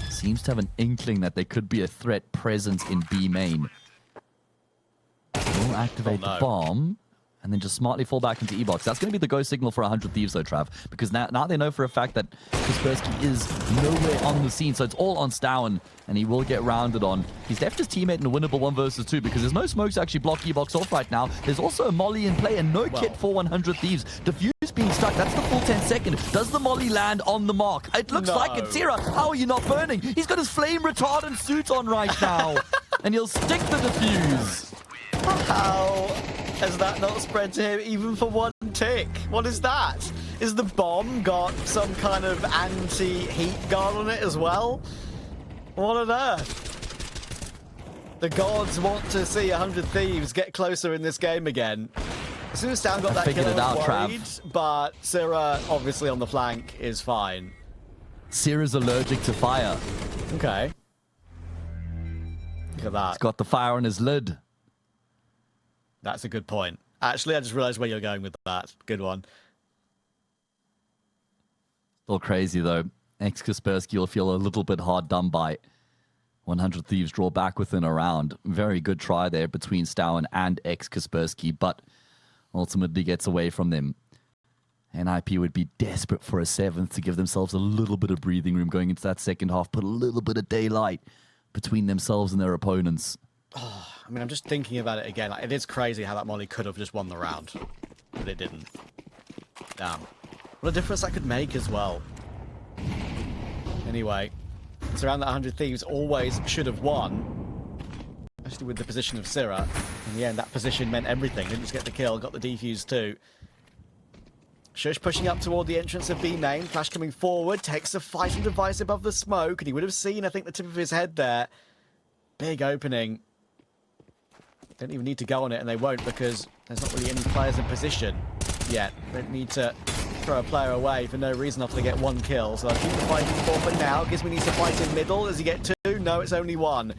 Seems to have an inkling that there could be a threat present in B main. We'll activate the bomb and then just smartly fall back into E-Box. That's going to be the go signal for 100 Thieves, though, Trav, because now they know for a fact that Kaspersky is nowhere on the scene, so it's all on Stour, and he will get rounded on. He's left his teammate in a winnable 1 versus 2 because there's no smokes to actually block E-Box off right now. There's also a molly in play and no kit for 100 Thieves. Diffuse being stuck. That's the full 10 second. Does the molly land on the mark? It looks like it. Zira, how are you not burning? He's got his flame retardant suit on right now, and he'll stick the diffuse. How has that not spread to him even for 1 tick? What is that? Is the bomb got some kind of anti-heat guard on it as well? What on earth? The gods want to see 100 Thieves get closer in this game again. As soon as Stan got that kill, I was worried, but Sira, obviously on the flank, is fine. Sira's allergic to fire. Okay. Look at that. He's got the fire on his lid. That's a good point. Actually, I just realized where you're going with that. Good one. Still crazy, though. Kaspersky will feel a little bit hard done by. 100 Thieves draw back within a round. Very good try there between Stour and Kaspersky, but ultimately gets away from them. NiP would be desperate for a 7th to give themselves a little bit of breathing room going into that second half, put a little bit of daylight between themselves and their opponents. Oh, I mean, I'm just thinking about it again. Like, it is crazy how that molly could have just won the round, but it didn't. Damn. What a difference that could make as well. Anyway, it's around that 100 Thieves always should have won, especially with the position of Sira. In the end, that position meant everything. Didn't just get the kill, got the defuse too. Shush pushing up toward the entrance of B main. Flash coming forward, takes a fighting device above the smoke, and he would have seen, I think, the tip of his head there. Big opening. Don't even need to go on it, and they won't because there's not really any players in position yet. Don't need to throw a player away for no reason after they get 1 kill. So I'll keep the fighting for now. Gizmo needs to fight in middle. Does he get 2? No, it's only 1.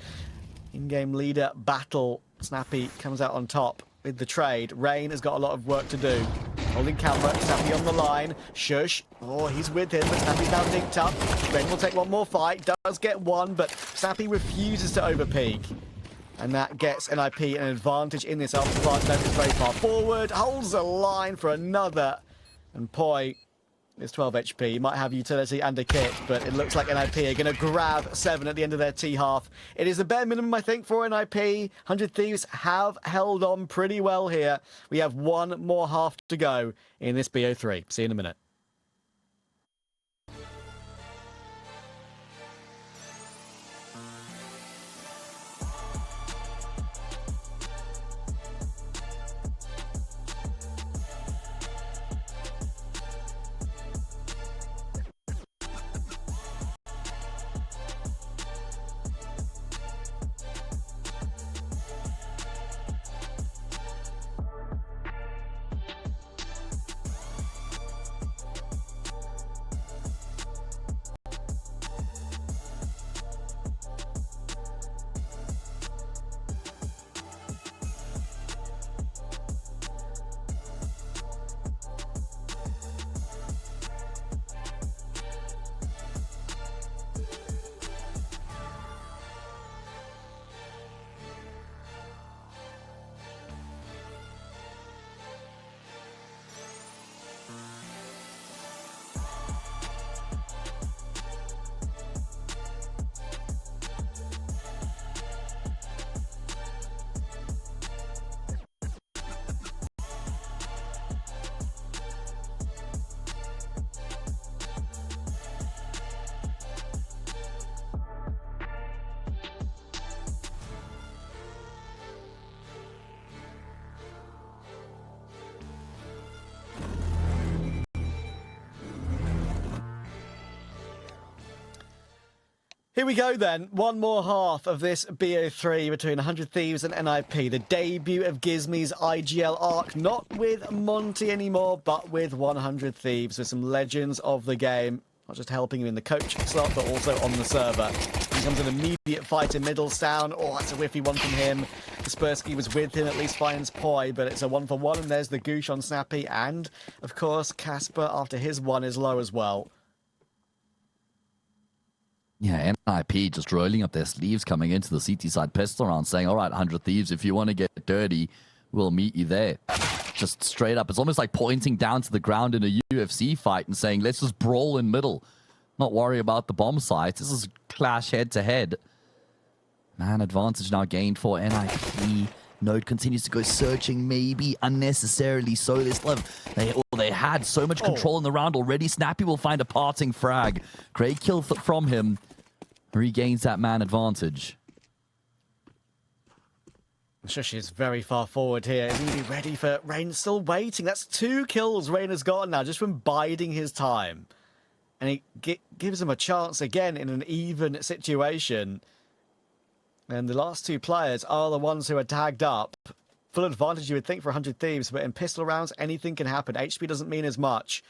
In-game leader battle. Snappy comes out on top with the trade. Rain has got a lot of work to do. Holding camera, Snappy on the line. Shush. Oh, he's with him, but Snappy's now linked up. Rain will take 1 more fight. Does get 1, but Snappy refuses to overpeak. And that gets NiP an advantage in this after Flash is very far forward. Holds the line for another. And Poi is 12 HP. He might have utility and a kit, but it looks like NiP are going to grab 7 at the end of their T half. It is a bare minimum, I think, for NiP. 100 Thieves have held on pretty well here. We have 1 more half to go in this BO3. See you in a minute. Here we go then. One more half of this BO3 between 100 Thieves and NiP. The debut of Gizmy's IGL arc, not with Monty anymore, but with 100 Thieves, with some legends of the game. Not just helping him in the coach slot, but also on the server. Here comes an immediate fight in Middlestown. Oh, that's a whiffy one from him. Kaspersky was with him, at least finds Poi, but it's a 1-for-1, and there's the Goosh on Snappy. And, of course, Casper, after his one, is low as well. Yeah, NiP just rolling up their sleeves, coming into the CT side pistol round, saying, all right, 100 Thieves, if you want to get dirty, we'll meet you there. Just straight up. It's almost like pointing down to the ground in a UFC fight and saying, let's just brawl in middle. Not worry about the bomb sites. This is clash head-to-head. Man advantage now gained for NiP. Node continues to go searching, maybe unnecessarily so. They had so much control in the round already. Snappy will find a parting frag. Great kill from him. Regains that man advantage. Shush is very far forward here. Is he going to be ready for Rain? Still waiting. That's 2 kills Rain has gotten now just from biding his time. And he gives him a chance again in an even situation. And the last 2 players are the ones who are tagged up. Full advantage, you would think, for 100 Thieves, but in pistol rounds, anything can happen. HP doesn't mean as much.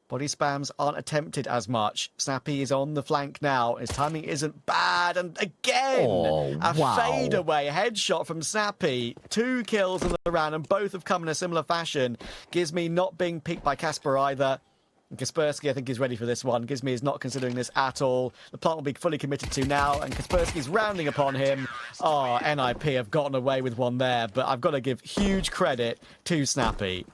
Body spams aren't attempted as much. Snappy is on the flank now. His timing isn't bad. And again, a fadeaway headshot from Snappy. 2 kills in the round, and both have come in a similar fashion. Gizmy not being peeked by Casper either. And Kaspersky, I think, is ready for this one. Gizmy is not considering this at all. The plant will be fully committed to now, and Kaspersky's rounding upon him. Oh, NiP have gotten away with one there, but I've got to give huge credit to Snappy.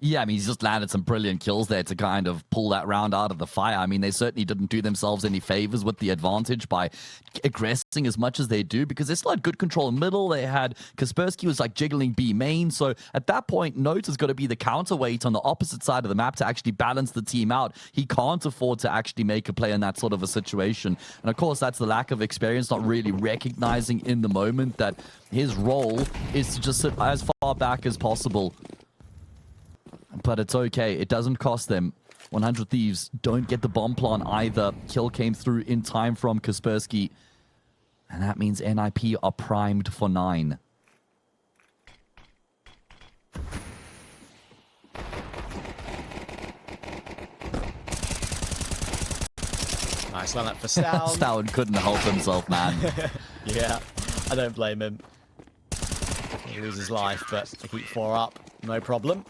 Yeah, I mean, he's just landed some brilliant kills there to kind of pull that round out of the fire. I mean, they certainly didn't do themselves any favors with the advantage by aggressing as much as they do, because they still had good control in middle. They had Kaspersky was like jiggling B main. So at that point, Notes has got to be the counterweight on the opposite side of the map to actually balance the team out. He can't afford to actually make a play in that sort of a situation. And of course, that's the lack of experience, not really recognizing in the moment that his role is to just sit as far back as possible. But it's okay. It doesn't cost them. 100 Thieves don't get the bomb plant either. Kill came through in time from Kaspersky. And that means NiP are primed for 9. Nice line up for Stown. Stown couldn't help himself, man. Yeah, I don't blame him. He loses his life, but to keep 4 up, no problem.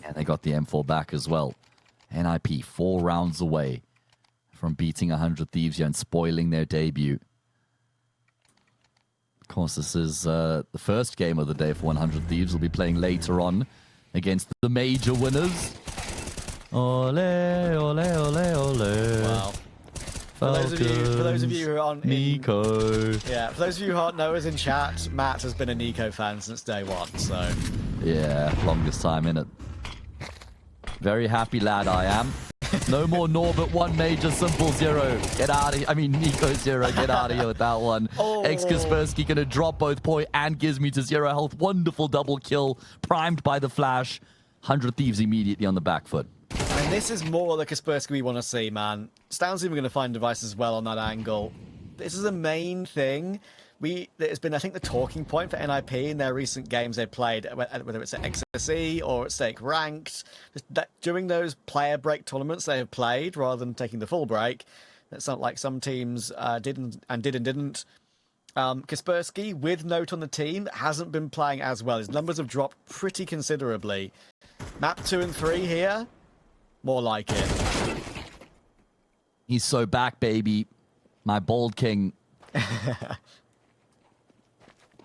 And they got the M4 back as well. NiP 4 rounds away from beating 100 Thieves here and spoiling their debut. Of course, this is the first game of the day for 100 Thieves. We'll be playing later on against the major winners. Ole, ole, ole, ole. Wow. For those of you who aren't Nico. Yeah, for those of you who aren't knowers in chat, Matt has been a Nico fan since day 1, so... Yeah, longest time in it. Very happy lad I am. No more Norbert 1 major simple 0. Get out of here. I mean, Nico 0. Get out of here with that one. Kaspersky going to drop both Poi and Gizmy to 0 health. Wonderful double kill. Primed by the flash. 100 Thieves immediately on the back foot. And this is more the Kaspersky we want to see, man. Stan's even going to find devices as well on that angle. This is the main thing. It's been, I think, the talking point for NiP in their recent games they've played, whether it's at XSE or at Stake Ranked. During those player break tournaments they have played, rather than taking the full break, that's not like some teams did and didn't. Kaspersky, with Note on the team, hasn't been playing as well. His numbers have dropped pretty considerably. Map 2 and 3 here, more like it. He's so back, baby. My bald king.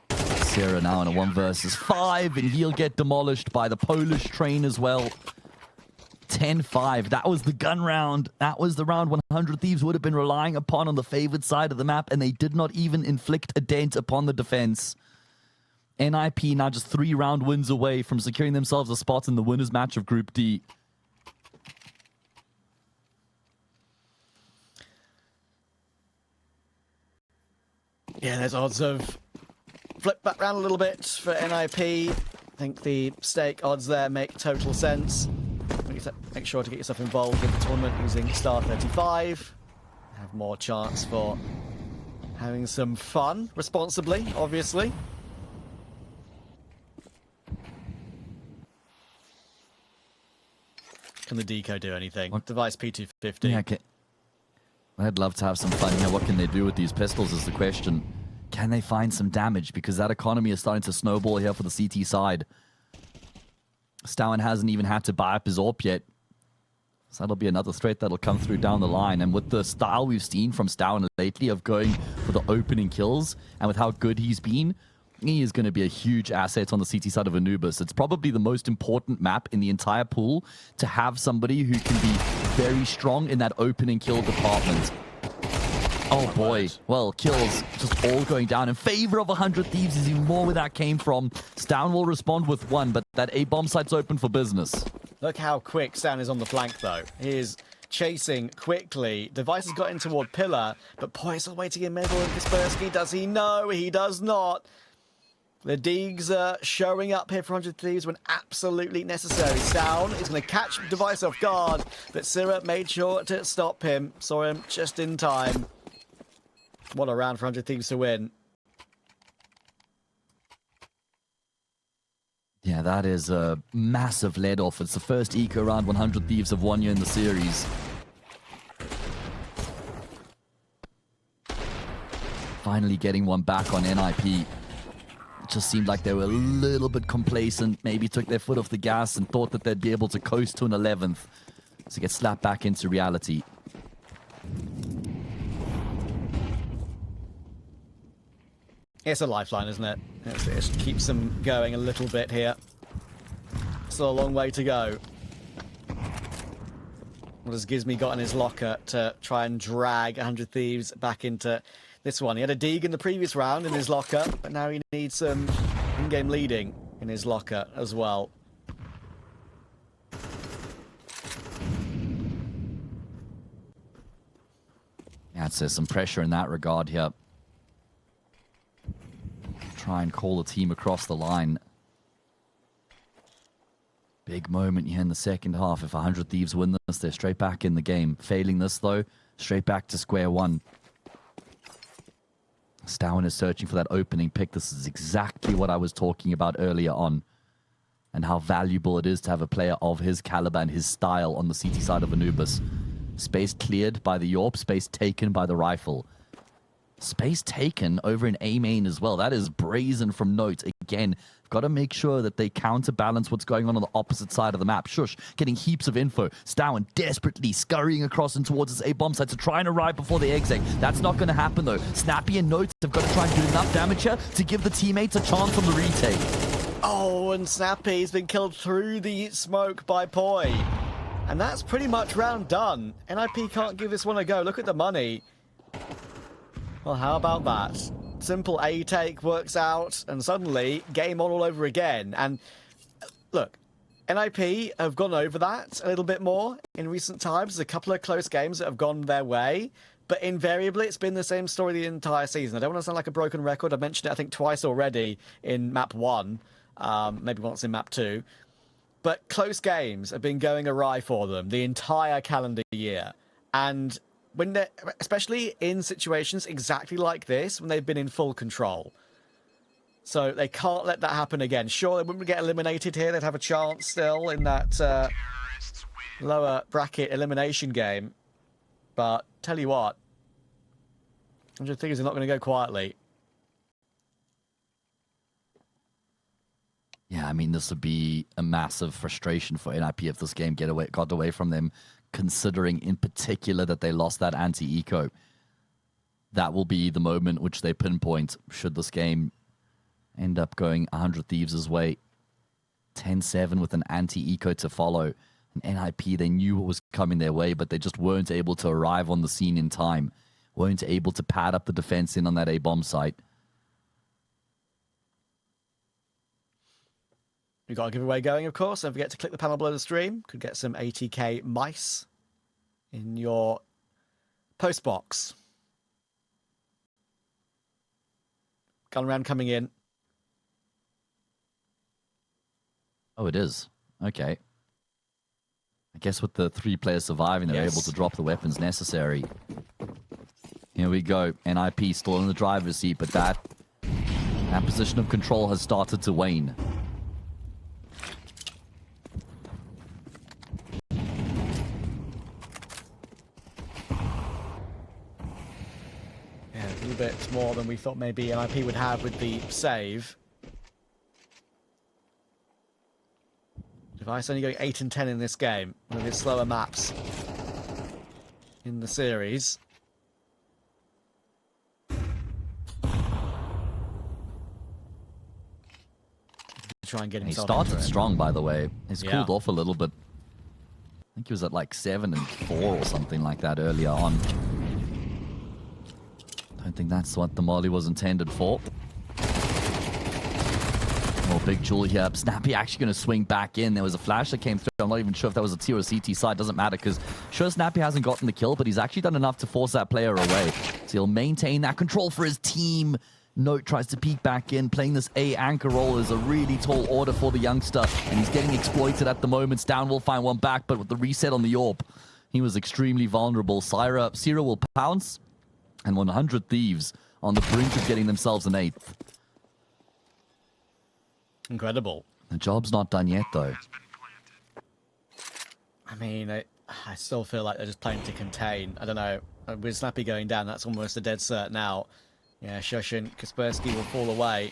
Sarah now in a 1 versus 5, and he'll get demolished by the Polish train as well. 10-5. That was the gun round. That was the round 100 Thieves would have been relying upon on the favored side of the map, and they did not even inflict a dent upon the defense. NiP now just 3 round wins away from securing themselves a spot in the winners match of Group D. Yeah, there's odds of flip back round a little bit for NiP. I think the stake odds there make total sense. make sure to get yourself involved in the tournament using Star 35. Have more chance for having some fun, responsibly, obviously. Can the deco do anything? What? Device P250. Yeah, okay. I'd love to have some fun here. What can they do with these pistols is the question. Can they find some damage? Because that economy is starting to snowball here for the CT side. Stowen hasn't even had to buy up his AWP yet. So that'll be another threat that'll come through down the line. And with the style we've seen from Stowen lately of going for the opening kills, and with how good he's been, he is going to be a huge asset on the CT side of Anubis. It's probably the most important map in the entire pool to have somebody who can be very strong in that opening kill department. Oh boy. Well, kills just all going down in favor of 100 Thieves. Is even more where that came from. Stowen will respond with one, but that A-bomb site's open for business. Look how quick Stowen is on the flank, though. He is chasing quickly. Device has got in toward Pillar, but Poisel waiting in middle, and Kaspersky, does he know? He does not. The Deegs are showing up here for 100 Thieves when absolutely necessary. Stowen is going to catch Device off guard, but Syrah made sure to stop him. Saw him just in time. What a round for 100 Thieves to win. Yeah, that is a massive let-off. It's the first eco round 100 Thieves have won you in the series. Finally getting one back on NiP. It just seemed like they were a little bit complacent, maybe took their foot off the gas and thought that they'd be able to coast to an 11th. So get slapped back into reality. It's a lifeline, isn't it? It keeps them going a little bit here. Still a long way to go. What has Gizmy got in his locker to try and drag 100 Thieves back into this one? He had a Deeg in the previous round in his locker, but now he needs some in-game leading in his locker as well. Yeah, it says some pressure in that regard here. Try and call the team across the line. Big moment here in the second half. If 100 Thieves win this, they're straight back in the game. Failing this, though, straight back to square one. Stowen is searching for that opening pick. This is exactly what I was talking about earlier on, and how valuable it is to have a player of his caliber and his style on the CT side of Anubis. Space cleared by the Yorp, space taken by the rifle. Space taken over in A main as well. That is brazen from note. Again, got to make sure that they counterbalance what's going on the opposite side of the map. Shush, getting heaps of info. Stowen desperately scurrying across and towards his A-bomb site to try and arrive before the exec. That's not going to happen, though. Snappy and Notes have got to try and do enough damage here to give the teammates a chance on the retake. Oh, and Snappy's been killed through the smoke by Poi. And that's pretty much round done. NiP can't give this one a go. Look at the money. Well, how about that? Simple A take works out, and suddenly game on all over again. And look, NiP have gone over that a little bit more in recent times. There's a couple of close games that have gone their way, but invariably it's been the same story the entire season. I don't want to sound like a broken record. I've mentioned it, I think, twice already in map 1, maybe once in map 2. But close games have been going awry for them the entire calendar year. And when they're, especially in situations exactly like this, when they've been in full control. So they can't let that happen again. Sure, they wouldn't get eliminated here. They'd have a chance still in that lower bracket elimination game. But tell you what, 100 Thieves are not going to go quietly. Yeah, I mean, this would be a massive frustration for NiP if this game got away from them, considering in particular that they lost that anti-eco. That will be the moment which they pinpoint should this game end up going 100 Thieves' way. 10-7 with an anti-eco to follow. And NiP, they knew what was coming their way, but they just weren't able to arrive on the scene in time. Weren't able to pad up the defense in on that A-bomb site. We've got a giveaway going, of course. Don't forget to click the panel below the stream. Could get some ATK mice in your post box. Gun round coming in. Oh, it is. Okay. I guess with the 3 players surviving, they're Yes. able to drop the weapons necessary. Here we go. NiP still in the driver's seat, but that position of control has started to wane. Yeah, a little bit more than we thought maybe NiP would have with the save. Device only going 8 and 10 in this game, one of his slower maps in the series. Try and get He himself started into it. strong, by the way. He's Yeah. cooled off a little bit. I think he was at like 7 and 4 or something like that earlier on. Don't think that's what the molly was intended for. Oh, big jewel here. Snappy actually going to swing back in. There was a flash that came through. I'm not even sure if that was a T or a CT side. Doesn't matter because sure, Snappy hasn't gotten the kill, but he's actually done enough to force that player away. So he'll maintain that control for his team. Note tries to peek back in. Playing this A anchor role is a really tall order for the youngster, and he's getting exploited at the moment. Down will find one back, but with the reset on the AWP, he was extremely vulnerable. Syra will pounce, and 100 Thieves on the brink of getting themselves an 8th. Incredible. The job's not done yet, though. I mean, I still feel like they're just playing to contain. I don't know. With Snappy going down, that's almost a dead cert now. Yeah, Shushin, Kaspersky will fall away.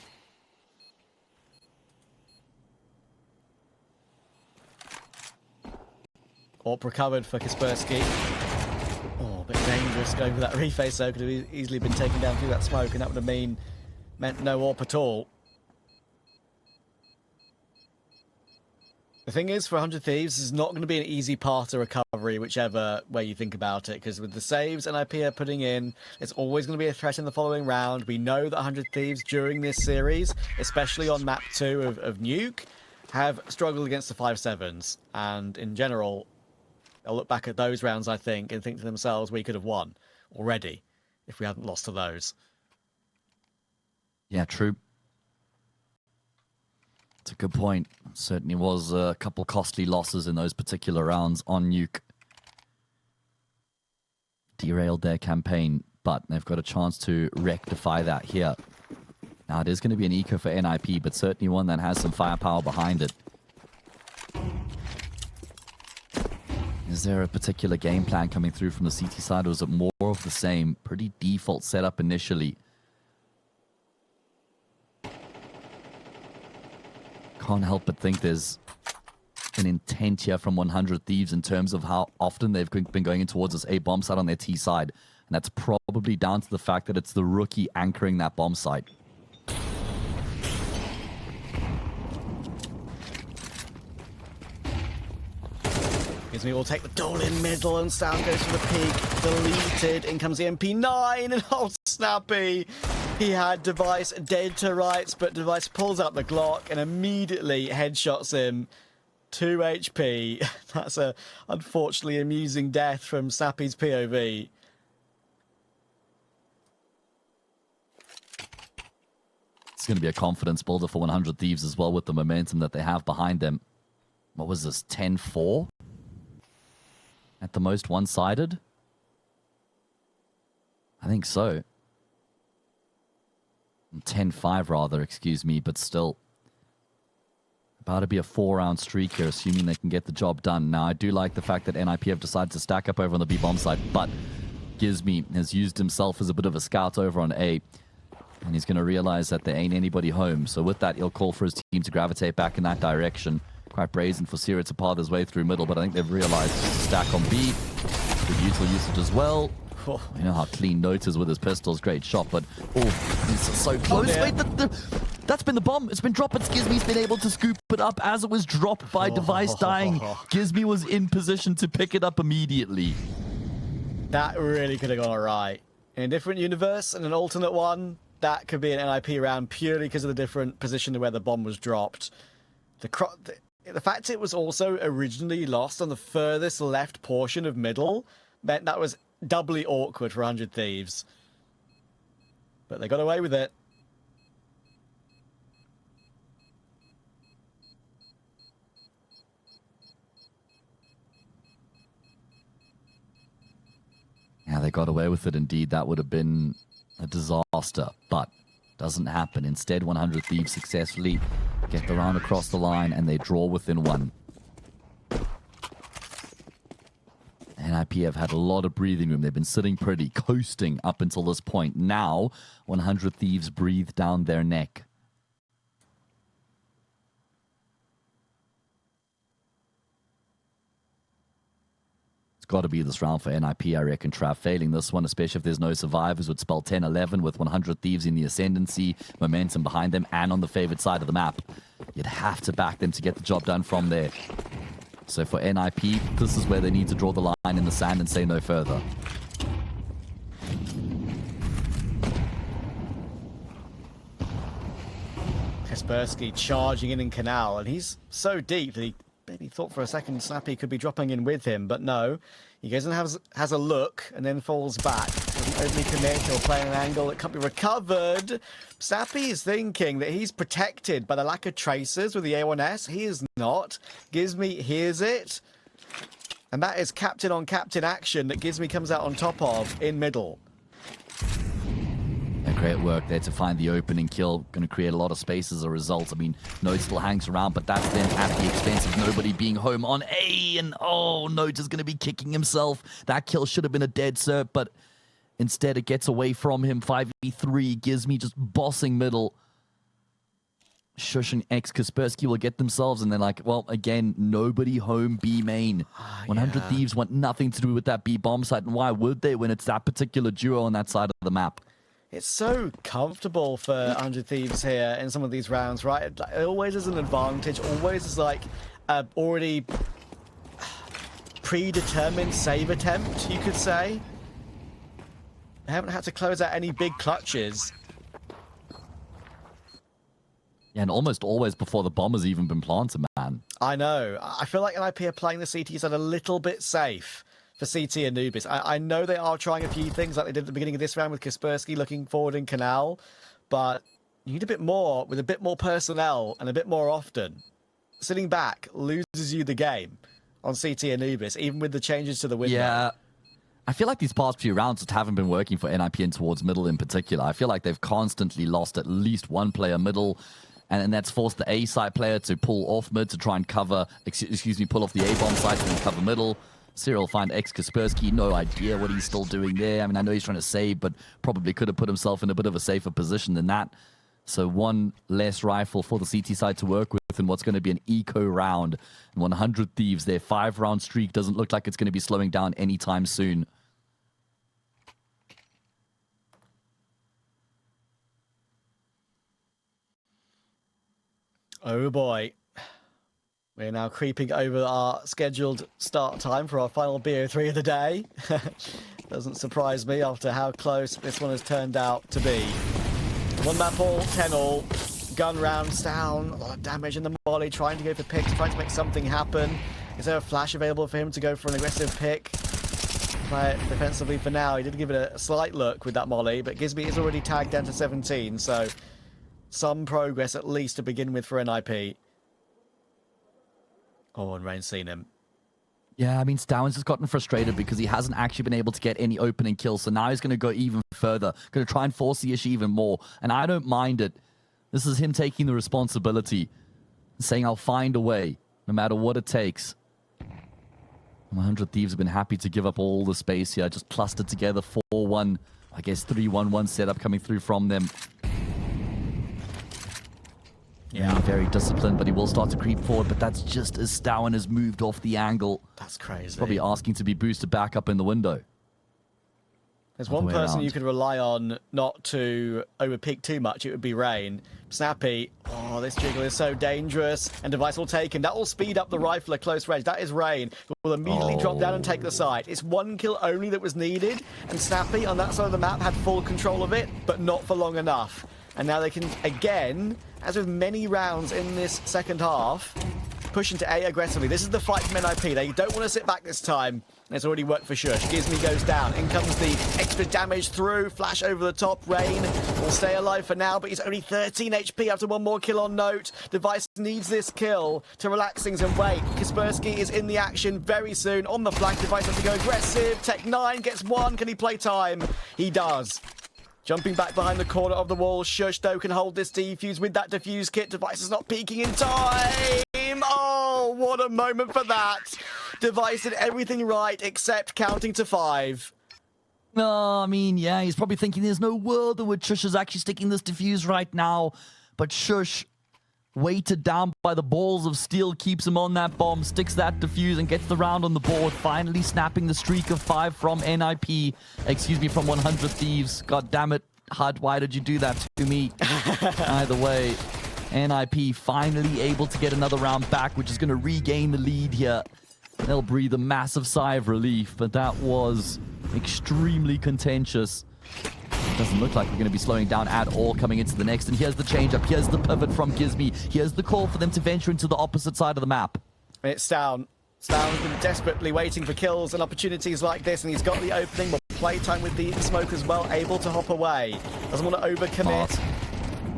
AWP recovered for Kaspersky. Oh, a bit dangerous going for that reface though. Could have easily been taken down through that smoke, and that would have meant no AWP at all. The thing is, for 100 Thieves, this is not going to be an easy path to recovery, whichever way you think about it, because with the saves NiP are putting in, it's always going to be a threat in the following round. We know that 100 Thieves during this series, especially on map 2 of Nuke, have struggled against the 5-7s, and in general, they'll look back at those rounds, I think, and think to themselves, we could have won already if we hadn't lost to those. Yeah, true. It's a good point. Certainly was a couple costly losses in those particular rounds on Nuke. Derailed their campaign, but they've got a chance to rectify that here. Now, it is going to be an eco for NiP, but certainly one that has some firepower behind it. Is there a particular game plan coming through from the CT side, or is it more of the same? Pretty default setup initially. Can't help but think there's an intent here from 100 Thieves in terms of how often they've been going in towards this A bomb site on their T side. And that's probably down to the fact that it's the rookie anchoring that bomb site. Gives me will take the duel in middle, and Sound goes for the peak. Deleted. In comes the MP9, and oh, Snappy. He had Device dead to rights, but Device pulls out the Glock and immediately headshots him. 2 HP. That's a unfortunately amusing death from Snappy's POV. It's going to be a confidence builder for 100 Thieves as well with the momentum that they have behind them. What was this, 10-4? At the most one-sided? I think so. 10-5 rather, excuse me, but still. About to be a 4-round streak here, assuming they can get the job done. Now, I do like the fact that NiP have decided to stack up over on the B bomb side, but Gizmi has used himself as a bit of a scout over on A, and he's going to realize that there ain't anybody home. So with that, he'll call for his team to gravitate back in that direction. Quite brazen for Sira to path his way through middle, but I think they've realized just to stack on B. Good util usage as well. Oh. You know how clean Note is with his pistols. Great shot, but he's so close. Oh, wait, that's been the bomb. It's been dropped, but Gizmi's been able to scoop it up as it was dropped by Device dying. Gizmi was in position to pick it up immediately. That really could have gone alright. In a different universe, and an alternate one, that could be an NiP round purely because of the different position where the bomb was dropped. The fact it was also originally lost on the furthest left portion of middle meant that was doubly awkward for 100 Thieves. But they got away with it. they got away with it indeed. That would have been a disaster, but doesn't happen. Instead, 100 Thieves successfully get the round across the line, and they draw within one. NiP have had a lot of breathing room. They've been sitting pretty, coasting up until this point. Now, 100 Thieves breathe down their neck. It's got to be this round for NiP, I reckon, Trav. Failing this one, especially if there's no survivors, would spell 10-11 with 100 Thieves in the ascendancy, momentum behind them, and on the favored side of the map. You'd have to back them to get the job done from there. So for NiP, this is where they need to draw the line in the sand and say no further. Kaspersky charging in Canal, and he's so deep that he maybe thought for a second Snappy could be dropping in with him, but no. He goes and has a look and then falls back. Doesn't overly commit or play an angle that can't be recovered. Snappy is thinking that he's protected by the lack of tracers with the A1S. He is not. Gizmy hears it. And that is captain on captain action that Gizmy comes out on top of in middle. Great work there to find the opening kill. Going to create a lot of space as a result. I mean, Node still hangs around, but that's then at the expense of nobody being home on A. And oh, Node is going to be kicking himself. That kill should have been a dead cert, but instead it gets away from him. 5v3, Gizmy just bossing middle. Shush and X Kaspersky will get themselves, and they're like, well, again, nobody home B main. 100 Thieves want nothing to do with that B bomb site, and why would they when it's that particular duo on that side of the map? It's so comfortable for 100 Thieves here in some of these rounds, right? It always is an advantage, always is like already predetermined save attempt, you could say. They haven't had to close out any big clutches. Yeah, and almost always before the bomb has even been planted, man. I know. I feel like NiP are playing the CT side a little bit safe for CT and Anubis. I know they are trying a few things like they did at the beginning of this round with Kaspersky looking forward in Canal, but you need a bit more with a bit more personnel and a bit more often. Sitting back loses you the game on CT and Anubis, even with the changes to the window. Yeah. I feel like these past few rounds just haven't been working for NiP and towards middle in particular. I feel like they've constantly lost at least one player middle, and that's forced the A side player to pull off mid to try and cover, pull off the A bomb side and cover middle. Cyril find X Kaspersky, no idea what he's still doing there. I mean, I know he's trying to save, but probably could have put himself in a bit of a safer position than that. So one less rifle for the CT side to work with in what's going to be an eco round. And 100 Thieves, their 5-round streak doesn't look like it's going to be slowing down anytime soon. Oh boy. We're now creeping over our scheduled start time for our final BO3 of the day. Doesn't surprise me after how close this one has turned out to be. 1 map all, 10 all. Gun rounds down, a lot of damage in the molly, trying to go for picks, trying to make something happen. Is there a flash available for him to go for an aggressive pick? Play it defensively for now. He did give it a slight look with that molly, but Gizmy is already tagged down to 17, so some progress at least to begin with for NiP. Oh, and Rain's seen him. Yeah, I mean, Stowens has gotten frustrated because he hasn't actually been able to get any opening kills. So now he's going to go even further, going to try and force the issue even more. And I don't mind it. This is him taking the responsibility, saying, I'll find a way, no matter what it takes. 100 Thieves have been happy to give up all the space here, just clustered together, 4-1, I guess 3-1-1 setup coming through from them. Yeah, very disciplined, but he will start to creep forward, but that's just as Stowen has moved off the angle. That's crazy. He's probably asking to be boosted back up in the window. There's one person you could rely on not to overpeak too much, it would be Rain. Snappy, oh, this jiggle is so dangerous, and device will take him. That will speed up the rifle at close range. That is Rain, who will immediately drop down and take the site. It's 1 kill only that was needed, and Snappy on that side of the map had full control of it, but not for long enough. And now they can, again, as with many rounds in this second half, push into A aggressively. This is the fight from NiP. They don't want to sit back this time. It's already worked for Shush. Gizmy goes down. In comes the extra damage through. Flash over the top. Rain will stay alive for now, but he's only 13 HP after one more kill on Note. Device needs this kill to relax things and wait. Kaspersky is in the action very soon. On the flank, Device has to go aggressive. Tech 9 gets one. Can he play time? He does. Jumping back behind the corner of the wall. Shush, though, can hold this defuse with that defuse kit. Device is not peeking in time. Oh, what a moment for that. Device did everything right except counting to 5. No, I mean, yeah, he's probably thinking there's no world in which Shush is actually sticking this defuse right now. But Shush, weighted down by the balls of steel, keeps him on that bomb, sticks that defuse, and gets the round on the board, finally snapping the streak of 5 from NiP. Excuse me, from 100 Thieves. God damn it, HUD, why did you do that to me? Either way, NiP finally able to get another round back, which is going to regain the lead here. They'll breathe a massive sigh of relief, but that was extremely contentious. It doesn't look like we're going to be slowing down at all coming into the next. And here's the change-up. Here's the pivot from Gizmy. Here's the call for them to venture into the opposite side of the map. It's down. Stown's been desperately waiting for kills and opportunities like this, and he's got the opening, but playtime with the smoke as well, able to hop away. Doesn't want to overcommit.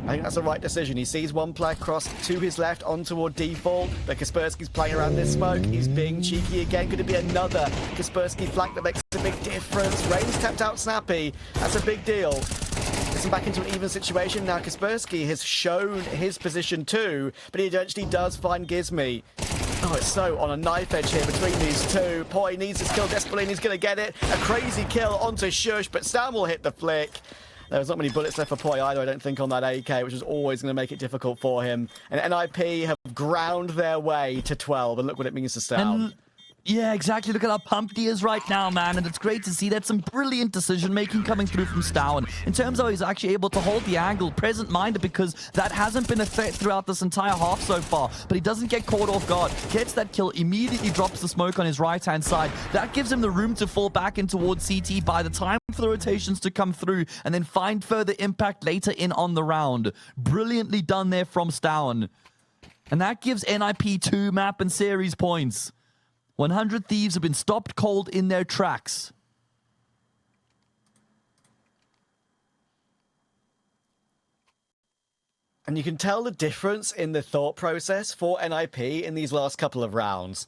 I think that's the right decision. He sees one player cross to his left on toward default, but Kaspersky's playing around this smoke. He's being cheeky again. Could it be another Kaspersky flank that makes a big difference? Rain's tapped out Snappy. That's a big deal. Gets him back into an even situation. Now Kaspersky has shown his position too, but he eventually does find Gizmy. Oh, it's so on a knife edge here between these two. Poi needs his kill desperately, and he's going to get it. A crazy kill onto Shush, but Stan will hit the flick. There's not many bullets left for Poi either, I don't think, on that AK, which is always going to make it difficult for him. And NiP have ground their way to 12, and look what it means to Stan. Yeah, exactly. Look at how pumped he is right now, man. And it's great to see that some brilliant decision-making coming through from Stown. In terms of how he's actually able to hold the angle, present-minded, because that hasn't been a threat throughout this entire half so far. But he doesn't get caught off guard. Gets that kill, immediately drops the smoke on his right-hand side. That gives him the room to fall back in towards CT by the time for the rotations to come through, and then find further impact later in on the round. Brilliantly done there from Stown. And that gives NiP 2 map and series points. 100 Thieves have been stopped cold in their tracks. And you can tell the difference in the thought process for NiP in these last couple of rounds.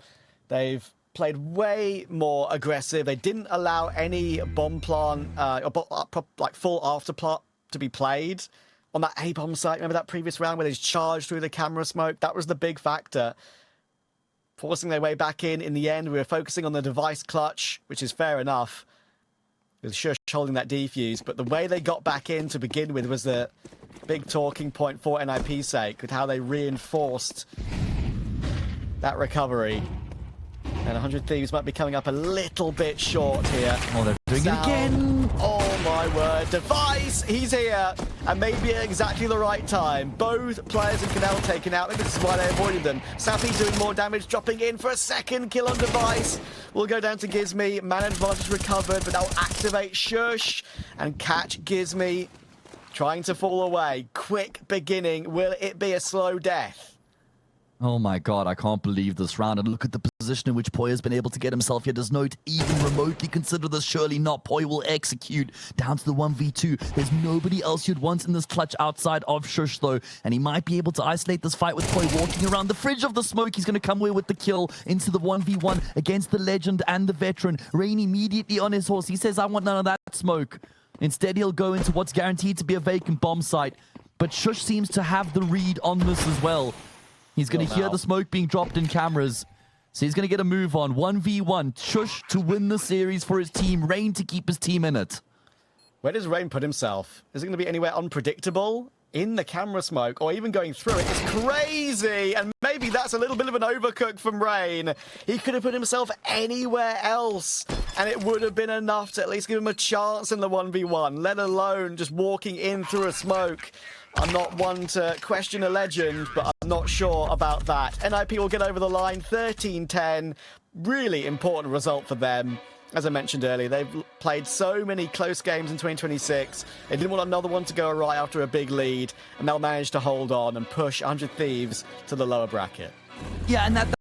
They've played way more aggressive. They didn't allow any bomb plant, like full after plot to be played on that A-bomb site. Remember that previous round where they charged through the camera smoke? That was the big factor. Forcing their way back in the end, we were focusing on the device clutch, which is fair enough, with Shush holding that defuse. But the way they got back in to begin with was the big talking point for NiP's sake, with how they reinforced that recovery. And 100 Thieves might be coming up a little bit short here. Oh, they're doing it again. Oh my word. Device, he's here. And maybe at exactly the right time. Both players in Canal taken out. Maybe this is why they avoided them. Sappy doing more damage, dropping in for a second kill on Device. We'll go down to Gizmy. Man advantage recovered, but that will activate Shush and catch Gizmy. Trying to fall away. Quick beginning. Will it be a slow death? Oh my god, I can't believe this round. And look at the position in which Poi has been able to get himself here. Does Note even remotely consider this? Surely not. Poi will execute down to the 1v2. There's nobody else you'd want in this clutch outside of Shush, though. And he might be able to isolate this fight with Poi walking around the fridge of the smoke. He's going to come away with the kill into the 1v1 against the legend and the veteran. Rain immediately on his horse. He says, I want none of that smoke. Instead, he'll go into what's guaranteed to be a vacant bomb site. But Shush seems to have the read on this as well. He's going to hear the smoke being dropped in cameras. So he's going to get a move on. 1v1. Shush to win the series for his team. Rain to keep his team in it. Where does Rain put himself? Is it going to be anywhere unpredictable? In the camera smoke, or even going through it? It's crazy! And maybe that's a little bit of an overcook from Rain. He could have put himself anywhere else, and it would have been enough to at least give him a chance in the 1v1, let alone just walking in through a smoke. I'm not one to question a legend, but I'm not sure about that. NiP will get over the line, 13-10. Really important result for them. as I mentioned earlier, they've played so many close games in 2026. They didn't want another one to go awry after a big lead, and they'll manage to hold on and push 100 Thieves to the lower bracket. Yeah, and